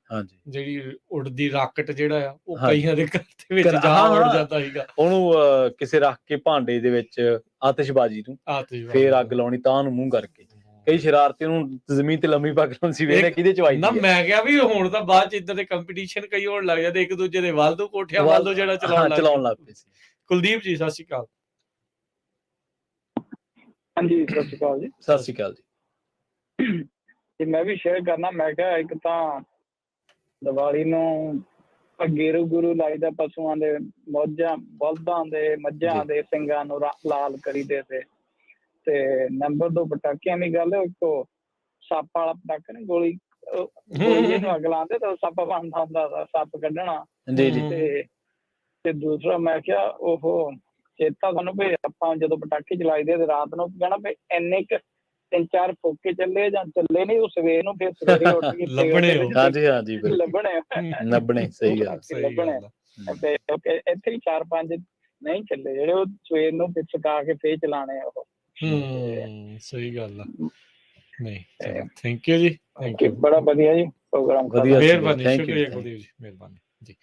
[SPEAKER 1] ਜਿਹੜੀ ਉਡਦੀ ਰਾਕਟ ਜਿਹੜਾ ਆ, ਉਹ ਕਈਆਂ ਦੇ ਘਰ ਦੇ ਵਿੱਚ ਜਾ ਉੜ ਜਾਂਦਾ ਸੀਗਾ।
[SPEAKER 2] ਉਹਨੂੰ ਕਿਸੇ ਰੱਖ ਕੇ ਭਾਂਡੇ ਦੇ ਵਿੱਚ ਆਤਿਸ਼ਬਾਜ਼ੀ ਨੂੰ, ਫੇਰ ਅੱਗ ਲਾਉਣੀ ਤਾਂ ਉਹਨੂੰ ਮੂੰਹ ਕਰਕੇ। ਕਈ ਸ਼ਰਾਰਤੀ ਨੂੰ ਜ਼ਮੀਨ ਤੇ ਲੰਮੀ ਪੱਗ ਲਾਉਣੀ ਸੀ, ਵੇਖਦੇ ਕਿਹਦੇ 'ਚ ਵੱਜਦੀ
[SPEAKER 1] ਨਾ। ਮੈਂ ਕਿਹਾ ਵੀ ਹੁਣ ਤਾਂ ਬਾਅਦ 'ਚ ਇੱਦਾਂ ਦੇ ਕੰਪੀਟੀਸ਼ਨ ਕਈ ਹੋਣ ਲੱਗ ਜਾਂਦੇ, ਇੱਕ ਦੂਜੇ ਦੇ ਵੱਲ ਤੋਂ ਕੋਠਿਆਂ ਵੱਲ ਤੋਂ ਜਿਹੜਾ ਚਲਾਉਣ ਲੱਗ ਪਏ ਸੀ। ਕੁਲਦੀਪ ਜੀ ਸਤਿ ਸ਼੍ਰੀ ਅਕਾਲ।
[SPEAKER 5] ਹਾਂਜੀ, ਸਤਿ ਸ਼੍ਰੀ ਅਕਾਲ ਜੀ।
[SPEAKER 2] ਸਤਿ ਸ਼੍ਰੀ ਅਕਾਲ ਜੀ।
[SPEAKER 5] ਤੇ ਮੈਂ ਵੀ ਸ਼ੇਅਰ ਕਰਨਾ, ਮੈਂ ਕਿਹਾ ਇੱਕ ਤਾਂ ਦੀਵਾਲੀ ਨੂੰ ਗੇਰੂ ਗੁਰੂ ਲਾਈਦਾ, ਪਸ਼ੂਆਂ ਦੇ ਬਲਦਾਂ ਦੇ, ਮੱਝਾਂ ਦੇ ਸਿੰਗਾਂ ਨੂੰ ਲਾਲ ਕਰੀਦੇ ਤੇ ਨੰਬਰ 2 ਪਟਾਕਿਆਂ ਦੀ ਗੱਲ, ਇੱਕ ਸੱਪ ਵਾਲਾ ਪਟਾਕਾ ਨੀ, ਗੋਲੀ ਨੂੰ ਅੱਗ ਲਾਉਂਦੇ ਤਾਂ ਸੱਪ ਬਣਦਾ ਹੁੰਦਾ, ਸੱਪ ਕੱਢਣਾ। ਤੇ ਦੂਸਰਾ ਮੈਂ ਕਿਹਾ ਉਹ ਚੇਤਾ ਸਾਨੂੰ ਵੀ ਆਪਾਂ ਜਦੋਂ ਪਟਾਕੇ ਚਲਾਈਦੇ ਤੇ ਰਾਤ ਨੂੰ ਕਹਿਣਾ ਵੀ ਇੰਨੇ ਕੁ 3-4 ਫੋਕੇ ਚੱਲੇ ਜਾਂ ਚੱਲੇ ਨਹੀਂ, ਉਹ ਸਵੇਰ ਨੂੰ ਫਿਰ ਸਵੇਰੇ ਉੱਠ ਕੇ
[SPEAKER 2] ਲੱਭਣੇ। ਸਹੀ ਗੱਲ,
[SPEAKER 5] ਲੱਭਣੇ। ਤੇ ਇੱਥੇ ਹੀ 4-5 ਨਹੀਂ ਚੱਲੇ ਜਿਹੜੇ ਉਹ ਸਵੇਰ ਨੂੰ ਫਿਰ ਸੁਕਾ ਕੇ ਫੇਰ ਚਲਾਣੇ ਉਹ।
[SPEAKER 1] ਸਹੀ ਗੱਲ ਆ। ਨਹੀਂ, ਥੈਂਕ ਯੂ ਜੀ, ਥੈਂਕ ਯੂ,
[SPEAKER 5] ਬੜਾ ਵਧੀਆ ਜੀ ਪ੍ਰੋਗਰਾਮ।
[SPEAKER 1] ਮਿਹਰਬਾਨੀ, ਸ਼ੁਕਰੀਆ ਕੁਲਦੀਪ ਜੀ, ਮਿਹਰਬਾਨੀ ਜੀ।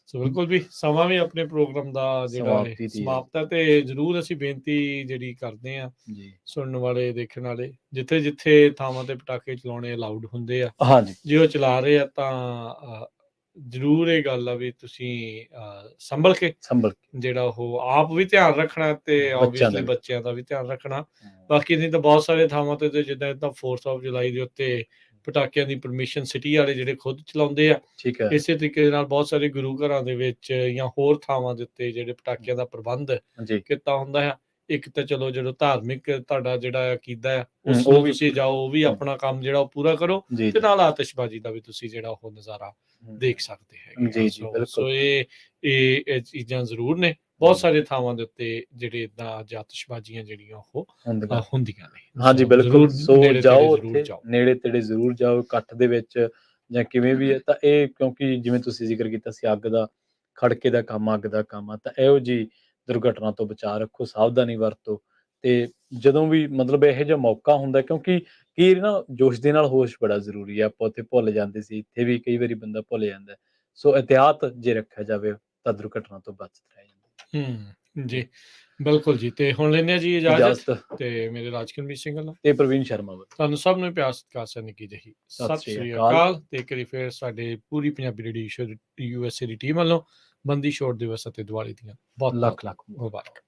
[SPEAKER 1] ਸੋ ਬਿਲਕੁਲ ਵੀ ਸਮਾਂ ਵੀ ਆਪਣੇ ਪ੍ਰੋਗਰਾਮ ਦਾ ਜਿਹੜਾ
[SPEAKER 2] ਸਮਾਪਤੀ ਦੀ ਹੈ।
[SPEAKER 1] ਸਮਾਪਤ ਹੈ, ਤੇ ਜ਼ਰੂਰ ਅਸੀਂ ਬੇਨਤੀ ਜਿਹੜੀ ਕਰਦੇ ਆ
[SPEAKER 2] ਜੀ
[SPEAKER 1] ਸੁਣਨ ਵਾਲੇ ਦੇਖਣ ਵਾਲੇ, ਜਿੱਥੇ ਜਿੱਥੇ ਥਾਵਾਂ ਤੇ ਪਟਾਕੇ ਚਲਾਉਣੇ ਅਲਾਉਡ ਹੁੰਦੇ ਆ,
[SPEAKER 2] ਹਾਂਜੀ
[SPEAKER 1] ਜੇ ਉਹ ਚਲਾ ਰਹੇ ਆ ਤਾਂ ਜ਼ਰੂਰ ਇਹ ਗੱਲ ਆ ਵੀ ਤੁਸੀਂ ਸੰਭਲ ਕੇ ਜਿਹੜਾ ਉਹ ਆਪ ਵੀ ਧਿਆਨ ਰੱਖਣਾ ਤੇ ਆਬਵੀਅਸਲੀ ਬੱਚਿਆਂ ਦਾ ਵੀ ਧਿਆਨ ਰੱਖਣਾ। ਬਾਕੀ ਨਹੀਂ ਤਾਂ ਬਹੁਤ ਸਾਰੇ ਥਾਵਾਂ ਤੇ ਜਿੱਦਾਂ 4th of July ਦੇ ਉੱਤੇ ਪਟਾਕਿਆਂ ਦੀ ਪਰਮਿਸ਼ਨ ਸਿਟੀ ਵਾਲੇ ਜਿਹੜੇ ਖੁਦ ਚਲਾਉਂਦੇ ਆ।
[SPEAKER 2] ਠੀਕ ਹੈ।
[SPEAKER 1] ਇਸੇ ਤਰੀਕੇ ਦੇ ਨਾਲ ਬਹੁਤ ਸਾਰੇ ਗੁਰੂ ਘਰਾਂ ਦੇ ਵਿੱਚ ਜਾਂ ਹੋਰ ਥਾਵਾਂ ਦੇ ਉੱਤੇ ਜਿਹੜੇ ਪਟਾਕਿਆਂ ਦਾ ਪ੍ਰਬੰਧ ਕੀਤਾ ਹੁੰਦਾ ਆ। ਇੱਕ ਤਾਂ ਚਲੋ ਜਦੋਂ ਧਾਰਮਿਕ ਤੁਹਾਡਾ ਜਿਹੜਾ ਅਕੀਦਾ ਆ ਉਸ ਨੂੰ ਤੁਸੀਂ ਜਾਓ, ਉਹ ਵੀ ਆਪਣਾ ਕੰਮ ਜਿਹੜਾ ਉਹ ਪੂਰਾ ਕਰੋ, ਤੇ ਨਾਲ ਆਤਿਸ਼ਬਾਜ਼ੀ ਦਾ ਵੀ ਤੁਸੀਂ ਜਿਹੜਾ ਉਹ ਨਜ਼ਾਰਾ ਦੇਖ ਸਕਦੇ ਹੈਗੇ। ਸੋ ਇਹ ਚੀਜ਼ਾਂ ਜ਼ਰੂਰ ਨੇ। ਬਹੁਤ ਸਾਰੇ ਥਾਵਾਂ ਦੇ ਉੱਤੇ ਜਿਹੜੇ ਇਦਾਂ ਅੱਜ ਆਤਿਸ਼ਬਾਜ਼ੀਆਂ ਜਿਹੜੀਆਂ ਉਹ ਹੁੰਦੀਆਂ ਨੇ।
[SPEAKER 2] ਹਾਂਜੀ ਬਿਲਕੁਲ। ਸੋ ਜਾਓ, ਉੱਥੇ ਨੇੜੇ ਤੇੜੇ ਜ਼ਰੂਰ ਜਾਓ, ਇਕੱਠ ਦੇ ਵਿੱਚ ਜਾਂ ਕਿਵੇਂ ਵੀ ਹੈ। ਤਾਂ ਇਹ ਕਿਉਂਕਿ ਜਿਵੇਂ ਤੁਸੀਂ ਜ਼ਿਕਰ ਕੀਤਾ ਸੀ ਅੱਗ ਦਾ, ਖੜਕੇ ਦਾ ਕੰਮ, ਅੱਗ ਦਾ ਕੰਮ ਆ, ਤਾਂ ਇਹੋ ਜਿਹੀ ਦੁਰਘਟਨਾ ਤੋਂ ਬਚਾਅ ਰੱਖੋ, ਸਾਵਧਾਨੀ ਵਰਤੋ। ਤੇ ਜਦੋਂ ਵੀ ਮਤਲਬ ਇਹੋ ਜਿਹਾ ਮੌਕਾ ਹੁੰਦਾ, ਕਿਉਂਕਿ ਕੀ ਨਾ ਜੋਸ਼ ਦੇ ਨਾਲ ਹੋਸ਼ ਬੜਾ ਜ਼ਰੂਰੀ ਹੈ। ਆਪਾਂ ਉੱਥੇ ਭੁੱਲ ਜਾਂਦੇ ਸੀ, ਇੱਥੇ ਵੀ ਕਈ ਵਾਰੀ ਬੰਦਾ ਭੁੱਲ ਜਾਂਦਾ। ਸੋ ਇਹਤਿਆਤ ਜੇ ਰੱਖਿਆ ਜਾਵੇ ਤਾਂ ਦੁਰਘਟਨਾ ਤੋਂ ਬਚਤ ਰਹਿ ਜਾਂਦਾ।
[SPEAKER 1] ਜੀ ਬਿਲਕੁਲ ਜੀ। ਤੇ ਹੁਣ ਲੈਂਦੇ ਹਾਂ ਜੀ ਇਜਾਜ਼ਤ, ਤੇ ਮੇਰੇ ਰਾਜਕਰਮਜੀਤ ਸਿੰਘ ਵੱਲੋਂ
[SPEAKER 2] ਤੇ ਪ੍ਰਵੀਨ ਸ਼ਰਮਾ ਵੱਲੋਂ
[SPEAKER 1] ਤੁਹਾਨੂੰ ਸਭ ਨੂੰ ਪਿਆਰ ਸਤਿਕਾਰ ਸਤਿ ਨਿੱਕੀ ਜਿਹੀ ਸਤਿ ਸ੍ਰੀ ਅਕਾਲ। ਤੇ ਇੱਕ ਵਾਰੀ ਫਿਰ ਸਾਡੇ ਪੂਰੀ ਪੰਜਾਬੀ ਰੇਡੀਓ USA ਦੀ ਟੀਮ ਵੱਲੋਂ ਬੰਦੀ ਛੋੜ ਦਿਵਸ ਅਤੇ ਦੀਵਾਲੀ ਦੀਆਂ ਬਹੁਤ ਲੱਖ ਮੁਬਾਰਕ।